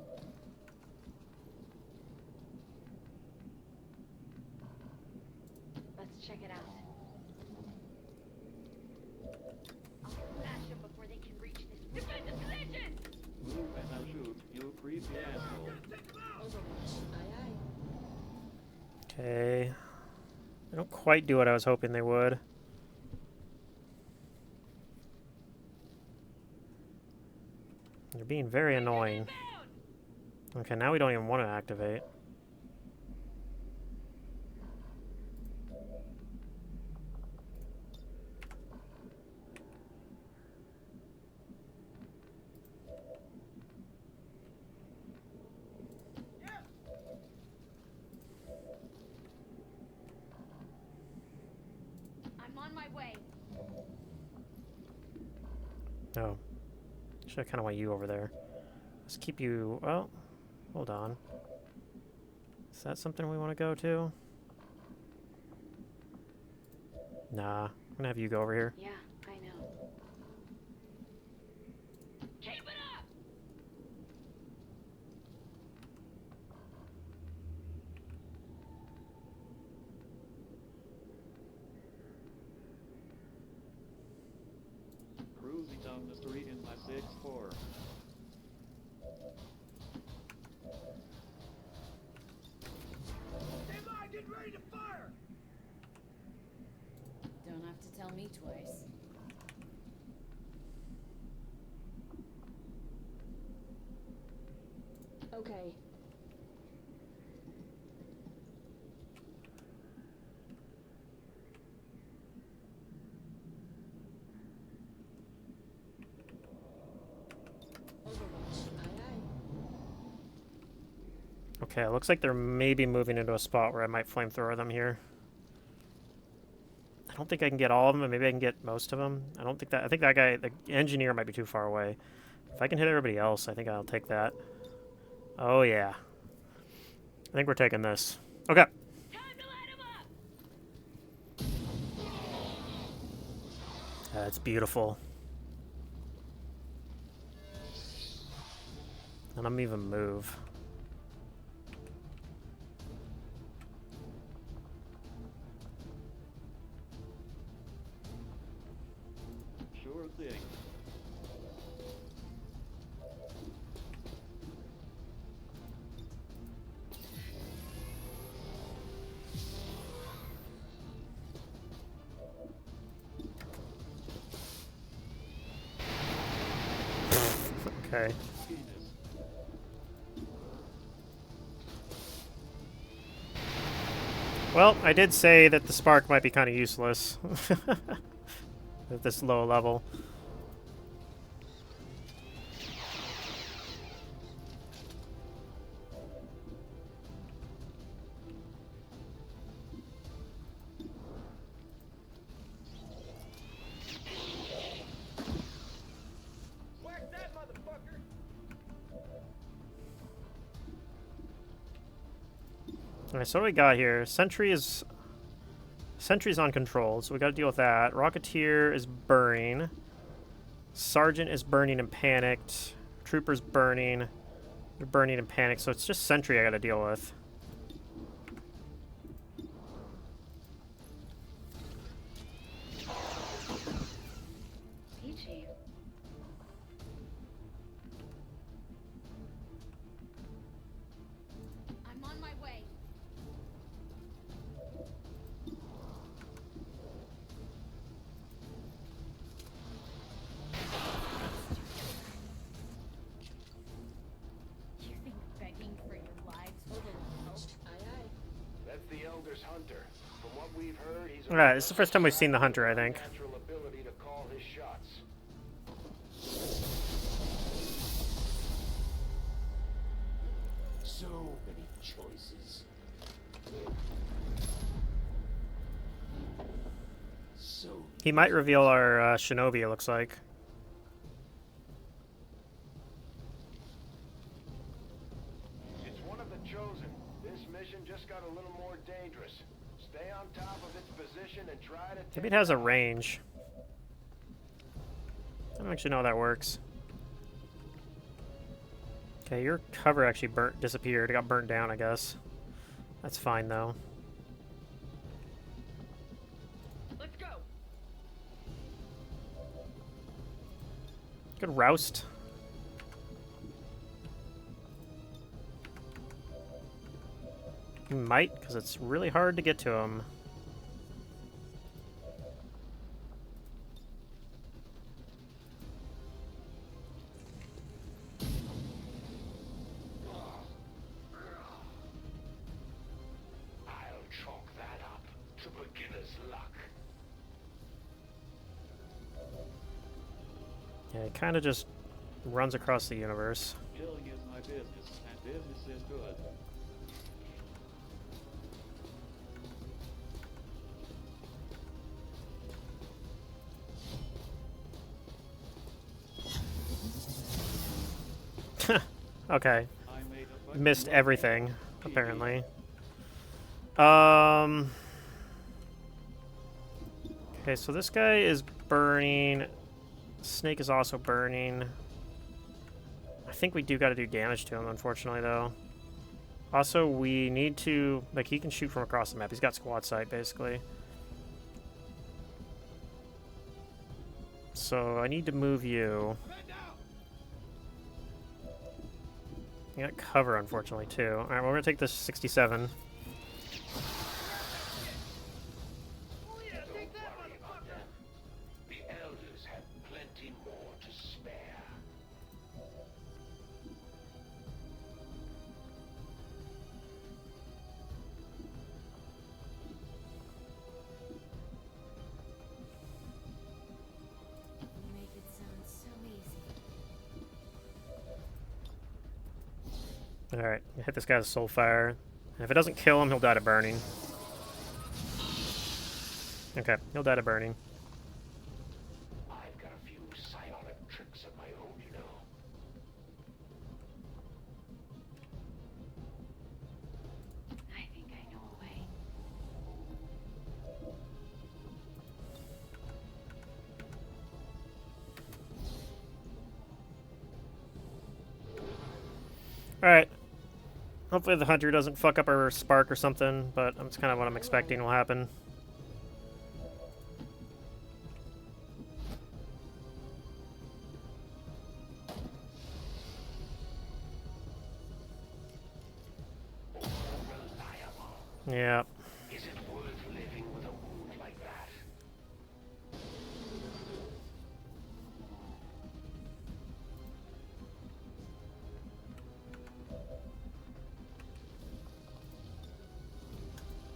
Let's check it out. I'll smash them before they can reach this. Defend the position! Move and I'll shoot, you creepy asshole. Overwatch. Aye, aye. Okay. They don't quite do what I was hoping they would. They're being very annoying. Okay, now we don't even want to activate. I'm on my way. Oh. Actually, I kind of want you over there. Let's keep you... Well, hold on. Is that something we want to go to? Nah. I'm gonna have you go over here. Yeah, I know. Keep it up! Cruising down the street in my 6'4". Stand by, get ready to fire! Don't have to tell me twice. Okay. Overwatch. Aye, aye. Okay, it looks like they're maybe moving into a spot where I might flamethrower them here. I don't think I can get all of them, but maybe I can get most of them. I don't think that... I think that guy, the engineer, might be too far away. If I can hit everybody else, I think I'll take that. Oh, yeah. I think we're taking this. Okay. Time to light 'em up! That's beautiful. And I'm even move. Sure thing. Okay. Penis. Well, I did say that the spark might be kind of useless at this low level. Whack that motherfucker! Alright, so what do we got here? Sentry's on control, so we gotta deal with that. Rocketeer is burning. Sergeant is burning and panicked. Trooper's burning. They're burning and panicked, so it's just Sentry I gotta deal with. Hey, Chief. I'm on my way. You think begging for your lives will help? Aye, aye. That's the Elder's hunter. From what we've heard, he's Alright, this is the first time we've seen the hunter, I think. natural ability to call his shots. So many choices. So He might reveal our shinobi, it looks like. It's one of the chosen. This mission just got a little more dangerous. Stay on top of its position and try to Maybe it has a range. I don't actually know how that works. Okay, your cover actually disappeared. It got burnt down, I guess. That's fine, though. Let's go. Good roust. You might, because it's really hard to get to him. I'll chalk that up to beginner's luck. Yeah, he kind of just runs across the universe. Killing is my business, and business is good. Okay. I made a bunch Missed of everything, apparently. Okay, so this guy is burning. Snake is also burning. I think we do got to do damage to him, unfortunately, though. Also, we need to... Like, he can shoot from across the map. He's got squad sight, basically. So, I need to move you. You got cover, unfortunately, too. Alright, well, we're gonna take this 67. The elders have plenty more to spare. You make it sound so easy. Alright, hit this guy with Soulfire. And if it doesn't kill him, he'll die to burning. Okay, he'll die to burning. I've got a few psionic tricks of my own, you know. I think I know a way. Alright. Hopefully the hunter doesn't fuck up our spark or something, but that's kind of what I'm expecting will happen. Yeah. Is it worth living with a wound like that?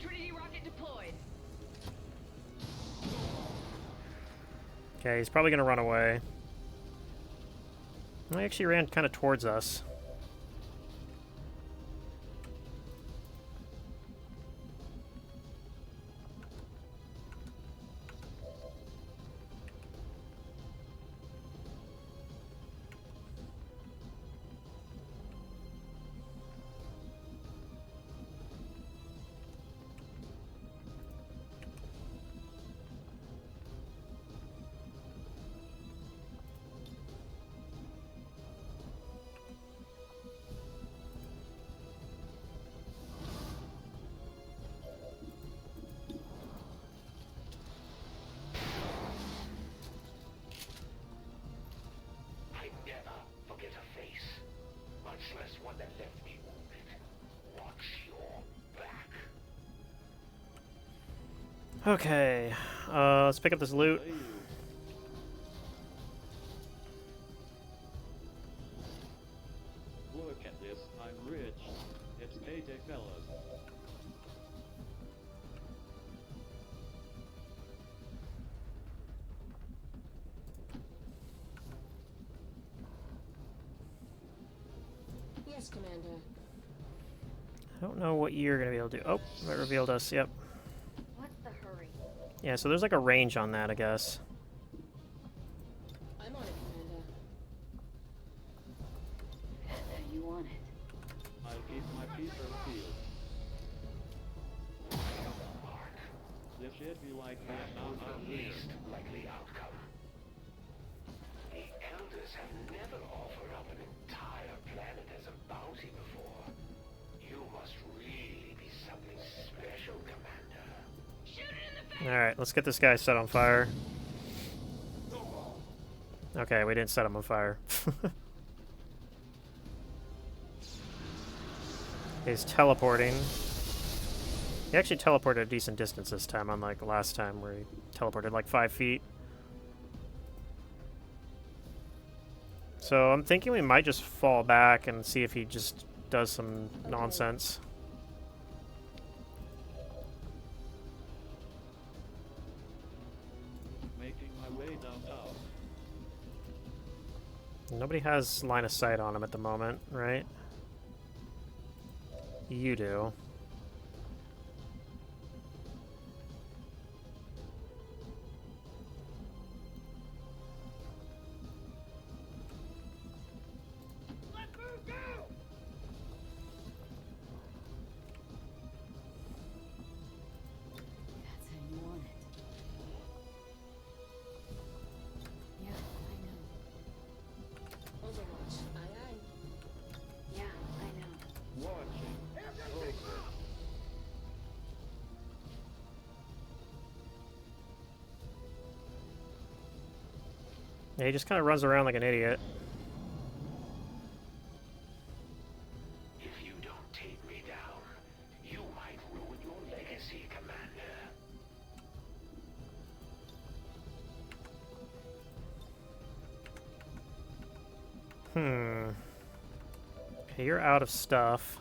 Trinity rocket deployed. Okay, he's probably gonna run away. He actually ran kind of towards us. Okay, let's pick up this loot. Look at this, I'm rich. It's payday, fellas. Yes, Commander. I don't know what you're gonna be able to do. Oh, that revealed us. Yep. What's the hurry? Yeah, so there's like a range on that, I guess. I'm on it, Commander. That's how you want it. I keep my piece of the field. This should be like Vietnam out here. Least likely outcome. The elders have never offered up an entire planet as a bounty before. You must really be something special, Commander. Shoot it in the face! Alright, let's get this guy set on fire. Okay, we didn't set him on fire. He's teleporting. He actually teleported a decent distance this time, unlike last time where he teleported like 5 feet. So I'm thinking we might just fall back and see if he just does some nonsense. Making my way downtown. Nobody has line of sight on him at the moment, right? You do. Let's move, go! That's how you want it. Yeah, I know. Overwatch. Aye, aye. Yeah, I know. Watching. Hey, I've got to take him out! Yeah, he just kind of runs around like an idiot. If you don't take me down, you might ruin your legacy, Commander. Okay, you're out of stuff.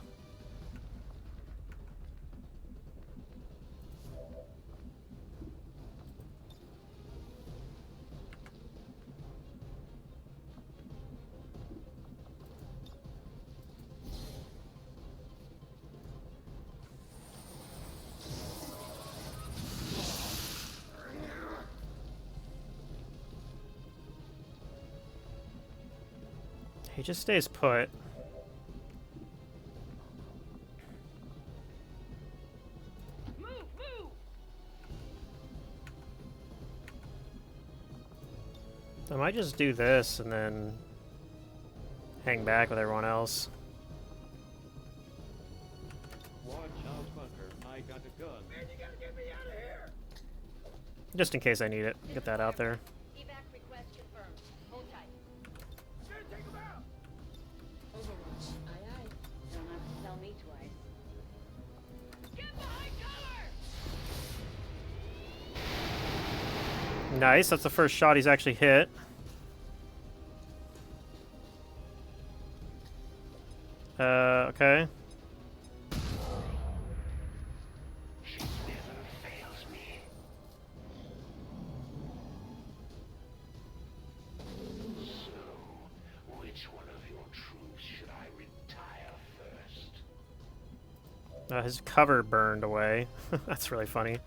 He just stays put. Move, move! I might just do this and then hang back with everyone else. Watch out, bunker. I got a gun. Man, you gotta get me out of here! Just in case I need it. Get that out there. Evac request confirmed. Hold tight. I'm gonna take him out! Overwatch. Aye, aye. Don't have to tell me twice. Get behind cover! Nice, that's the first shot he's actually hit. Okay. She never fails me. So, which one of your troops should I retire first? His cover burned away. That's really funny.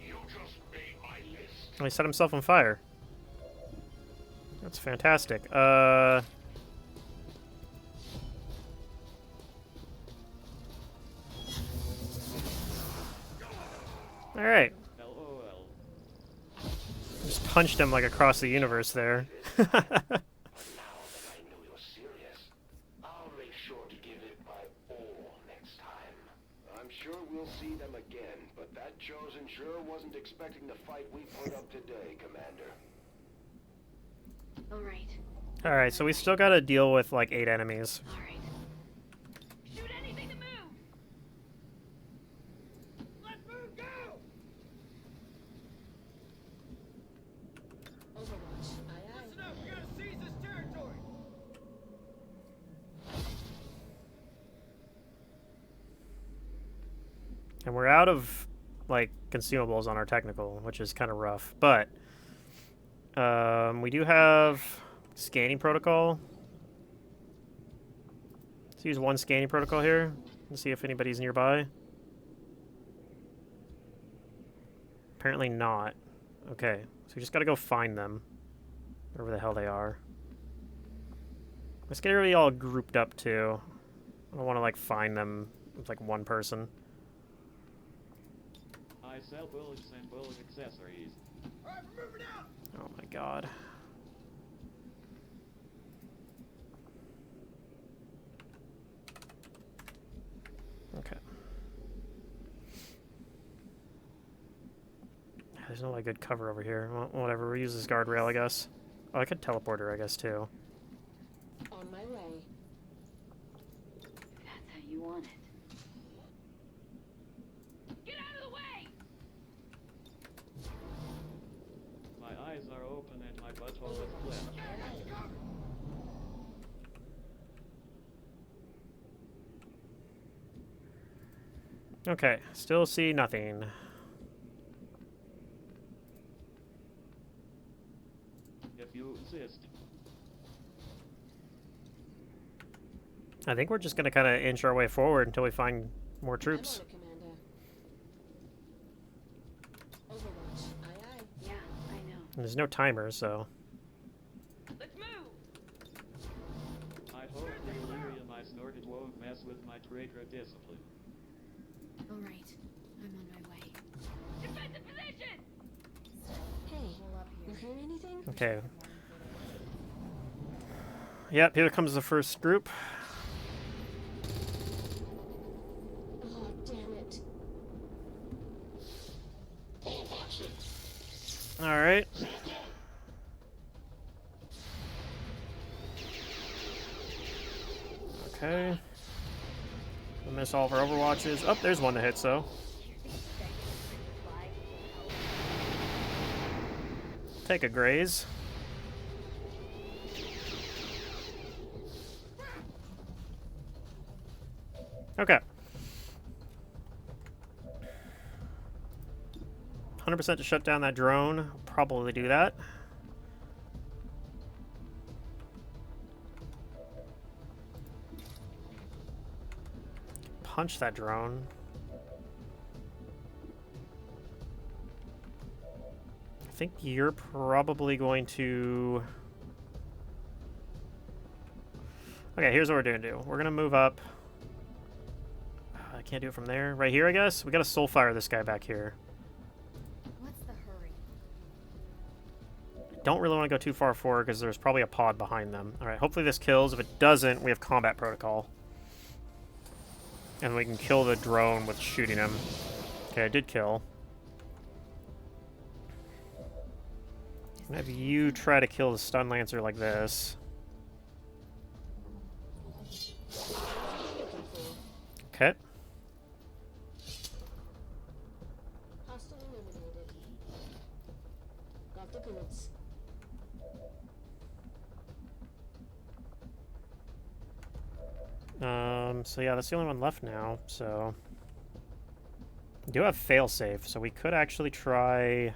You just made my list. Oh, he set himself on fire. That's fantastic. Alright. LOL. Just punched him like across the universe there. Now that I know you're serious, I'll make sure to give it my all next time. I'm I'm sure we'll see them again, but that chosen sure wasn't expecting the fight we put up today, Commander. All right. Alright, so we still gotta deal with like 8 enemies. All right. Shoot anything to move! Let's move, go! Overwatch. Aye, aye. Listen up, we gotta seize this territory! And we're out of like consumables on our technical, which is kind of rough. But we do have scanning protocol. Let's use one scanning protocol here and see if anybody's nearby. Apparently not. Okay, so we just gotta go find them. Wherever the hell they are. Let's get everybody all grouped up too. I don't want to like find them with like one person. I sell bullets and bullet accessories. Alright, we're moving out! Oh my god. Okay. There's no like good cover over here. Well, whatever, we'll use this guardrail, I guess. Oh, I could teleport her, I guess, too. On my way. That's how you want it. Get out of the way! My eyes are open and my butthole is clenched. Okay, still see nothing. If you insist. I think we're just gonna kind of inch our way forward until we find more troops. I'm on it, Commander. Overwatch. Aye, aye. Yeah, I know. And there's no timer, so... Let's move! I hope the delirium I snorted won't mess with my traitor discipline. All right, I'm on my way. Defensive position! Hey, you hear anything? Okay. Yep, here comes the first group. Oh, damn it. Alright. Okay. We'll miss all of our overwatches. Oh, there's one to hit, so. Take a graze. Okay. 100% to shut down that drone. Probably do that. Punch that drone. I think you're probably going to... Okay, here's what we're going to do. We're going to move up. I can't do it from there. Right here, I guess? We got to soul fire this guy back here. What's the hurry? Don't really want to go too far forward because there's probably a pod behind them. Alright, hopefully this kills. If it doesn't, we have combat protocol. And we can kill the drone with shooting him. Okay, I did kill. I'm gonna have you try to kill the stun lancer like this. Okay. Hostile eliminated. Got the goods. So yeah, that's the only one left now, so... We do have failsafe, so we could actually try...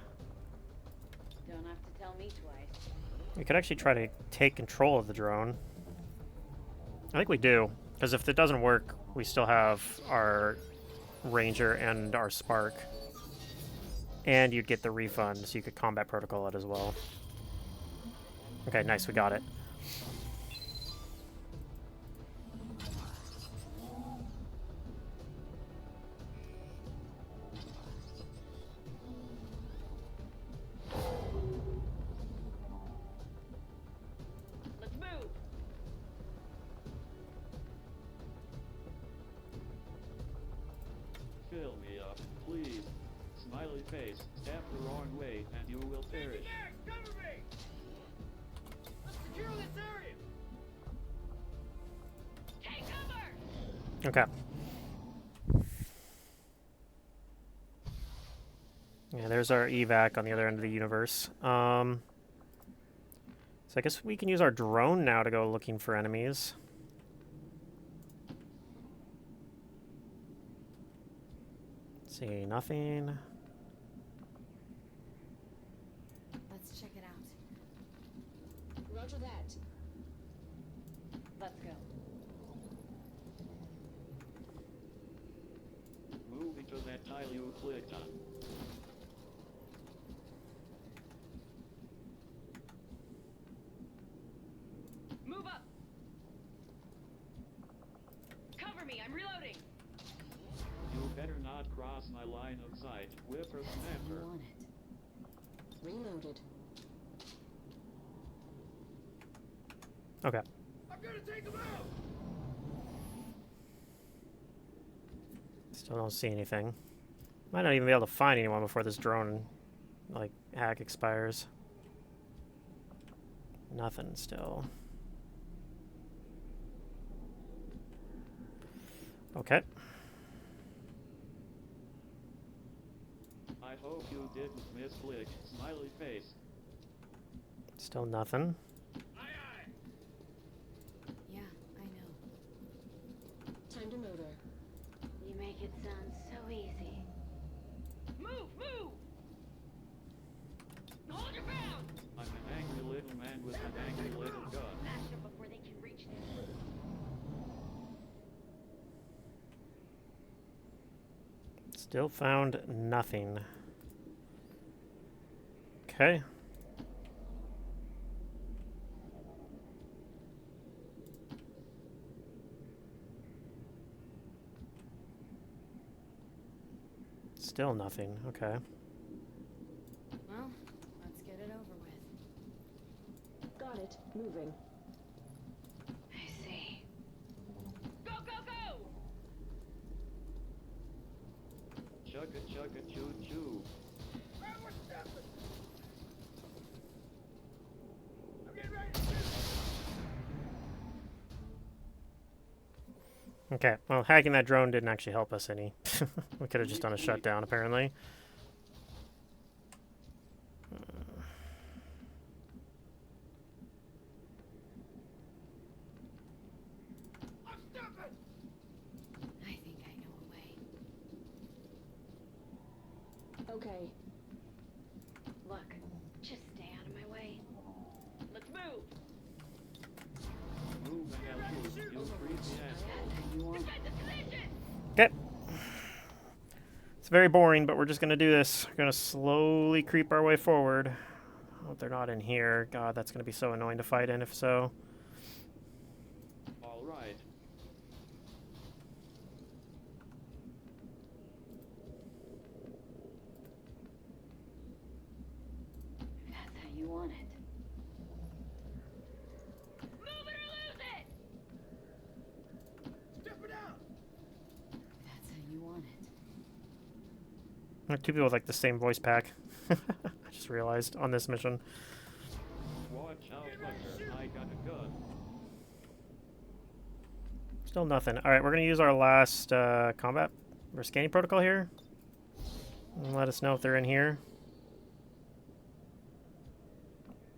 Don't have to tell me twice. We could actually try to take control of the drone. I think we do, because if it doesn't work, we still have our Ranger and our Spark. And you'd get the refund, so you could combat protocol it as well. Okay, nice, we got it. Let's move! fill me up, please. Smiley face, step the wrong way and you will perish. Cover me! Let's secure this area! Take cover! Okay. Yeah, there's our evac on the other end of the universe. So I guess we can use our drone now to go looking for enemies. Let's see, nothing. Let's check it out. Roger that. Let's go. Move into that tile you clicked on. Move up! Cover me, I'm reloading! You better not cross my line of sight, whippersnapper. You want it. Reloaded. Okay. I'm gonna take him out! Still don't see anything. Might not even be able to find anyone before this drone, like, hack expires. Nothing still. Okay. I hope you didn't misclick, smiley face. Still nothing. Yeah, I know. Time to motor. You make it sound so easy. Move! Move! Hold your ground! I'm an angry little man with an angry little gun. Smash them before they can reach them. Still found nothing. Okay. Still nothing. Okay. Well, let's get it over with. Got it. Moving. I see. Go, go, go! Chugga chugga choo choo. Man, we're stepping! I'm getting ready to shoot! Okay. Well, hacking that drone didn't actually help us any. We could have just done a shutdown, apparently. I'm stepping! I think I know a way. Okay. Look, just stay out of my way. Let's move! Move and I'll shoot, you creepy ass. Defensive position! Okay. It's very boring, but we're just going to do this. We're going to slowly creep our way forward. I hope they're not in here. God, that's going to be so annoying to fight in if so. All right. If that's how you want it. Move it or lose it! Step it out! That's how you want it. Two people with like the same voice pack. I just realized on this mission. Watch out, fucker. I got a gun. Still nothing. All right, we're going to use our last combat or scanning protocol here. And let us know if they're in here.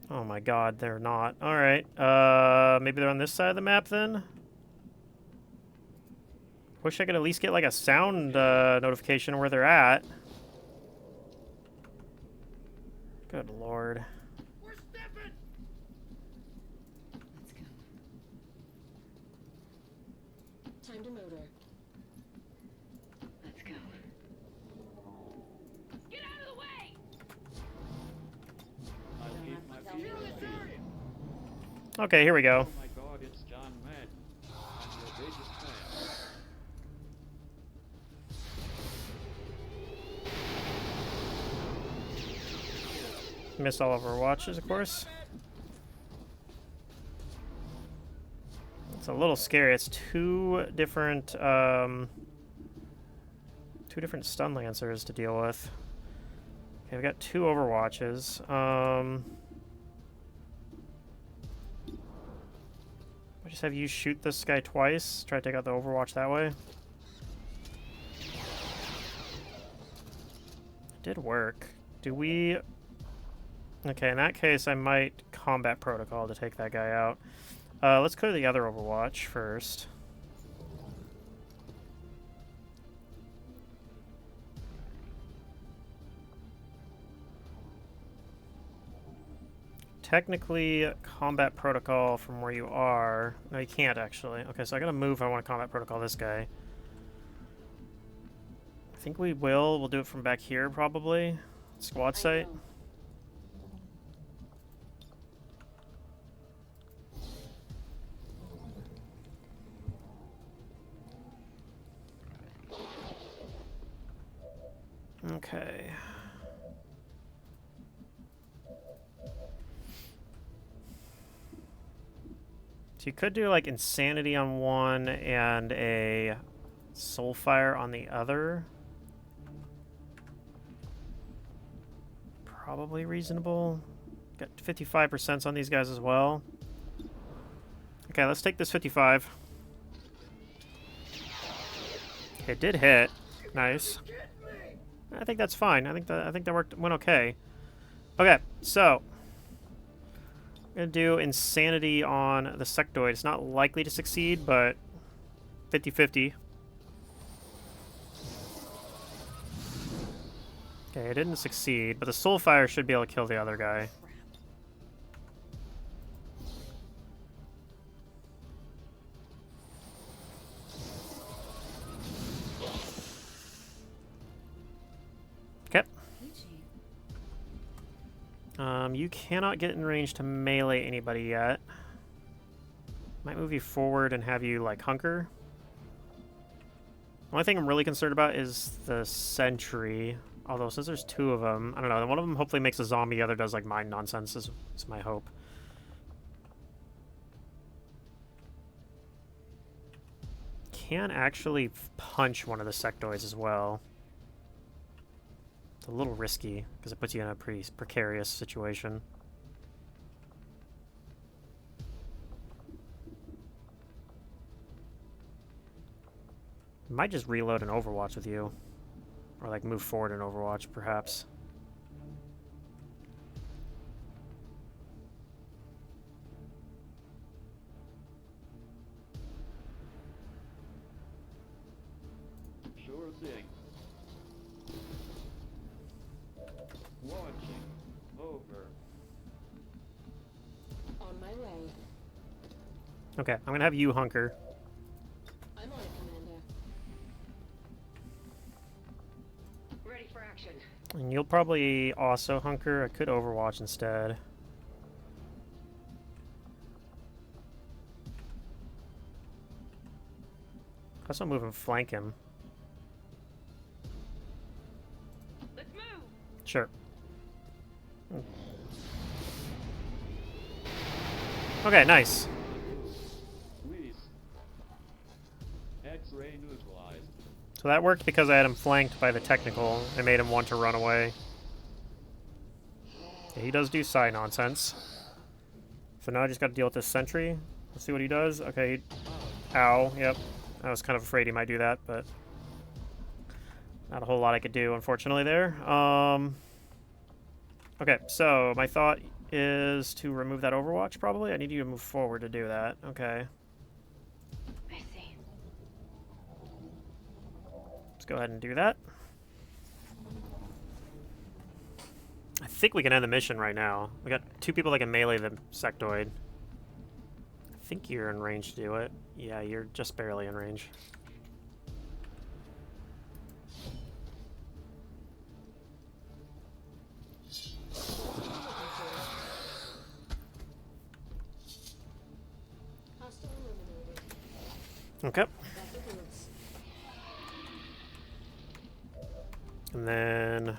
Oh my god, they're not. All right. Maybe they're on this side of the map then? Wish I could at least get like a sound notification where they're at. Good lord. We're stepping! Let's go. Time to motor. Let's go. Get out of the way! I'll keep my feet on the field. Okay, here we go. Oh my god, it's John Madden. I'm your biggest fan. Missed all of our watches, of course. It's a little scary. It's two different 2 different stun lancers to deal with. Okay, we got 2 overwatches. I just have you shoot this guy twice. Try to take out the overwatch that way. It did work. Do we... Okay, in that case, I might combat protocol to take that guy out. Let's clear the other overwatch first. Technically, combat protocol from where you are... No, you can't, actually. Okay, so I gotta move if I want to combat protocol this guy. I think we will. We'll do it from back here, probably. Squad site. Okay. So you could do like Insanity on one and a Soulfire on the other. Probably reasonable. Got 55% on these guys as well. Okay, let's take this 55. Okay, it did hit. Nice. I think that's fine. I think that went okay. Okay, so I'm gonna do Insanity on the Sectoid. It's not likely to succeed, but 50-50. Okay, it didn't succeed, but the Soulfire should be able to kill the other guy. You cannot get in range to melee anybody yet. Might move you forward and have you, like, hunker. The only thing I'm really concerned about is the sentry. Although, since there's 2 of them, I don't know. One of them hopefully makes a zombie, the other does, like, mind nonsense, is my hope. Can actually punch one of the sectoids as well. It's a little risky, because it puts you in a pretty precarious situation. Might just reload an Overwatch with you. Or like move forward in Overwatch, perhaps. Sure thing. Launching. Over. On my way. Okay, I'm gonna have you hunker. I'm on it, Commander. Ready for action. And you'll probably also hunker. I could Overwatch instead. Also move and flank him. Let's move. Sure. Okay, nice. Please. X-ray neutralized. So that worked because I had him flanked by the technical. I made him want to run away. Yeah, he does do psi nonsense. So now I just got to deal with this sentry. Let's see what he does. Okay. Ow. Yep. I was kind of afraid he might do that, but not a whole lot I could do, unfortunately, there. Okay, so my thought is to remove that Overwatch, probably. I need you to move forward to do that. Okay. I see. Let's go ahead and do that. I think we can end the mission right now. We got 2 people that can melee the sectoid. I think you're in range to do it. Yeah, you're just barely in range. Hostile eliminated. Okay. Back to goods. And then...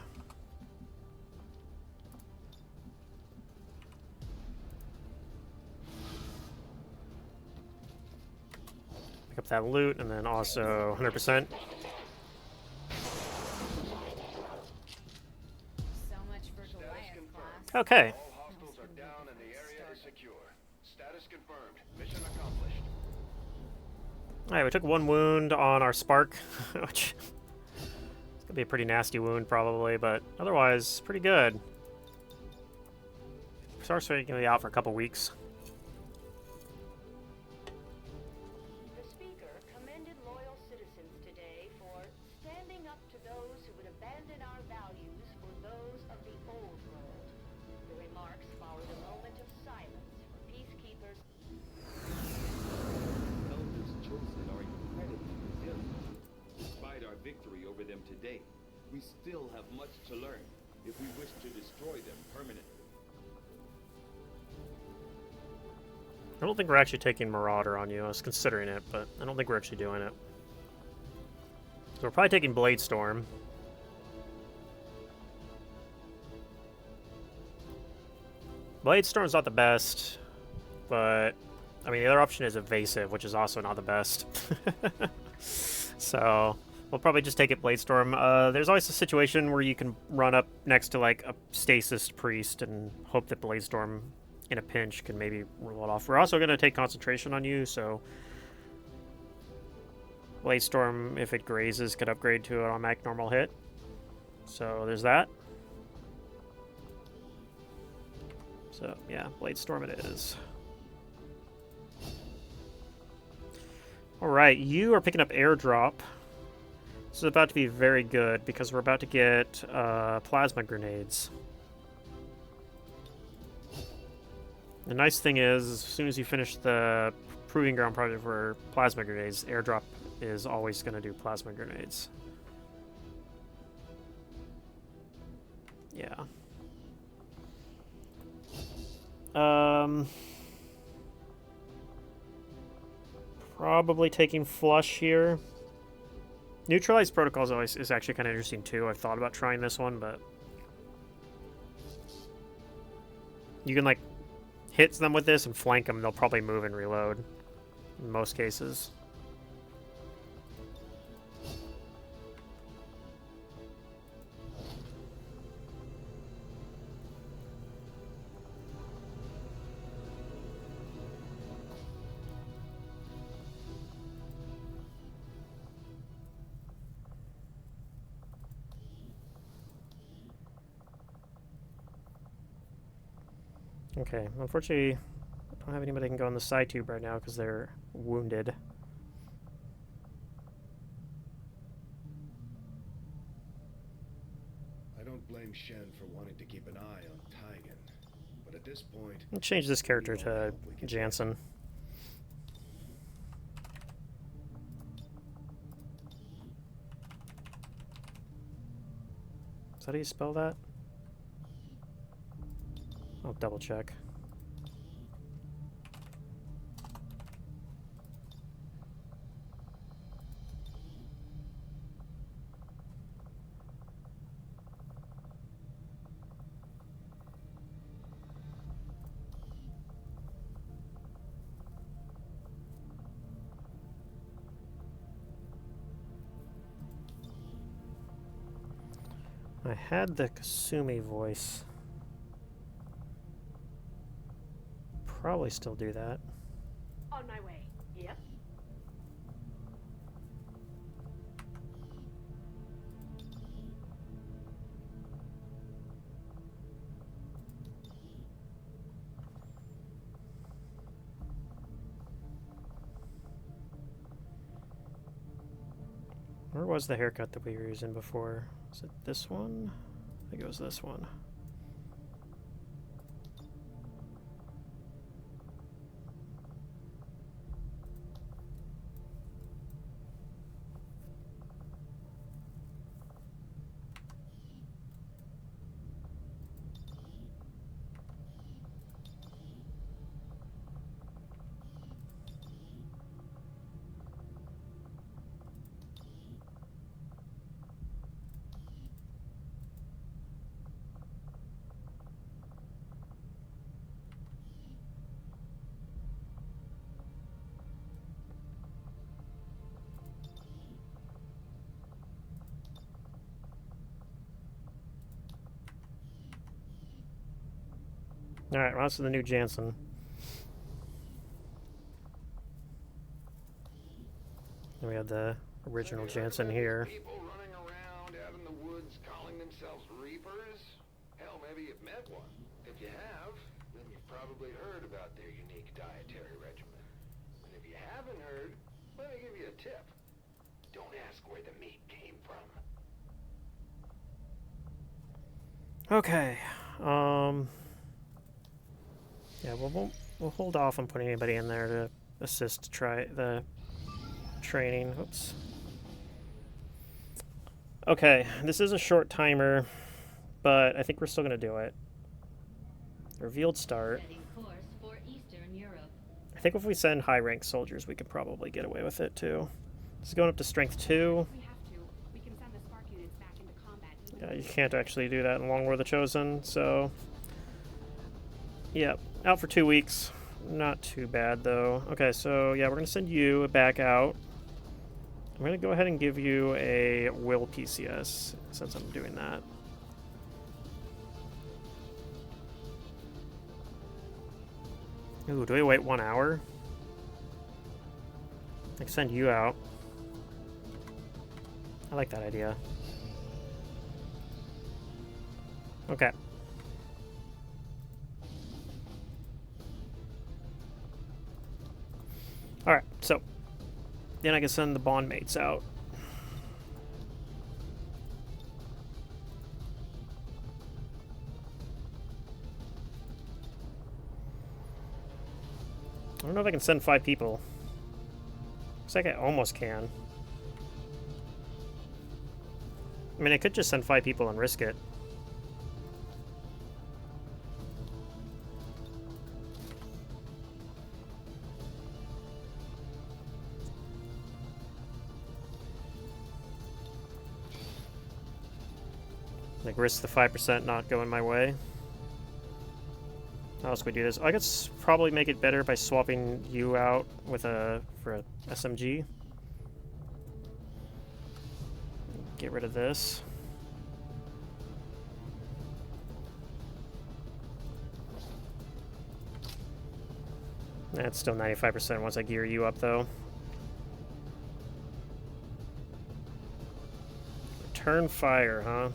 pick up that loot, and then also 100%. Okay. All hostiles are down and the area is secure. Status confirmed. Mission accomplished. Alright, we took 1 wound on our spark, which is gonna be a pretty nasty wound probably, but otherwise pretty good. Sorcerer can be out for a couple weeks. The speaker commended loyal citizens today for standing up to those who would abandon our values for those of the old world. The remarks followed a moment of silence for peacekeepers. Elders chosen are incredibly resilient. Despite our victory over them today, we still have much to learn if we wish to destroy them permanently. I don't think we're actually taking Marauder on you. I was considering it, but I don't think we're actually doing it. So we're probably taking Blade Storm. Blade Storm's not the best, but I mean the other option is Evasive, which is also not the best. So we'll probably just take it Blade Storm. There's always a situation where you can run up next to like a Stasis Priest and hope that Blade Storm in a pinch can maybe roll it off. We're also going to take concentration on you, so Blade Storm, if it grazes, could upgrade to an automatic normal hit. So there's that. So yeah, Blade Storm it is. Alright, you are picking up Airdrop. This is about to be very good because we're about to get plasma grenades. The nice thing is, as soon as you finish the Proving Ground project for plasma grenades, Airdrop is always going to do plasma grenades. Yeah. Probably taking Flush here. Neutralize Protocols is actually kind of interesting too. I've thought about trying this one, but you can like hit them with this and flank them. They'll probably move and reload in most cases. Okay, unfortunately, I don't have anybody that can go on the side tube right now because they're wounded. I don't blame Shen for wanting to keep an eye on Taigen, but at this point, I'll change this character to Jansen. Is that how you spell that? I'll double check. I had the Kasumi voice. Probably still do that. On my way. Yep. Where was the haircut that we were using before? Was it this one? I think it was this one. Alright, well, this is the new Jansen. And we have the original Jansen here. People running around out in the woods calling themselves Reapers? Hell, maybe you've met one. If you have, then you've probably heard about their unique dietary regimen. And if you haven't heard, let me give you a tip. Don't ask where the meat came from. Okay. Yeah, we'll hold off on putting anybody in there to assist try the training. Oops. Okay, this is a short timer, but I think we're still gonna do it. Revealed start. Setting course for Eastern Europe. I think if we send high-ranked soldiers, we could probably get away with it too. This is going up to strength 2. If we have to, we can send the spark units back into combat. Yeah, you can't actually do that in Long War of the Chosen, so... Yep, out for 2 weeks. Not too bad, though. Okay, so, yeah, we're going to send you back out. I'm going to go ahead and give you a Will PCS, since I'm doing that. Ooh, do we wait 1 hour? I can send you out. I like that idea. Okay. Alright, so then I can send the bond mates out. I don't know if I can send 5 people. Looks like I almost can. I mean, I could just send 5 people and risk it. Like, risk the 5% not going my way. How else could we do this? I could probably make it better by swapping you out with for a SMG. Get rid of this. That's still 95% once I gear you up, though. Return fire, huh?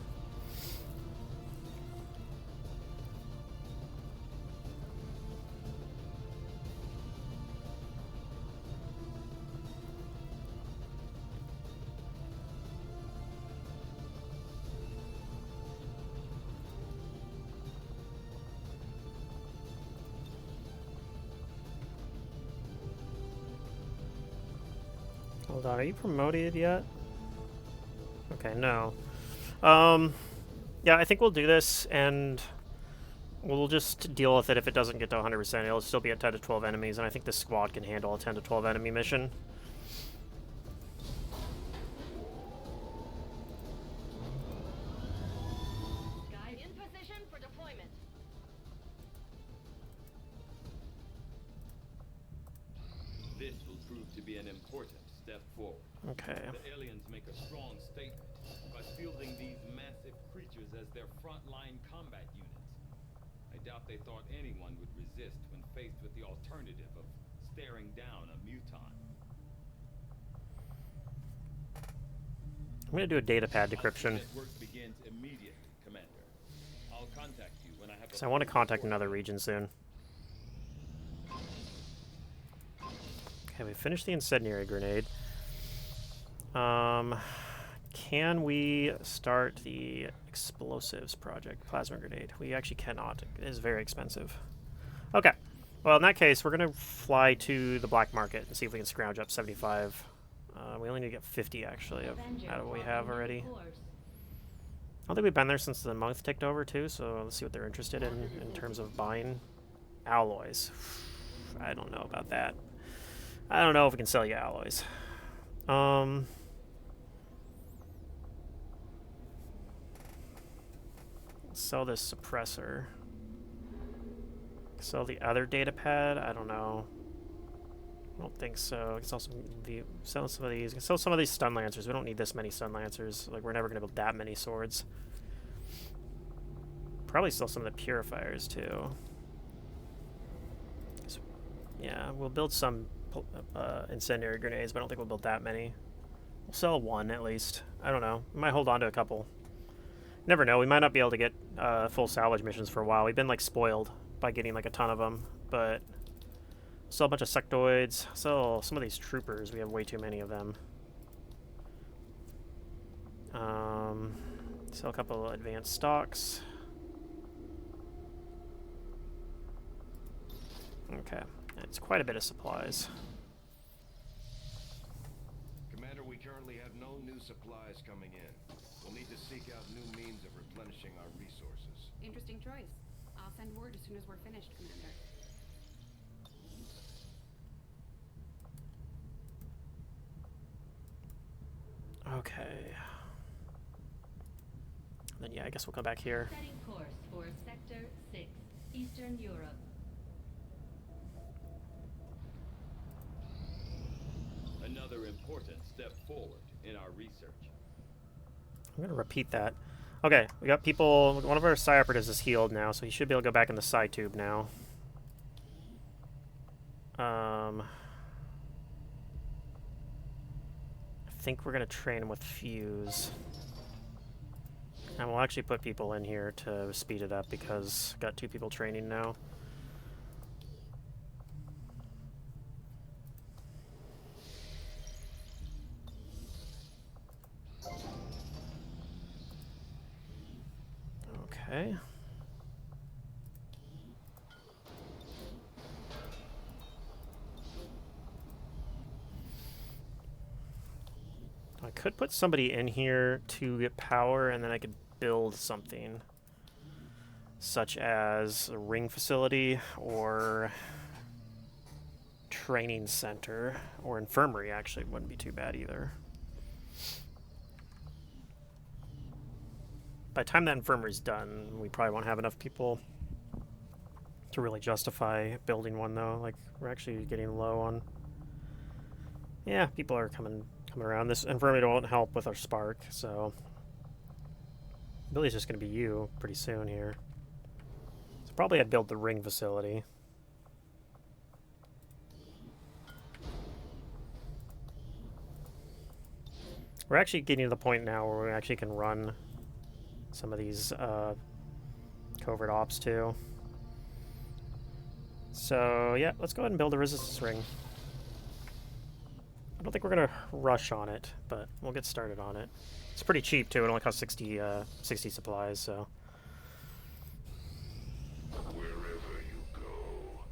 Hold on, are you promoted yet? Okay, no. Yeah, I think we'll do this, and we'll just deal with it if it doesn't get to 100%. It'll still be at 10 to 12 enemies, and I think this squad can handle a 10 to 12 enemy mission. In position for deployment. This will prove to be an important step forward. Okay. The aliens make a strong statement by fielding these massive creatures as their frontline combat units. I doubt they thought anyone would resist when faced with the alternative of staring down a muton. I'm going to do a data pad decryption. Work begins immediately, Commander. I'll contact you when I have. So I want to contact another region soon. Okay, we finished the incendiary grenade. Can we start the explosives project, plasma grenade? We actually cannot. It is very expensive. Okay. Well, in that case, we're going to fly to the black market and see if we can scrounge up 75. We only need to get 50, actually, out of what we have already. I don't think we've been there since the month ticked over, too, so let's see what they're interested in terms of buying alloys. I don't know about that. I don't know if we can sell you alloys. Sell this suppressor. Sell the other data pad? I don't know. I don't think so. I can sell some of these. I can sell some of these stun lancers. We don't need this many stun lancers. Like, we're never going to build that many swords. Probably sell some of the purifiers, too. Yeah, we'll build some incendiary grenades, but I don't think we'll build that many. We'll sell one at least. I don't know. We might hold on to a couple. Never know. We might not be able to get full salvage missions for a while. We've been like spoiled by getting like a ton of them, but sell a bunch of sectoids. Sell some of these troopers. We have way too many of them. Sell a couple of advanced stocks. Okay, it's quite a bit of supplies. Commander, we currently have no new supplies coming in. We'll need to seek out new means of replenishing our resources. Interesting choice. I'll send word as soon as we're finished, Commander. Okay. Then yeah, I guess we'll come back here. Setting course for Sector 6, Eastern Europe. Another important step forward in our research. I'm gonna repeat that. Okay, we got people. One of our psi operatives is healed now, so he should be able to go back in the psi tube now. I think we're gonna train him with fuse. And we'll actually put people in here to speed it up because got 2 people training now. Okay. I could put somebody in here to get power, and then I could build something such as a ring facility or training center or infirmary. Actually wouldn't be too bad either. By the time that infirmary's done, we probably won't have enough people to really justify building one, though. Like, we're actually getting low on... Yeah, people are coming around. This infirmary won't help with our spark, so... Billy's just going to be you pretty soon here. So probably I'd build the ring facility. We're actually getting to the point now where we actually can run some of these covert ops too. So yeah, let's go ahead and build a resistance ring. I don't think we're gonna rush on it, but we'll get started on it. It's pretty cheap too. It only costs 60 supplies, so. Wherever you go,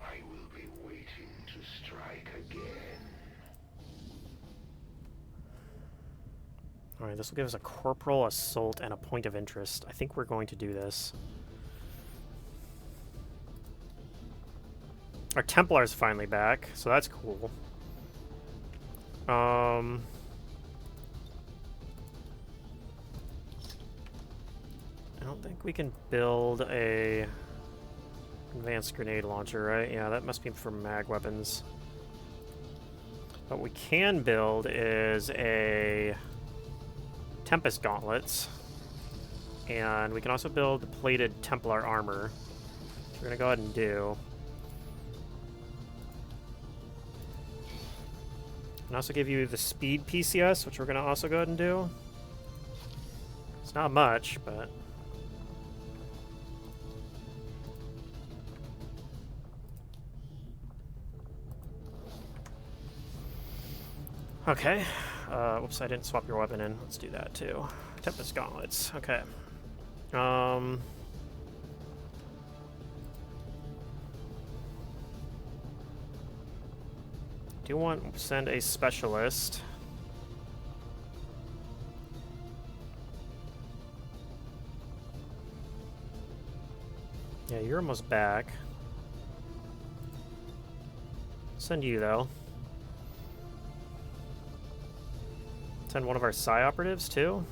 I will be waiting to strike again. Alright, this will give us a corporal assault and a point of interest. I think we're going to do this. Our Templar's finally back, so that's cool. I don't think we can build a advanced grenade launcher, right? Yeah, that must be for mag weapons. What we can build is a Tempest gauntlets, and we can also build plated Templar armor, which we're gonna go ahead and do. And also give you the speed PCS, which we're gonna also go ahead and do. It's not much, but okay. Whoops, I didn't swap your weapon in. Let's do that too. Tempest gauntlets. Okay. Do you want to send a specialist? Yeah, you're almost back. Send you though. Send one of our psi operatives too.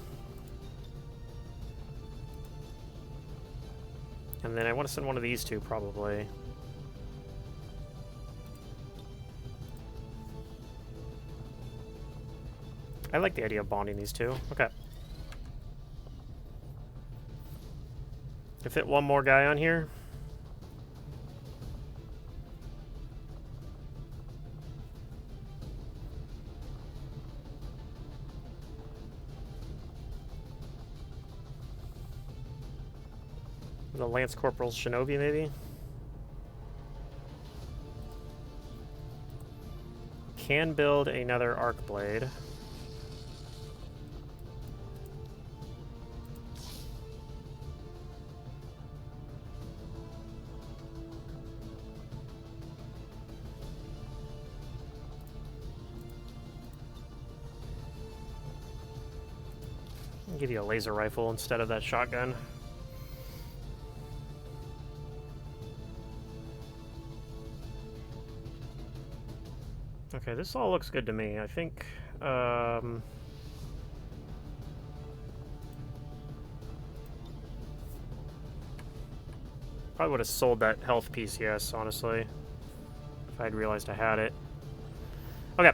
And then I want to send one of these two probably. I like the idea of bonding these two. Okay. To fit one more guy on here. The Lance Corporal's Shinobi, maybe? Can build another arc blade. I'll give you a laser rifle instead of that shotgun. Okay, this all looks good to me. I think, probably would have sold that health PCS, honestly, if I'd realized I had it. Okay.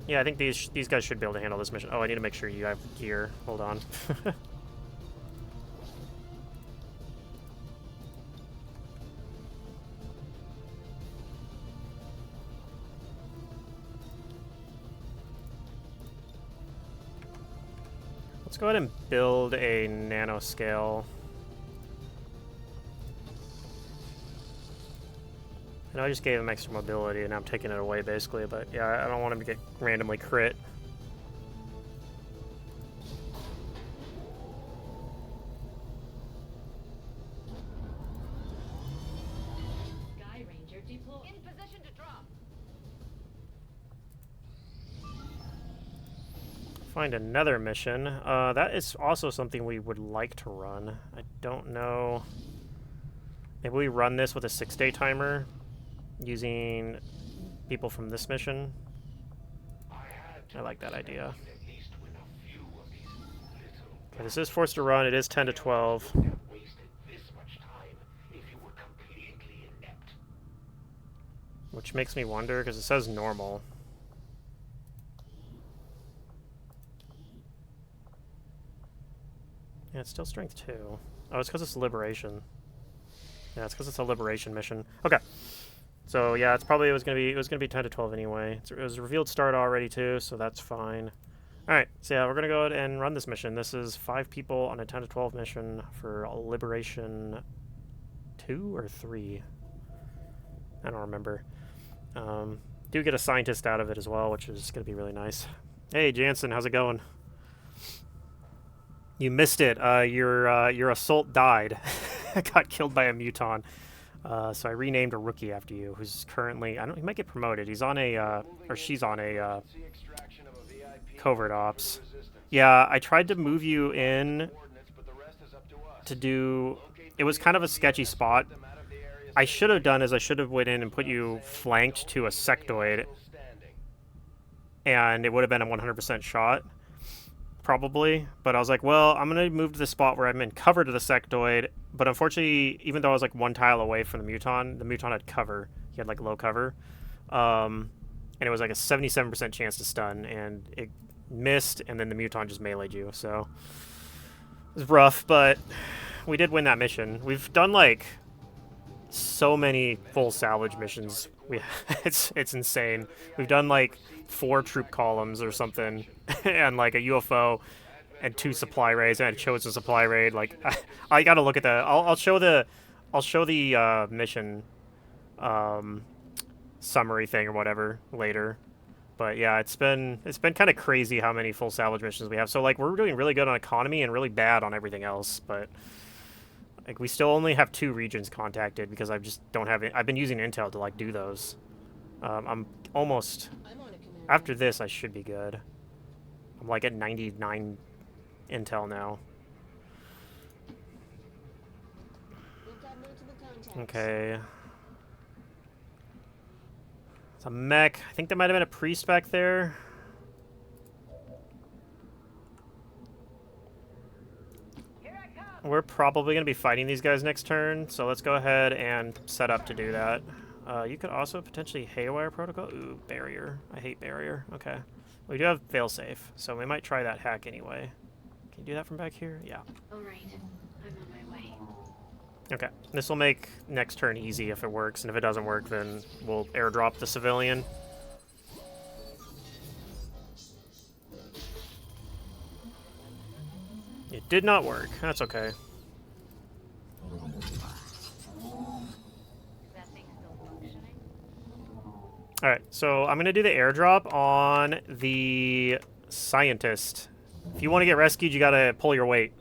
Yeah, I think these guys should be able to handle this mission. Oh, I need to make sure you have gear. Hold on. Let's go ahead and build a nanoscale. I know I just gave him extra mobility, and I'm taking it away, basically, but yeah, I don't want him to get randomly crit. Sky Ranger deployed. In position to drop. Find another mission. That is also something we would like to run. I don't know. Maybe we run this with a 6-day timer using people from this mission. I like that idea. Okay, this is forced to run. It is 10 to 12. Which makes me wonder, because it says normal. Yeah, it's still strength 2. Oh, it's because it's liberation. Yeah, it's because it's a liberation mission. Okay. So yeah, it's probably it was gonna be 10 to 12 anyway. It was a revealed start already too, so that's fine. All right, so yeah, we're gonna go ahead and run this mission. This is 5 people on a 10 to 12 mission for liberation 2 or 3. I don't remember. Do get a scientist out of it as well, which is gonna be really nice. Hey Jansen, how's it going? You missed it. Your assault died. Got killed by a muton. So I renamed a rookie after you, who's currently, he might get promoted. He's on a, or she's on a, covert ops. Yeah, I tried to move you in to do, it was kind of a sketchy spot. I should have done is I should have went in and put you flanked to a sectoid, and it would have been a 100% shot. Probably, but I was like, well, I'm gonna move to the spot where I'm in cover to the sectoid, but unfortunately, even though I was like 1 tile away from the muton had cover. He had like low cover, and it was like a 77% chance to stun, and it missed, and then the muton just meleeed you, so it was rough, but we did win that mission. We've done like so many full salvage missions. It's insane. We've done like 4 troop columns or something, and like a UFO, and 2 supply raids, and a chosen supply raid. Like, I gotta look at that. I'll show the mission summary thing or whatever later. But yeah, it's been kind of crazy how many full salvage missions we have. So like we're doing really good on economy and really bad on everything else, but like we still only have 2 regions contacted because I just don't have it. I've been using intel to like do those. I'm almost after this I should be good. I'm like at 99 intel now. Okay. It's a mech. I think there might have been a priest back there. We're probably going to be fighting these guys next turn, so let's go ahead and set up to do that. You could also potentially haywire protocol. Ooh, barrier. I hate barrier. Okay. We do have failsafe, so we might try that hack anyway. Can you do that from back here? Yeah. Alright, I'm on my way. Okay. This will make next turn easy if it works, and if it doesn't work, then we'll airdrop the civilian. It did not work. That's okay. Alright, so I'm going to do the airdrop on the scientist. If you want to get rescued, you got to pull your weight.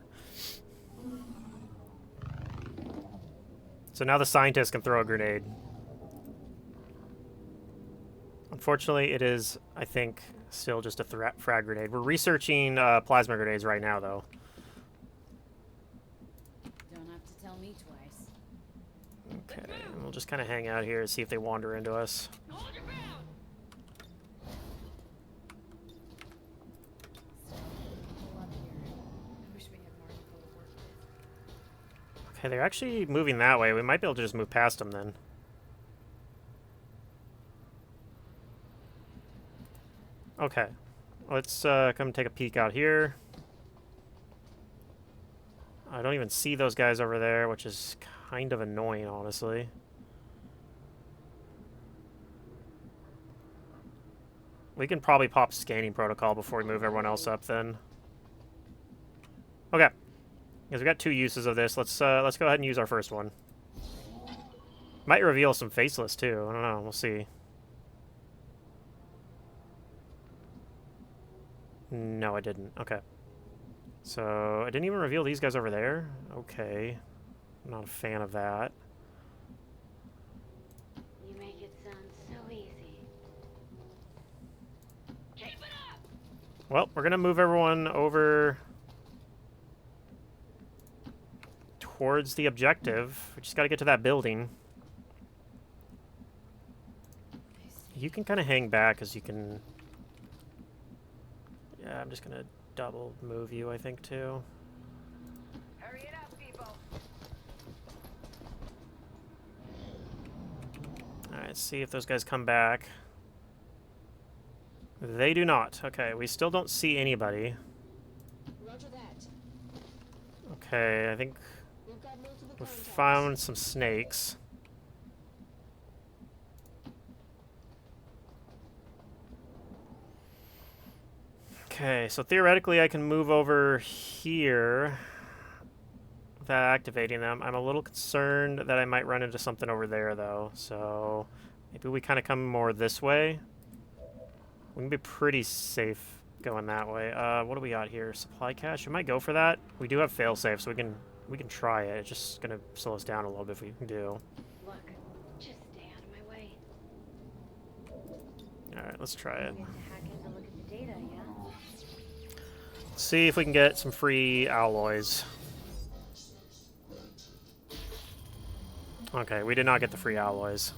So now the scientist can throw a grenade. Unfortunately, it is, I think, still just a frag grenade. We're researching plasma grenades right now, though. Don't have to tell me twice. Okay, we'll just kind of hang out here and see if they wander into us. Hold your ground. Pull up here. I wish we had more info to work with. Okay, they're actually moving that way. We might be able to just move past them then. Okay, let's come take a peek out here. I don't even see those guys over there, which is kind of annoying, honestly. We can probably pop scanning protocol before we move everyone else up then. Okay, because we got 2 uses of this. Let's go ahead and use our first one. Might reveal some faceless too. I don't know. We'll see. No, I didn't. Okay. So, I didn't even reveal these guys over there? Okay. I'm not a fan of that. You make it sound so easy. Keep it up. Well, we're going to move everyone over towards the objective. We just got to get to that building. You can kind of hang back because you can... Yeah, I'm just going to double move you, I think, too. Hurry it up, people. Alright, see if those guys come back. They do not. Okay, we still don't see anybody. Roger that. Okay, I think We've got multiple we contacts. found some snakes. Okay, so theoretically I can move over here without activating them. I'm a little concerned that I might run into something over there, though. So maybe we kind of come more this way. We can be pretty safe going that way. What do we got here? Supply cache? We might go for that. We do have failsafe, so we can try it. It's just gonna slow us down a little bit if we can do. Look, just stay out of my way. All right, let's try it. Get to hack in to look at the data, yeah? See if we can get some free alloys. Okay, we did not get the free alloys.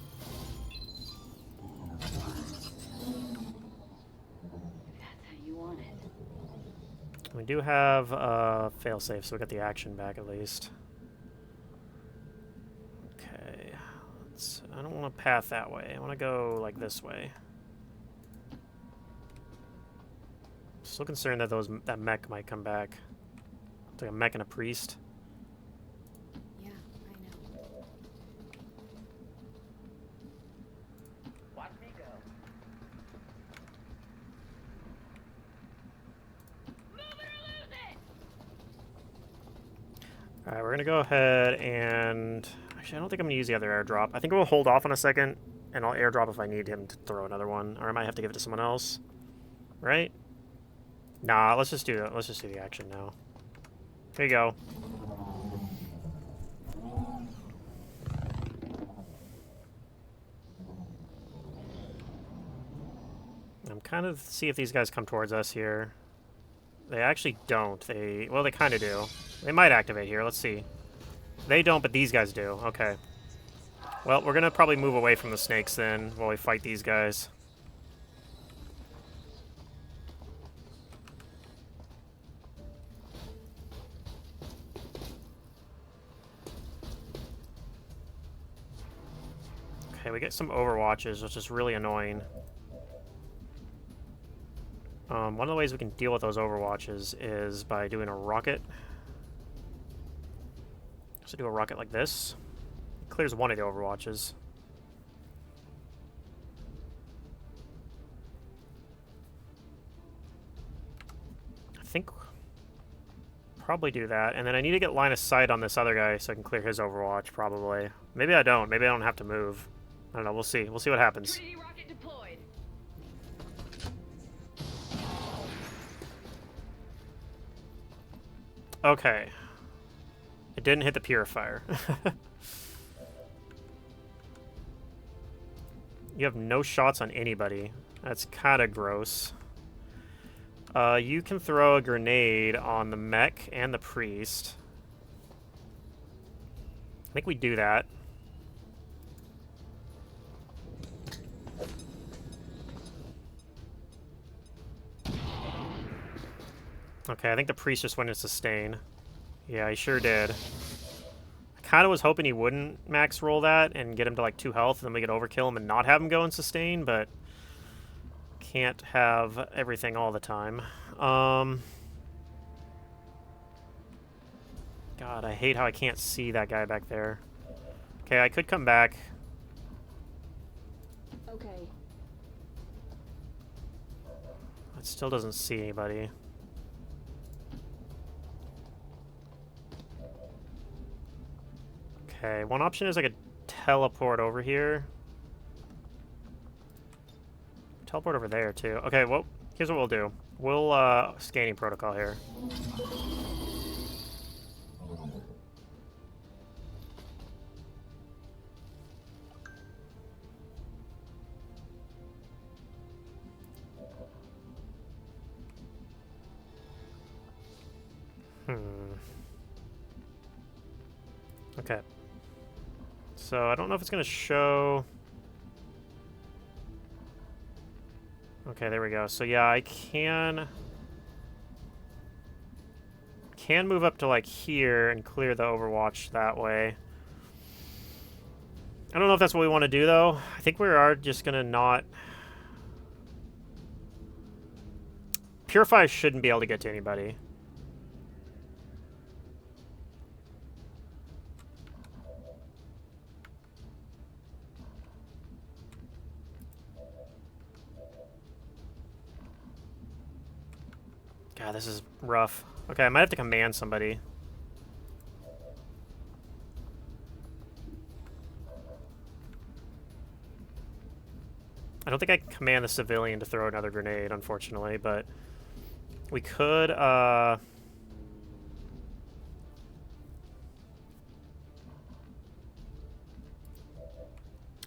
If that's how you want it. We do have failsafe, so we got the action back at least. Okay, I don't want to path that way. I want to go like this way. Still concerned that that mech might come back. It's like a mech and a priest. Yeah, I know. Watch me go. Move it or lose it. Alright, we're gonna go ahead and... Actually, I don't think I'm gonna use the other airdrop. I think we'll hold off on a second, and I'll airdrop if I need him to throw another one. Or I might have to give it to someone else. Right? Nah, let's just do that. Let's just do the action now. Here you go. I'm kind of see if these guys come towards us here. They actually don't. Well, they kind of do. They might activate here. Let's see. They don't, but these guys do. Okay. Well, we're gonna probably move away from the snakes then while we fight these guys. Okay, we get some overwatches, which is really annoying. One of the ways we can deal with those overwatches is by doing a rocket. So do a rocket like this. Clears one of the overwatches. I think probably do that, and then I need to get line of sight on this other guy so I can clear his overwatch, probably. Maybe I don't. Maybe I don't have to move. I don't know. We'll see. We'll see what happens. 3D rocket deployed. Okay. It didn't hit the purifier. You have no shots on anybody. That's kind of gross. You can throw a grenade on the mech and the priest. I think we do that. Okay, I think the priest just went in sustain. Yeah, he sure did. I kind of was hoping he wouldn't max roll that and get him to like 2 health, and then we could overkill him and not have him go in sustain, but can't have everything all the time. God, I hate how I can't see that guy back there. Okay, I could come back. Okay. It still doesn't see anybody. Okay, one option is I could teleport over here. Teleport over there, too. Okay, well, here's what we'll do. We'll, scanning protocol here. Okay. So, I don't know if it's going to show... Okay, there we go. So, yeah, I can move up to, like, here and clear the Overwatch that way. I don't know if that's what we want to do, though. I think we are just going to not... Purify shouldn't be able to get to anybody. God, this is rough. Okay, I might have to command somebody. I don't think I can command the civilian to throw another grenade, unfortunately, but we could,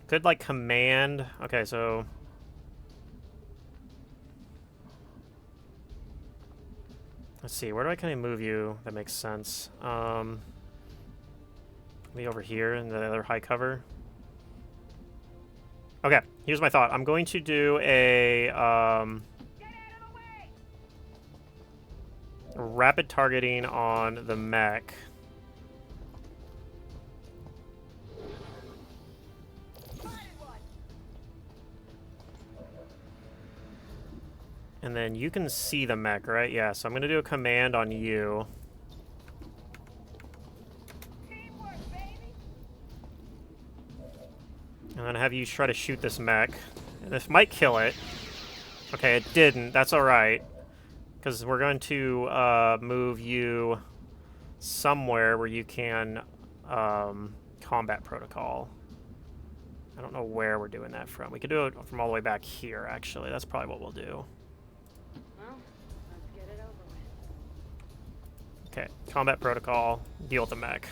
could, like, command... Okay, so... Let's see, where do I kind of move you that makes sense? Maybe over here in the other high cover. Okay, here's my thought. I'm going to do a rapid targeting on the mech. And then you can see the mech, right? Yeah, so I'm going to do a command on you. And then have you try to shoot this mech. And this might kill it. Okay, it didn't. That's alright. Because we're going to move you somewhere where you can combat protocol. I don't know where we're doing that from. We could do it from all the way back here, actually. That's probably what we'll do. Well, let's get it over with. Okay, combat protocol, deal with the mech.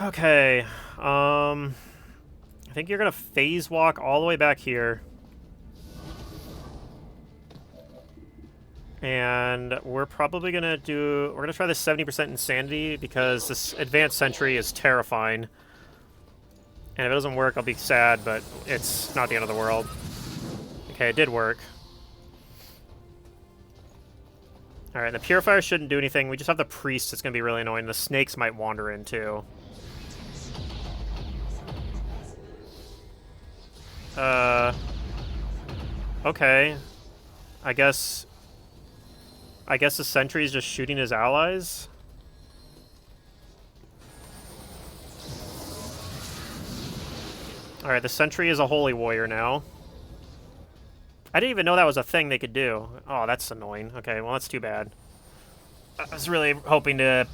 Okay, I think you're gonna phase walk all the way back here. And we're probably gonna we're gonna try this 70% insanity because this advanced sentry is terrifying. And if it doesn't work, I'll be sad, but it's not the end of the world. Okay, it did work. Alright, the purifier shouldn't do anything. We just have the priest that's gonna be really annoying. The snakes might wander in too. Okay. I guess the sentry is just shooting his allies? Alright, the sentry is a holy warrior now. I didn't even know that was a thing they could do. Oh, that's annoying. Okay, well, that's too bad. I was really hoping to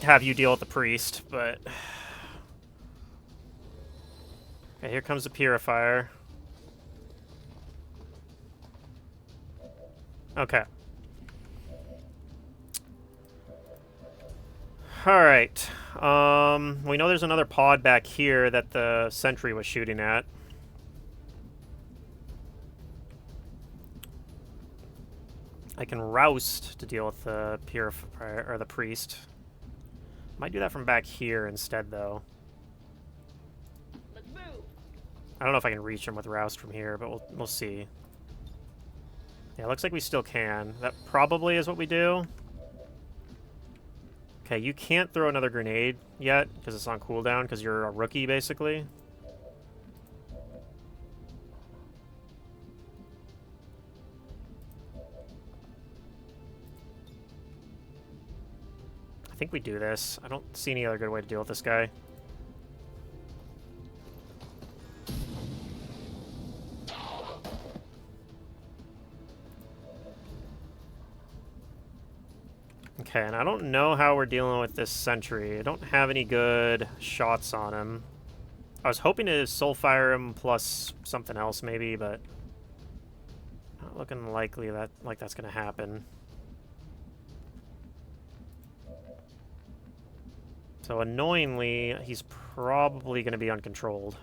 have you deal with the priest, but... Okay, here comes the purifier. Okay. Alright. We know there's another pod back here that the sentry was shooting at. I can roust to deal with the purifier, or the priest. Might do that from back here instead, though. Let's move. I don't know if I can reach him with roust from here, but we'll see. Yeah, looks like we still can. That probably is what we do. Okay, you can't throw another grenade yet, because it's on cooldown, because you're a rookie, basically. I think we do this. I don't see any other good way to deal with this guy. Okay, and I don't know how we're dealing with this sentry. I don't have any good shots on him. I was hoping to soulfire him plus something else maybe, but not looking likely that that's gonna happen. So annoyingly, he's probably gonna be uncontrolled.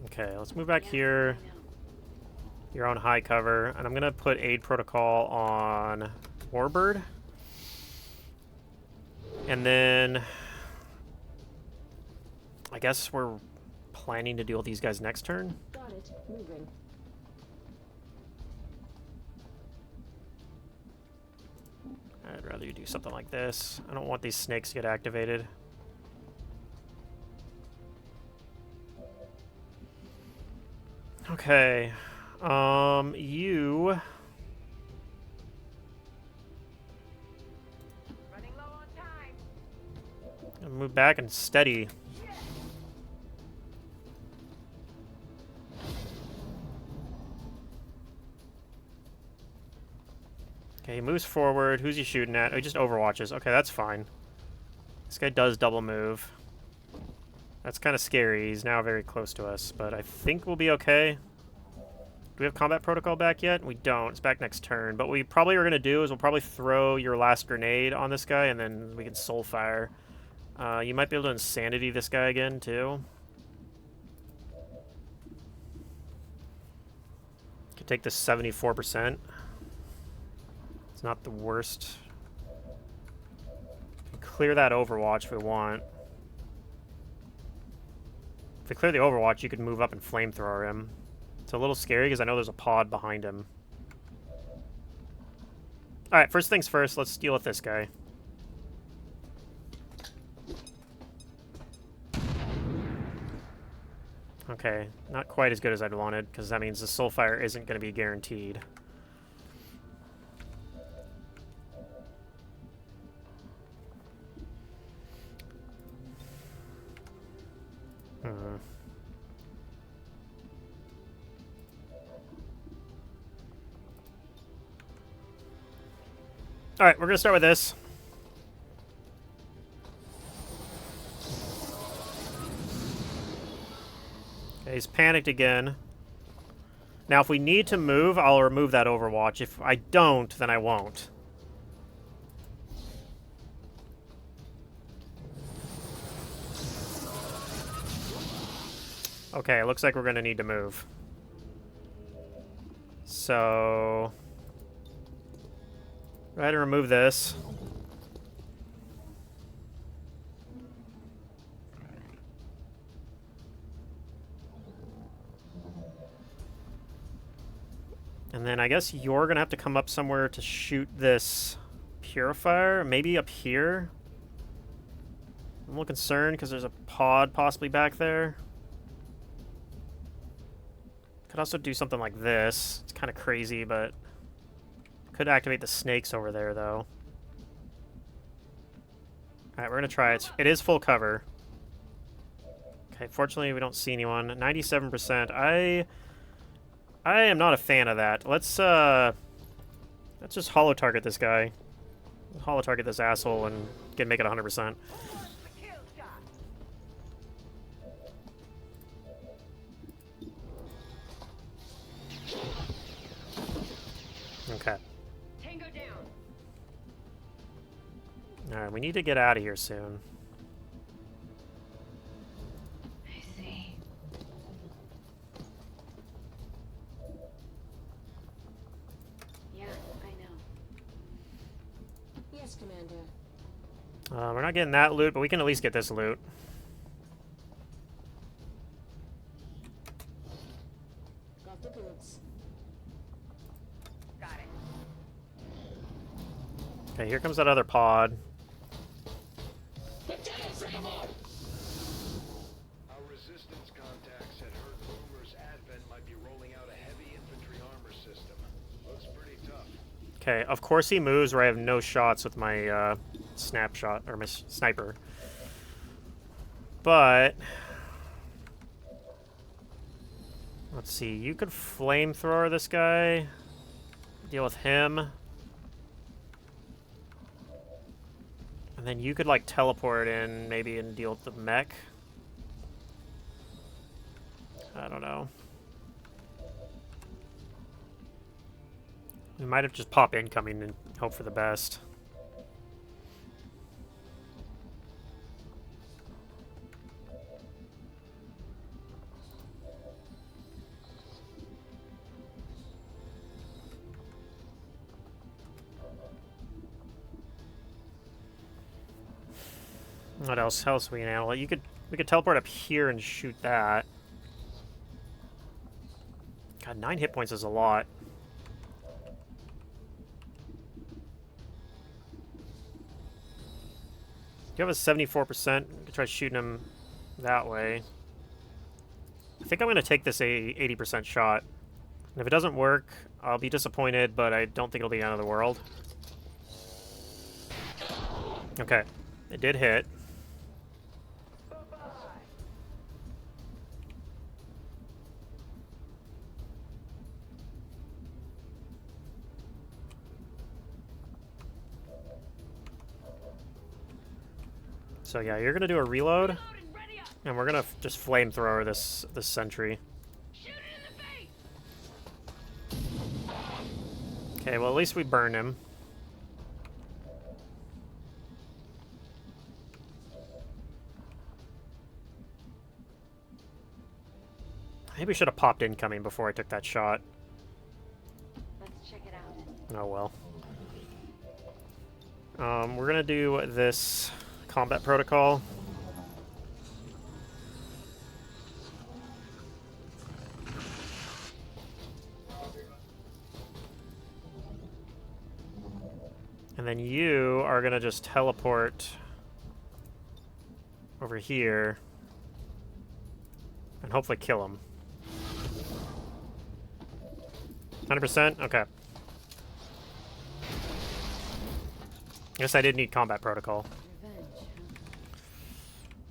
Okay, let's move back here. You're on high cover, and I'm gonna put aid protocol on Warbird. And then I guess we're planning to deal with these guys next turn. Got it. Moving. I'd rather you do something like this. I don't want these snakes to get activated. Okay. You... Running low on time. move back and steady. Okay, he moves forward. Who's he shooting at? Oh, he just overwatches. Okay, that's fine. This guy does double move. That's kind of scary. He's now very close to us, but I think we'll be okay. Do we have combat protocol back yet? We don't. It's back next turn. But what we probably are going to do is we'll probably throw your last grenade on this guy, and then we can soul fire. You might be able to insanity this guy again, too. Could take this 74%. It's not the worst. Can clear that overwatch if we want. If we clear the overwatch, you could move up and flamethrower him. It's a little scary because I know there's a pod behind him. Alright, first things first, let's deal with this guy. Okay, not quite as good as I'd wanted, because that means the Soulfire isn't going to be guaranteed. Alright, we're going to start with this. Okay, he's panicked again. Now, if we need to move, I'll remove that Overwatch. If I don't, then I won't. Okay, it looks like we're going to need to move. So... go ahead and remove this. And then I guess you're going to have to come up somewhere to shoot this purifier. Maybe up here. I'm a little concerned because there's a pod possibly back there. Could also do something like this. It's kind of crazy, but... could activate the snakes over there, though. Alright, we're going to try it. It is full cover. Okay, fortunately we don't see anyone. 97%. I am not a fan of that. Let's just holo target this guy. Holo target this asshole and make it 100%. Okay. Tango down. Alright, we need to get out of here soon. I see. Yeah, I know. Yes, Commander. We're not getting that loot, but we can at least get this loot. Got the goods. Got it. Okay, here comes that other pod. Our resistance contacts had heard rumors Advent might be rolling out a heavy infantry armor system. Looks pretty tough. Okay, of course he moves where I have no shots with my snapshot, or my sniper. But let's see, you could flamethrower this guy, deal with him. And then you could like teleport in maybe and deal with the mech. I don't know. We might have just pop incoming and hope for the best. What else? How else we can handle it? We could teleport up here and shoot that. God, 9 hit points is a lot. You have a 74%. Try shooting him that way. I think I'm going to take this 80% shot. And if it doesn't work, I'll be disappointed, but I don't think it'll be the end of the world. Okay. It did hit. So yeah, you're gonna do a reload, and we're gonna just flamethrower this sentry. Okay, well at least we burned him. Maybe we should have popped incoming before I took that shot. Let's check it out. Oh well. We're gonna do this combat protocol. And then you are gonna just teleport over here and hopefully kill him. 100%? Okay. Guess I did need combat protocol.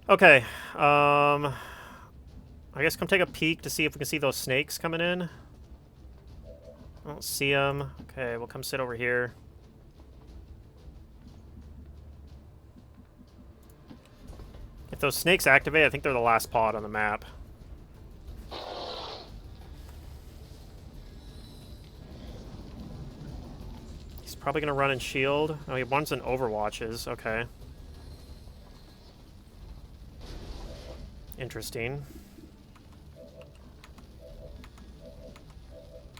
Okay. I guess come take a peek to see if we can see those snakes coming in. I don't see them. Okay, we'll come sit over here. If those snakes activate, I think they're the last pod on the map. He's probably going to run and shield. Oh, he wants an Overwatches. Okay. Interesting.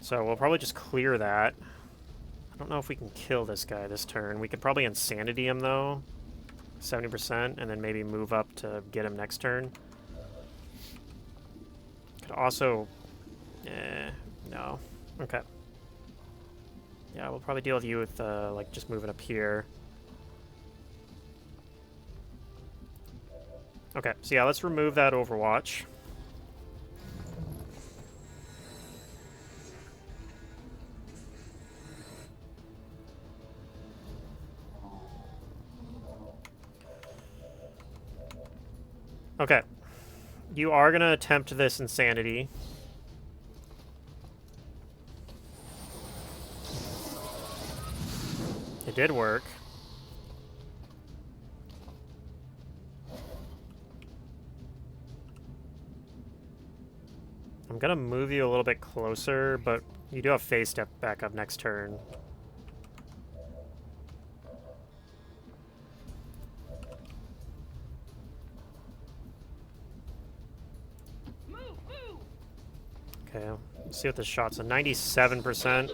So we'll probably just clear that. I don't know if we can kill this guy this turn. We could probably Insanity him, though. 70%, and then maybe move up to get him next turn. Could also... no. Okay. Yeah, we'll probably deal with you with, like, just moving up here. Okay, so yeah, let's remove that Overwatch. Okay. You are going to attempt this insanity. It did work. I'm going to move you a little bit closer, but you do have phase step back up next turn. Okay, let's see what this shot's a 97%.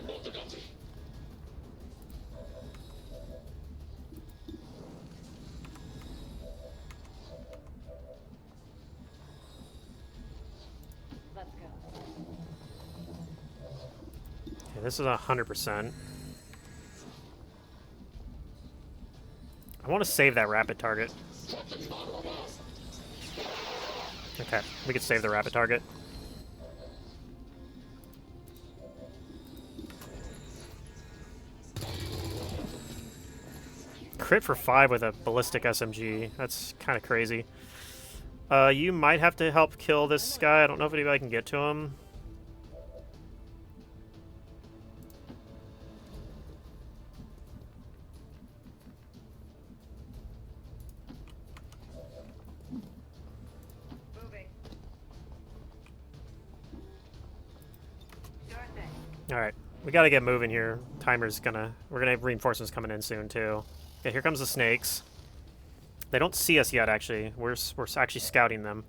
Let's go. Okay, this is 100%. I want to save that rapid target. Okay, we could save the rapid target. Crit for 5 with a ballistic SMG. That's kind of crazy. You might have to help kill this guy. I don't know if anybody can get to him. Moving. Alright, we gotta get moving here. Timer's gonna... We're gonna have reinforcements coming in soon, too. Okay, here comes the snakes. They don't see us yet, actually. We're actually scouting them.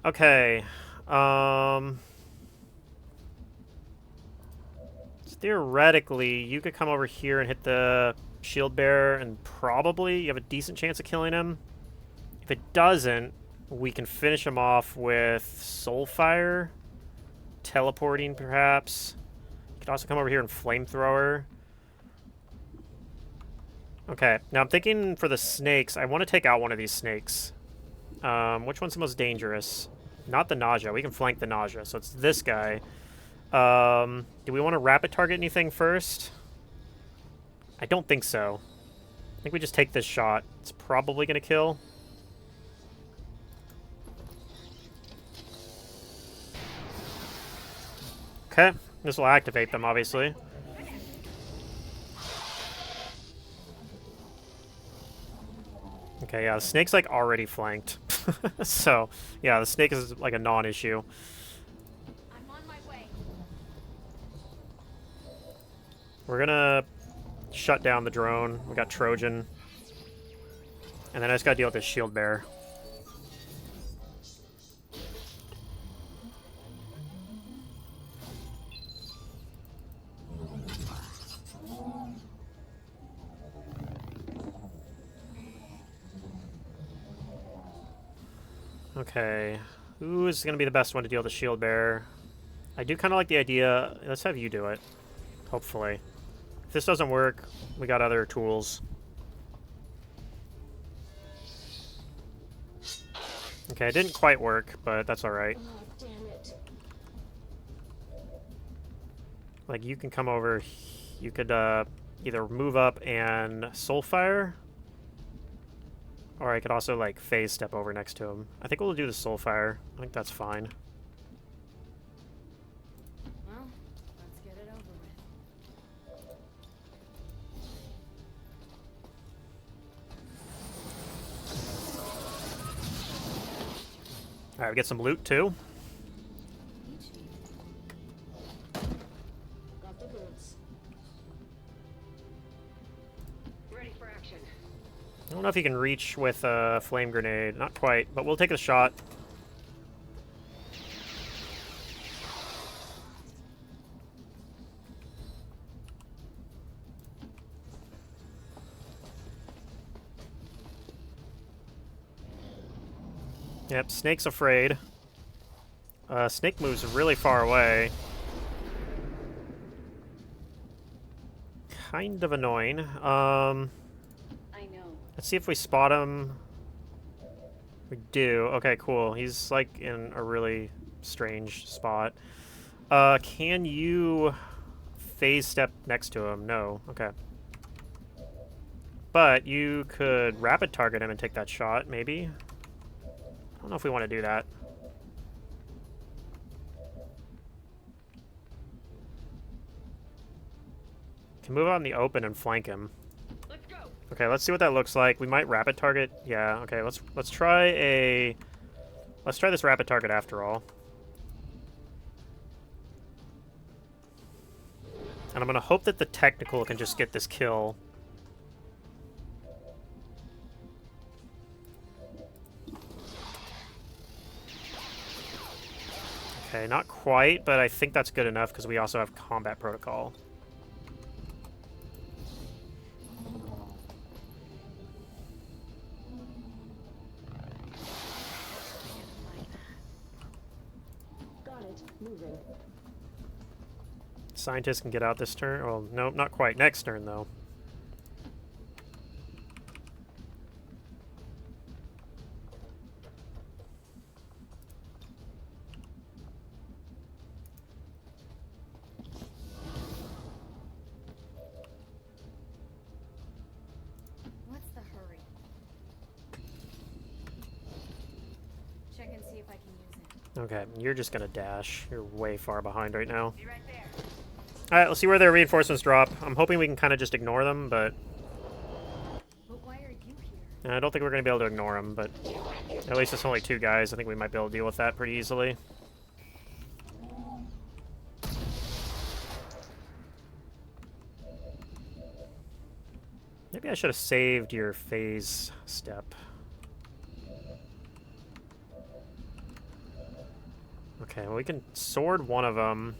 Okay. Theoretically, you could come over here and hit the shield bearer, and probably you have a decent chance of killing him. If it doesn't, we can finish him off with Soulfire. Teleporting, perhaps. You could also come over here and Flamethrower. Okay, now I'm thinking for the snakes, I want to take out one of these snakes. Which one's the most dangerous? Not the nausea. We can flank the nausea, so it's this guy. Do we want to rapid target anything first? I don't think so. I think we just take this shot. It's probably going to kill. Okay, this will activate them, obviously. Okay, yeah, the snake's like already flanked. So, yeah, the snake is like a non-issue. I'm on my way. We're gonna shut down the drone. We got Trojan. And then I just gotta deal with this shield bearer. Okay, who is going to be the best one to deal with the shield bearer? I do kind of like the idea. Let's have you do it, hopefully. If this doesn't work, we got other tools. Okay, it didn't quite work, but that's alright. Oh, damn it. Like, you can come over. You could either move up and Soulfire, or I could also, like, phase step over next to him. I think we'll do the Soulfire. I think that's fine. Well, let's get it over with. Alright, we get some loot, too. Got the goods. Ready for action. I don't know if you can reach with a flame grenade. Not quite, but we'll take a shot. Yep, Snake's afraid. Snake moves really far away. Kind of annoying. I know. Let's see if we spot him. We do. Okay, cool. He's, like, in a really strange spot. Can you phase step next to him? No. Okay. But you could rapid target him and take that shot, maybe? don't know if we want to do that. Can move out in the open and flank him. Let's go. Okay, let's see what that looks like. We might rapid target. Yeah, okay, let's try this rapid target after all. And I'm gonna hope that the technical can just get this kill. Okay, not quite, but I think that's good enough because we also have combat protocol. Got it. Moving. Scientists can get out this turn. Well, nope, not quite. Next turn, though. What's the hurry? Check and see if I can use it. Okay, you're just gonna dash. You're way far behind right now. Be right there. Alright, let's see where their reinforcements drop. I'm hoping we can kind of just ignore them, but But why are you here? I don't think we're going to be able to ignore them, but at least it's only 2 guys. I think we might be able to deal with that pretty easily. Maybe I should have saved your phase step. Okay, well we can sword one of them.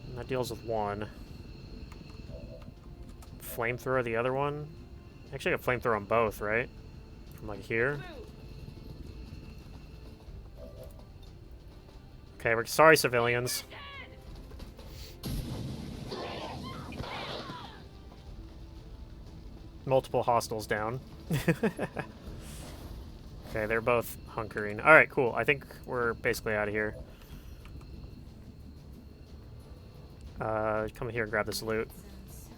And that deals with 1. Flamethrower the other one. Actually, I got flamethrower on both, right? From like here. Okay, we're sorry, civilians. Multiple hostiles down. Okay, they're both hunkering. Alright, cool. I think we're basically out of here. Come here and grab this loot. Sounds so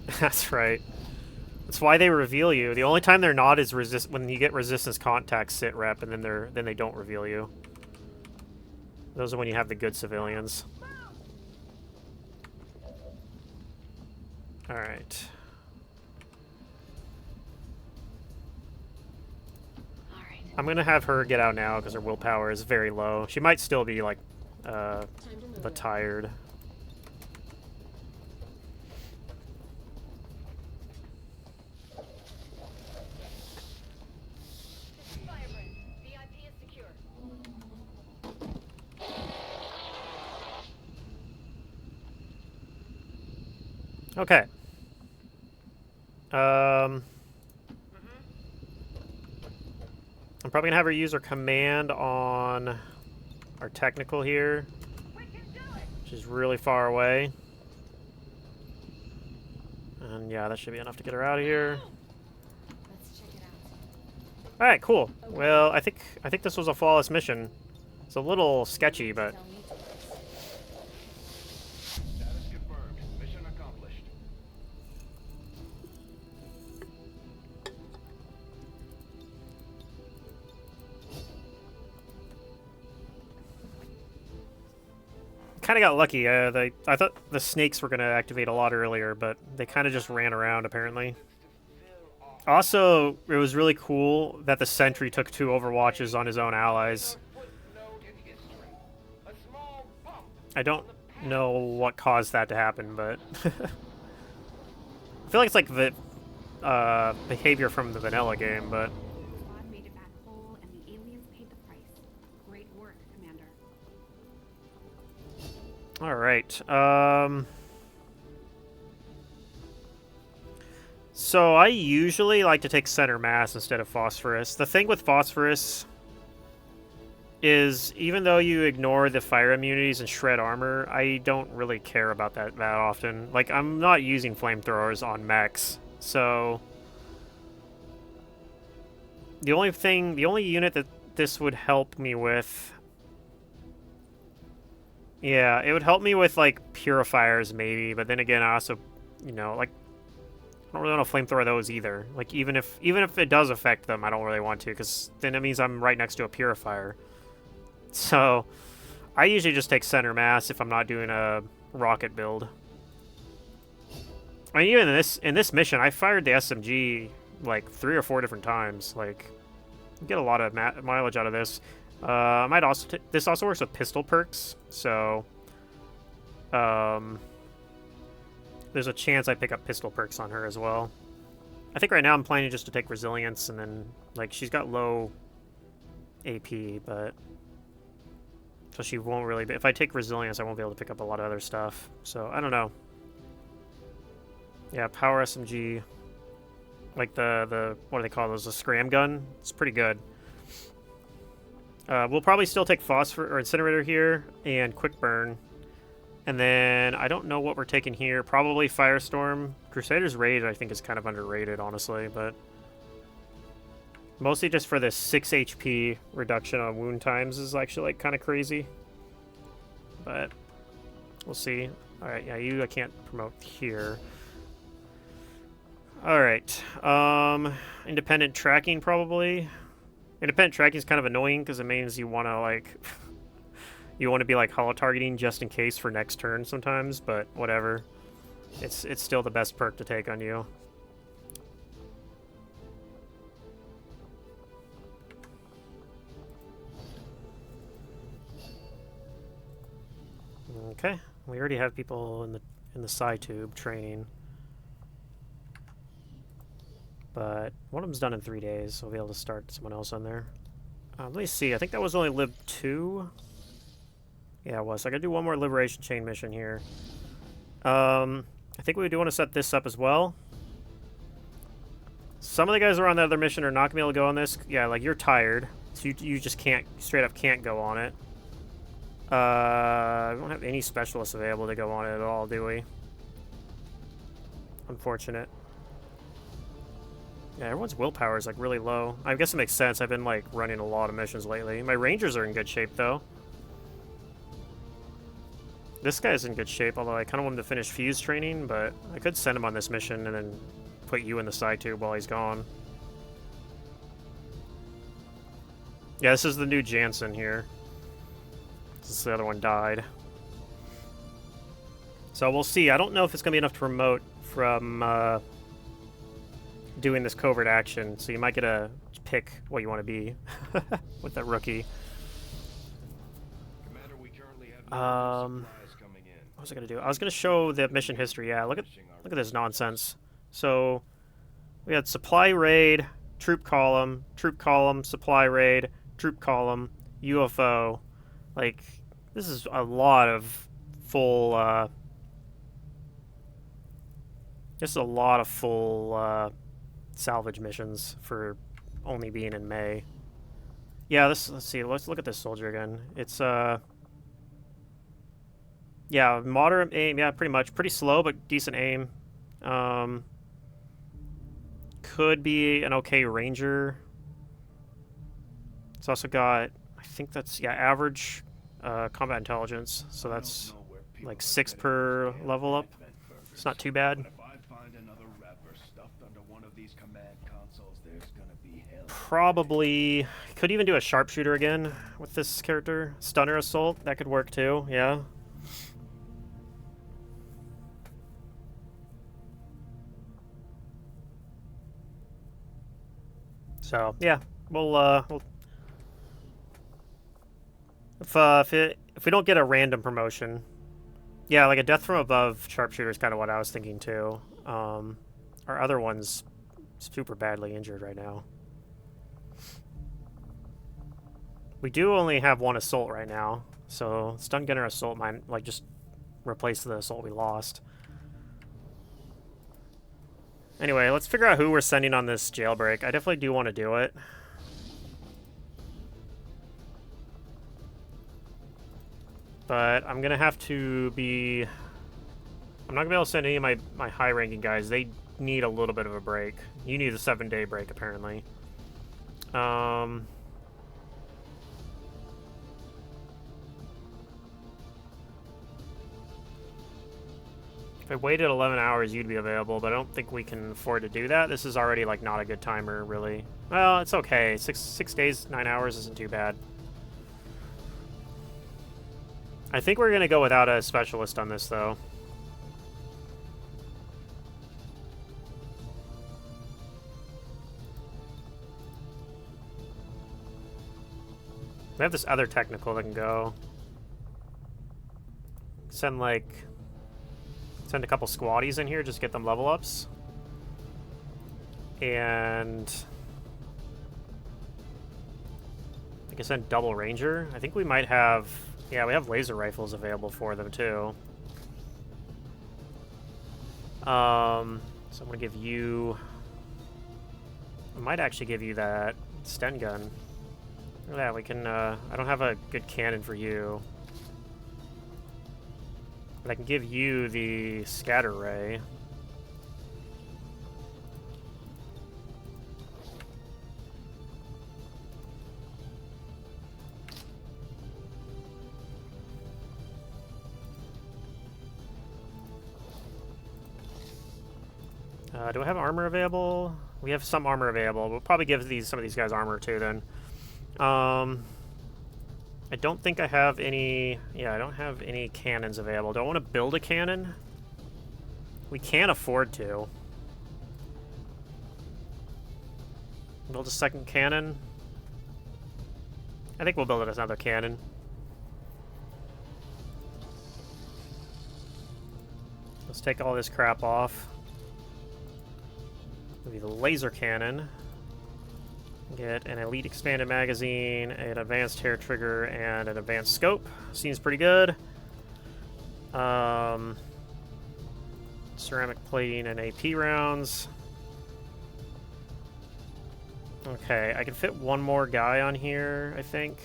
easy. That's right. That's why they reveal you. The only time they're not is when you get resistance contact sit rep, and then they don't reveal you. Those are when you have the good civilians. All right. I'm gonna have her get out now because her willpower is very low. She might still be like, tired. Firebrand, VIP is secure. Okay. I'm probably gonna have her use her command on our technical here, which is really far away. And yeah, that should be enough to get her out of here. Let's check it out. All right, cool. Well, I think this was a flawless mission. It's a little sketchy, but Tell me to Status confirmed. Mission accomplished. kind of got lucky. I thought the snakes were gonna activate a lot earlier, but they kind of just ran around apparently. Also, it was really cool that the sentry took 2 overwatches on his own allies. I don't know what caused that to happen, but I feel like it's like the behavior from the vanilla game, but Squad made it back whole, and the aliens paid the price. Great work, Commander. all right. So I usually like to take center mass instead of phosphorus. The thing with phosphorus is even though you ignore the fire immunities and shred armor, I don't really care about that often. Like, I'm not using flamethrowers on mechs, so the only unit that this would help me with, yeah, it would help me with like purifiers maybe, but then again, I also, you know, like I don't really want to flamethrower those either. Like, even if it does affect them, I don't really want to, because then it means I'm right next to a purifier. So, I usually just take center mass if I'm not doing a rocket build. I mean, even in this mission, I fired the SMG like 3 or 4 different times. Like, you get a lot of mileage out of this. I might also this also works with pistol perks, so there's a chance I pick up pistol perks on her as well. I think right now I'm planning just to take resilience, and then like she's got low AP, but so she won't really be. If I take resilience, I won't be able to pick up a lot of other stuff. So I don't know. Yeah, power SMG, like the what do they call those? The scram gun. It's pretty good. We'll probably still take phosphor or incinerator here and quick burn, and then I don't know what we're taking here. Probably firestorm. Crusader's Raid I think is kind of underrated, honestly, but mostly just for this 6 HP reduction on wound times is actually like kind of crazy. But we'll see. All right, yeah, you I can't promote here. All right, independent tracking probably. Independent tracking is kind of annoying because it means you want to like you want to be like holo targeting just in case for next turn sometimes, but whatever. It's still the best perk to take on you. Okay, we already have people in the side tube training. But one of them's done in 3 days, so we'll be able to start someone else on there. Let me see. I think that was only Lib 2. Yeah, it was. So I gotta do one more Liberation Chain mission here. I think we do want to set this up as well. Some of the guys who are on the other mission are not gonna be able to go on this. Yeah, like you're tired, so you just can't, straight up can't go on it. We don't have any specialists available to go on it at all, do we? Unfortunate. Yeah, everyone's willpower is like really low. I guess it makes sense. I've been like running a lot of missions lately. My rangers are in good shape though. This guy's in good shape, although I kind of want him to finish fuse training, but I could send him on this mission and then put you in the side tube while he's gone. Yeah, this is the new Jansen here. Since the other one died. So we'll see. I don't know if it's going to be enough to promote from doing this covert action, so you might get to pick what you want to be with that rookie. Commander, we currently have supplies coming in. What was I going to do? I was going to show the mission history. Yeah, look at this nonsense. So we had supply raid, troop column, supply raid, troop column, UFO. Like, this is a lot of full salvage missions for only being in May. Yeah, let's see. Let's look at this soldier again. It's yeah, moderate aim. Yeah, pretty much. Pretty slow, but decent aim. Could be an okay ranger. It's also got, I think that's, yeah, average combat intelligence. So that's like 6 per level up. It's not too bad. Probably could even do a sharpshooter again with this character. Stunner assault, that could work too, yeah. So yeah, we'll if we don't get a random promotion, yeah, like a death from above sharpshooter is kind of what I was thinking too. Our other one's super badly injured right now. We do only have 1 assault right now, so stun gunner assault might like just replace the assault we lost. Anyway, let's figure out who we're sending on this jailbreak. I definitely do want to do it. But I'm gonna have to be... I'm not gonna be able to send any of my high-ranking guys. They need a little bit of a break. You need a 7-day break, apparently. If I waited 11 hours, you'd be available, but I don't think we can afford to do that. This is already, like, not a good timer, really. Well, it's okay. Six days, 9 hours isn't too bad. I think we're going to go without a specialist on this, though. We have this other technical that can go. Send a couple squaddies in here, just get them level ups. And I can send double ranger. I think we might have, yeah, we have laser rifles available for them too. So I'm gonna give you, I might actually give you that Sten gun. Look at that, we can, I don't have a good cannon for you. But I can give you the scatter ray. Do I have armor available? We have some armor available. We'll probably give some of these guys armor too then. I don't think I have any... Yeah, I don't have any cannons available. Do I want to build a cannon? We can afford to. Build a second cannon? I think we'll build another cannon. Let's take all this crap off. Maybe the laser cannon. Get an elite expanded magazine, an advanced hair trigger, and an advanced scope. Seems pretty good. Ceramic plating and AP rounds. Okay, I can fit one more guy on here, I think.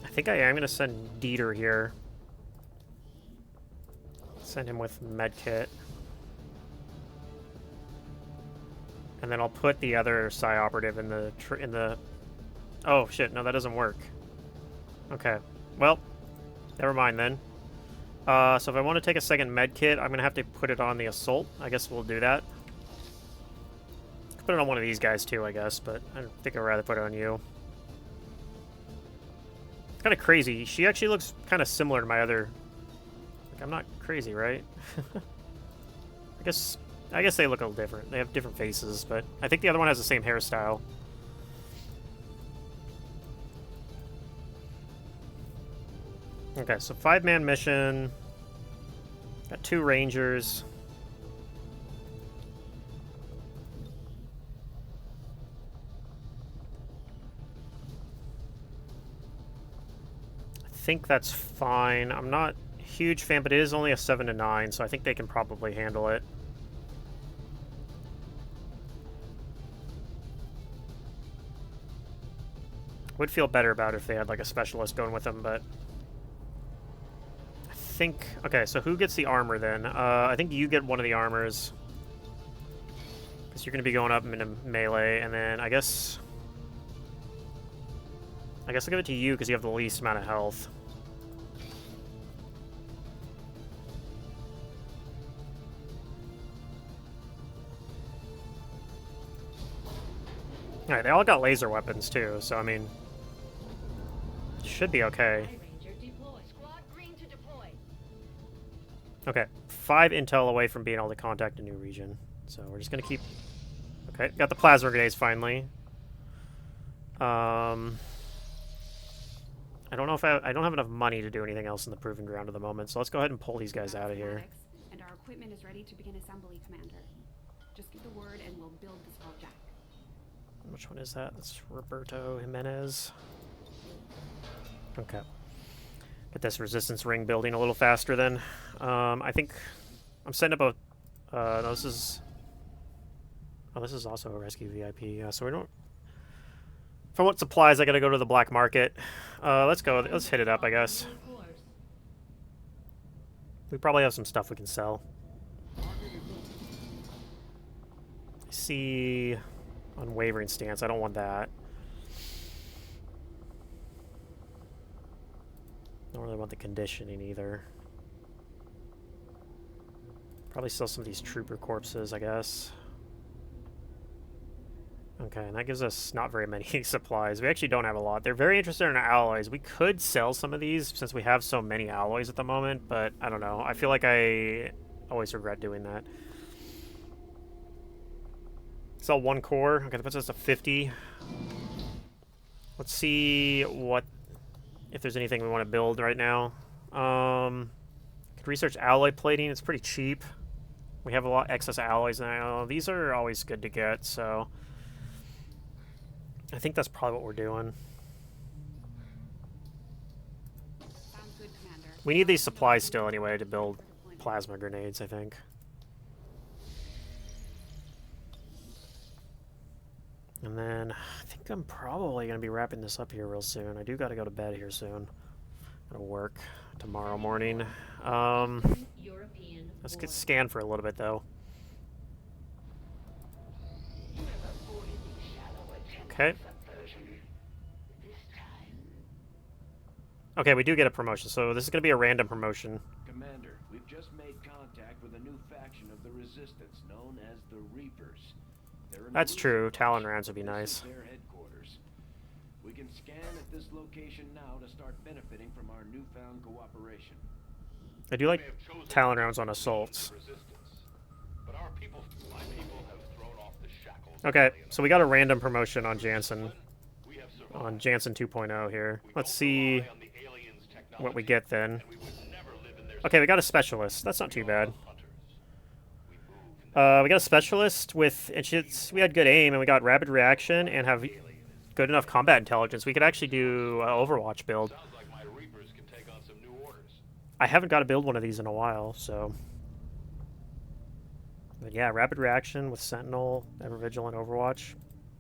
I think I am going to send Dieter here. Send him with medkit. And then I'll put the other Psi operative in the oh shit, no, that doesn't work. Okay, well, never mind then. So if I want to take a second med kit, I'm gonna have to put it on the assault. I guess we'll do that. Put it on one of these guys too, I guess, but I think I'd rather put it on you. It's kind of crazy. She actually looks kind of similar to my other. Like, I'm not crazy, right? I guess they look a little different. They have different faces, but I think the other one has the same hairstyle. Okay, so 5-man mission. Got 2 rangers. I think that's fine. I'm not a huge fan, but it is only a 7 to 9, so I think they can probably handle it. Would feel better about it if they had like a specialist going with them, but I think, okay, so who gets the armor then? I think you get one of the armors because you're going to be going up into melee, and then I guess I'll give it to you because you have the least amount of health. Alright, they all got laser weapons too, so I mean, should be okay. Okay, 5 intel away from being able to contact a new region. So we're just gonna keep... Okay, got the plasma grenades finally. I don't know if I don't have enough money to do anything else in the proving ground at the moment, so let's go ahead and pull these guys out of here. And our equipment is ready to begin assembly, Commander. Just give the word and we'll build this project. Which one is that? That's Roberto Jimenez. Okay. Get this resistance ring building a little faster then. I think I'm setting up a... no, this is... Oh, this is also a rescue VIP. Yeah, so we don't... If I want supplies, I gotta go to the black market. Let's go. Let's hit it up, I guess. We probably have some stuff we can sell. See... Unwavering stance. I don't want that. Don't really want the conditioning either. Probably sell some of these trooper corpses, I guess. Okay, and that gives us not very many supplies. We actually don't have a lot. They're very interested in our alloys. We could sell some of these since we have so many alloys at the moment, but I don't know. I feel like I always regret doing that. Sell 1 core. Okay, that puts us to 50. Let's see what if there's anything we want to build right now. Could research alloy plating. It's pretty cheap. We have a lot of excess alloys now. These are always good to get, so I think that's probably what we're doing. Sounds good, Commander. We need these supplies still anyway to build plasma grenades, I think. And then I think I'm probably going to be wrapping this up here real soon. I do got to go to bed here soon. Gotta work tomorrow morning. Let's get scanned for a little bit though. Okay. Okay, we do get a promotion, so this is going to be a random promotion. Commander, we've just made contact with a new faction of the Resistance known as the Reapers. That's true. Talon rounds would be nice. Their headquarters. We can scan at this location now to start benefiting from our newfound cooperation. I do like Talon rounds on assaults. But our people, my people, have thrown off the shackles. Okay, so we got a random promotion on Jansen. On Jansen 2.0 here. Let's see what we get then. Okay, we got a specialist. That's not too bad. We got a specialist with, and we had good aim, and we got rapid reaction, and have good enough combat intelligence. We could actually do an Overwatch build. I haven't got to build one of these in a while, so. But yeah, rapid reaction with Sentinel, Ever Vigilant, Overwatch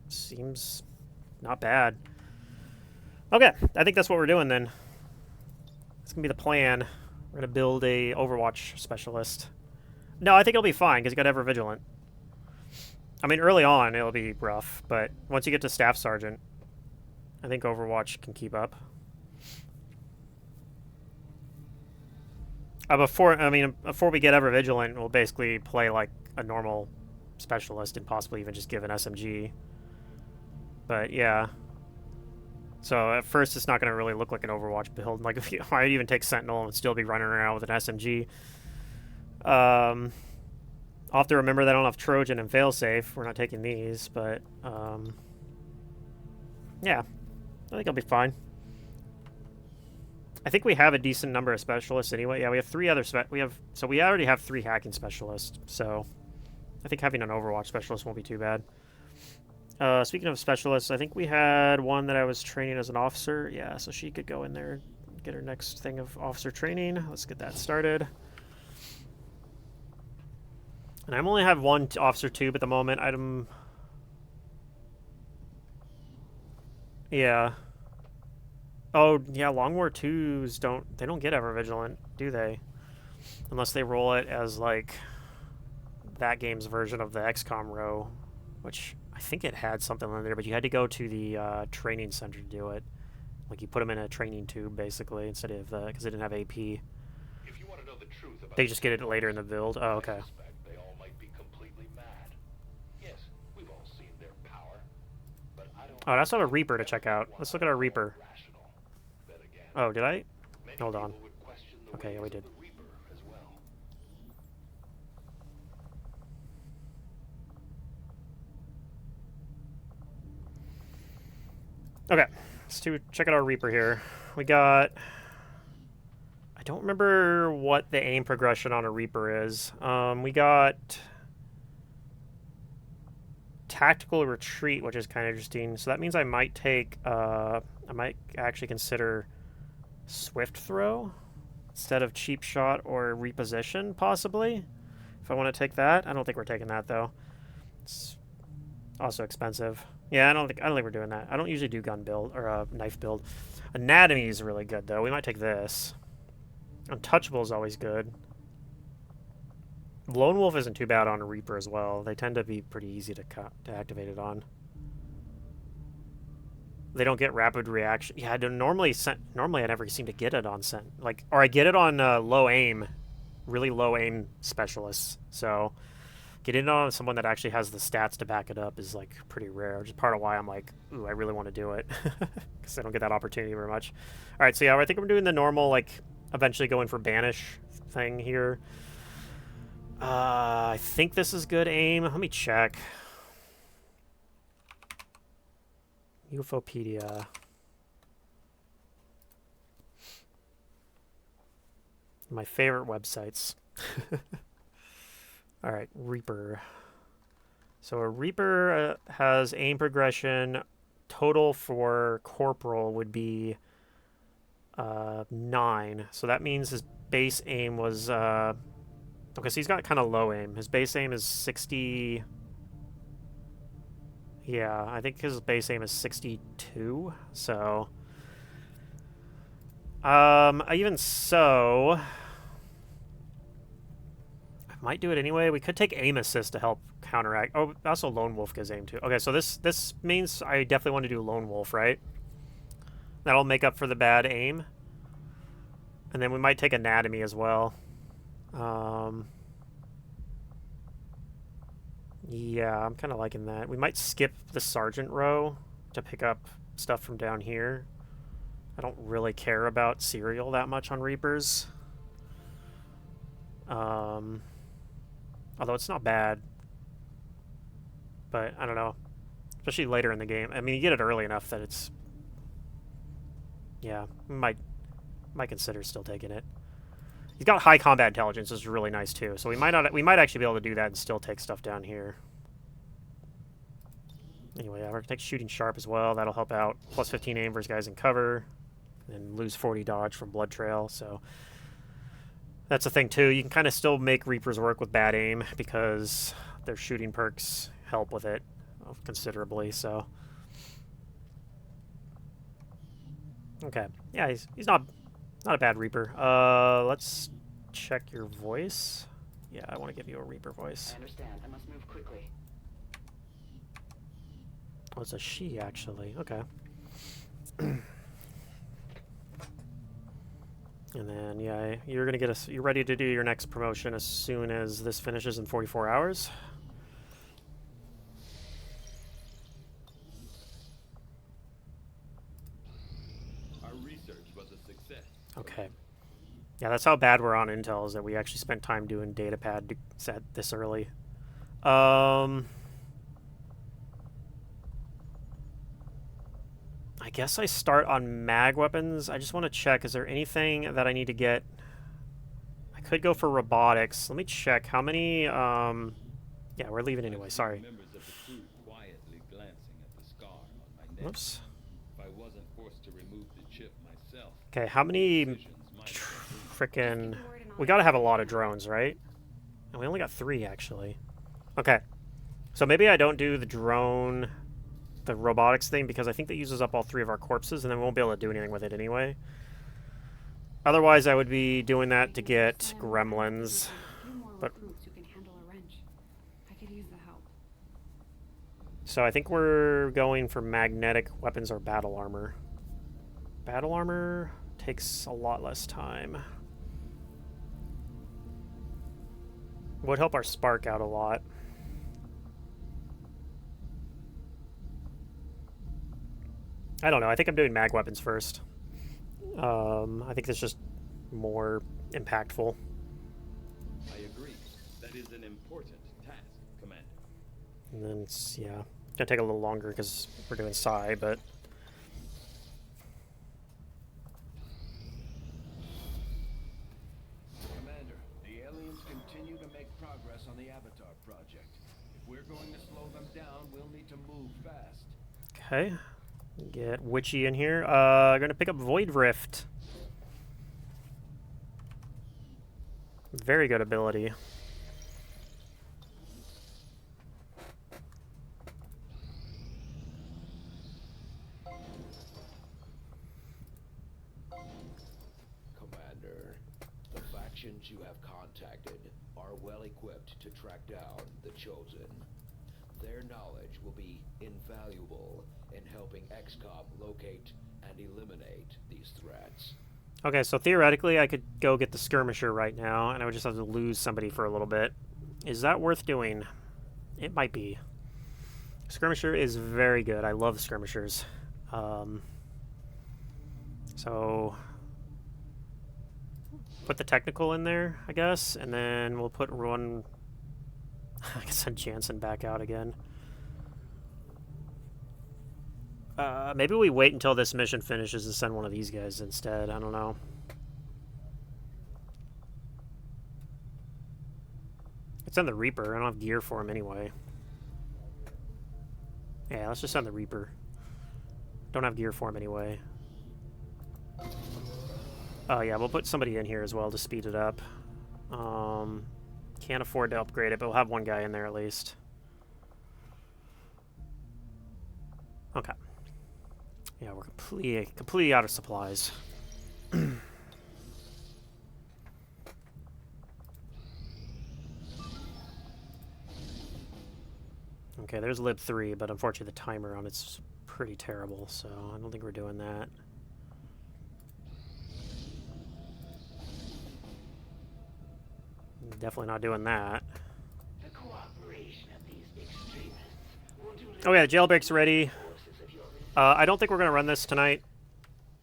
seems not bad. Okay, I think that's what we're doing then. It's gonna be the plan. We're gonna build a Overwatch specialist. No, I think it'll be fine because you got Ever Vigilant. I mean, early on it'll be rough, but once you get to Staff Sergeant, I think Overwatch can keep up. Before we get Ever Vigilant, we'll basically play like a normal specialist and possibly even just give an SMG. But yeah. So at first it's not going to really look like an Overwatch build. Like if you might even take Sentinel and still be running around with an SMG. I'll have to remember that I don't have Trojan and Failsafe. We're not taking these, but yeah, I think I'll be fine. I think we have a decent number of specialists anyway. Yeah, we have 3 other so we already have 3 hacking specialists. So I think having an Overwatch specialist won't be too bad. Speaking of specialists, I think we had one that I was training as an officer. Yeah, so she could go in there, get her next thing of officer training. Let's get that started. And I only have 1 officer tube at the moment. Yeah. Oh, yeah, Long War 2s don't get Ever Vigilant, do they? Unless they roll it as, like, that game's version of the XCOM row, which I think it had something in there, but you had to go to the training center to do it. Like, you put them in a training tube, basically, instead of, because they didn't have AP. If you want to know the truth about they just get it later in the build? Oh, okay. They all might be completely mad. Yes, we've all seen their power, but I don't. Oh, that's not a Reaper to check out. Let's look at our Reaper. Oh, did I? Hold on. Okay, yeah, we did. Okay, let's check out our Reaper here. We got... I don't remember what the aim progression on a Reaper is. We got... Tactical Retreat, which is kind of interesting. So that means I might take... I might actually consider... Swift Throw instead of Cheap Shot or Reposition, possibly. If I want to take that. I don't think we're taking that, though. It's also expensive. Yeah, I don't think we're doing that. I don't usually do gun build or knife build. Anatomy is really good, though. We might take this. Untouchable is always good. Lone Wolf isn't too bad on a Reaper as well. They tend to be pretty easy to activate it on. They don't get rapid reaction. Yeah, I don't normally I never seem to get it on or I get it on low aim, really low aim specialists. So getting on someone that actually has the stats to back it up is like pretty rare, which is part of why I'm like, ooh, I really want to do it, because I don't get that opportunity very much. All right, so yeah, I think I'm doing the normal, like, eventually going for banish thing here. I think this is good aim. Let me check. UFOpedia. My favorite websites. All right, Reaper. So a Reaper has aim progression. Total for Corporal would be 9. So that means his base aim was... okay, so he's got kind of low aim. His base aim is 60... Yeah, I think his base aim is 62. So... even so... I might do it anyway. We could take aim assist to help counteract... Oh, also Lone Wolf gives aim too. Okay, so this means I definitely want to do Lone Wolf, right? That'll make up for the bad aim. And then we might take Anatomy as well. Yeah, I'm kind of liking that. We might skip the Sergeant row to pick up stuff from down here. I don't really care about Serial that much on Reapers. Although it's not bad. But, I don't know. Especially later in the game. I mean, you get it early enough that it's... Yeah, might consider still taking it. He's got high combat intelligence, which is really nice too. So we might actually be able to do that and still take stuff down here. Anyway, we're gonna take shooting sharp as well. That'll help out. Plus 15 aim versus guys in cover, and lose 40 dodge from blood trail. So that's the thing too. You can kind of still make Reapers work with bad aim because their shooting perks help with it considerably. So okay, yeah, he's not a bad Reaper. Let's check your voice. Yeah, I want to give you a Reaper voice. I understand. I must move quickly. Oh, it's a she, actually. Okay. And then, yeah, you're gonna get you're ready to do your next promotion as soon as this finishes in 44 hours. Our research was a success. Okay. Yeah, that's how bad we're on intel, is that we actually spent time doing datapad to set this early. I guess I start on mag weapons. I just want to check, is there anything that I need to get? I could go for robotics. Let me check how many, yeah, we're leaving anyway, sorry. Members of the crew quietly glancing at the scar on my neck. Whoops. If I wasn't forced to remove the chip myself. Okay, how many frickin'... We gotta have a lot of drones, right? And we only got 3, actually. Okay. So maybe I don't do the drone... the robotics thing, because I think that uses up all 3 of our corpses, and then we won't be able to do anything with it anyway. Otherwise, I would be doing that to get gremlins. But so I think we're going for magnetic weapons or battle armor. Battle armor takes a lot less time. Would help our spark out a lot. I don't know. I think I'm doing mag weapons first. I think that's just more impactful. I agree. That is an important task, Commander. And then it's, yeah, gonna take a little longer because we're doing psi, but... Commander, the aliens continue to make progress on the Avatar project. If we're going to slow them down, we'll need to move fast. Okay. Get Witchy in here. Gonna pick up Void Rift. Very good ability. Commander, the factions you have contacted are well equipped to track down the Chosen. Their knowledge will be invaluable in helping XCOM locate and eliminate these threats. Okay, so theoretically I could go get the skirmisher right now, and I would just have to lose somebody for a little bit. Is that worth doing? It might be. Skirmisher is very good. I love skirmishers. So put the technical in there, I guess, and then we'll put one. I can send Jansen back out again. Maybe we wait until this mission finishes and send one of these guys instead. I don't know. Let's send the Reaper. I don't have gear for him anyway. Yeah, let's just send the Reaper. Don't have gear for him anyway. Oh yeah, we'll put somebody in here as well to speed it up. Can't afford to upgrade it, but we'll have one guy in there at least. Okay. Yeah, we're completely out of supplies. Okay, there's lib 3, but unfortunately the timer on it's pretty terrible, so I don't think we're doing that. Definitely not doing that. The cooperation of these extremists will do Oh yeah, jailbreak's ready. I don't think we're going to run this tonight.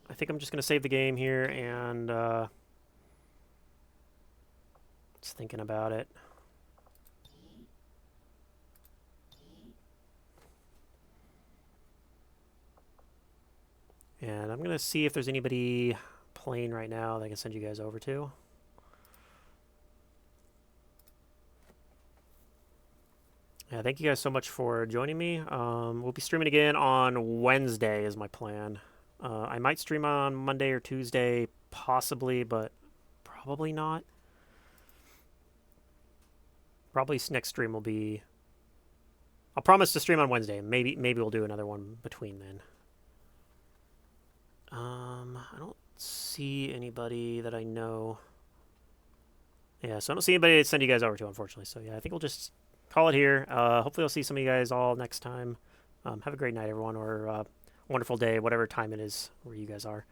I think I'm just going to save the game here and just thinking about it. And I'm going to see if there's anybody playing right now that I can send you guys over to. Yeah, thank you guys so much for joining me. We'll be streaming again on Wednesday is my plan. I might stream on Monday or Tuesday, possibly, but probably not. Probably next stream will be... I'll promise to stream on Wednesday. Maybe we'll do another one between then. I don't see anybody that I know. Yeah, so I don't see anybody to send you guys over to, unfortunately. So yeah, I think we'll just call it here. Hopefully I'll see some of you guys all next time. Have a great night, everyone, or wonderful day, whatever time it is where you guys are.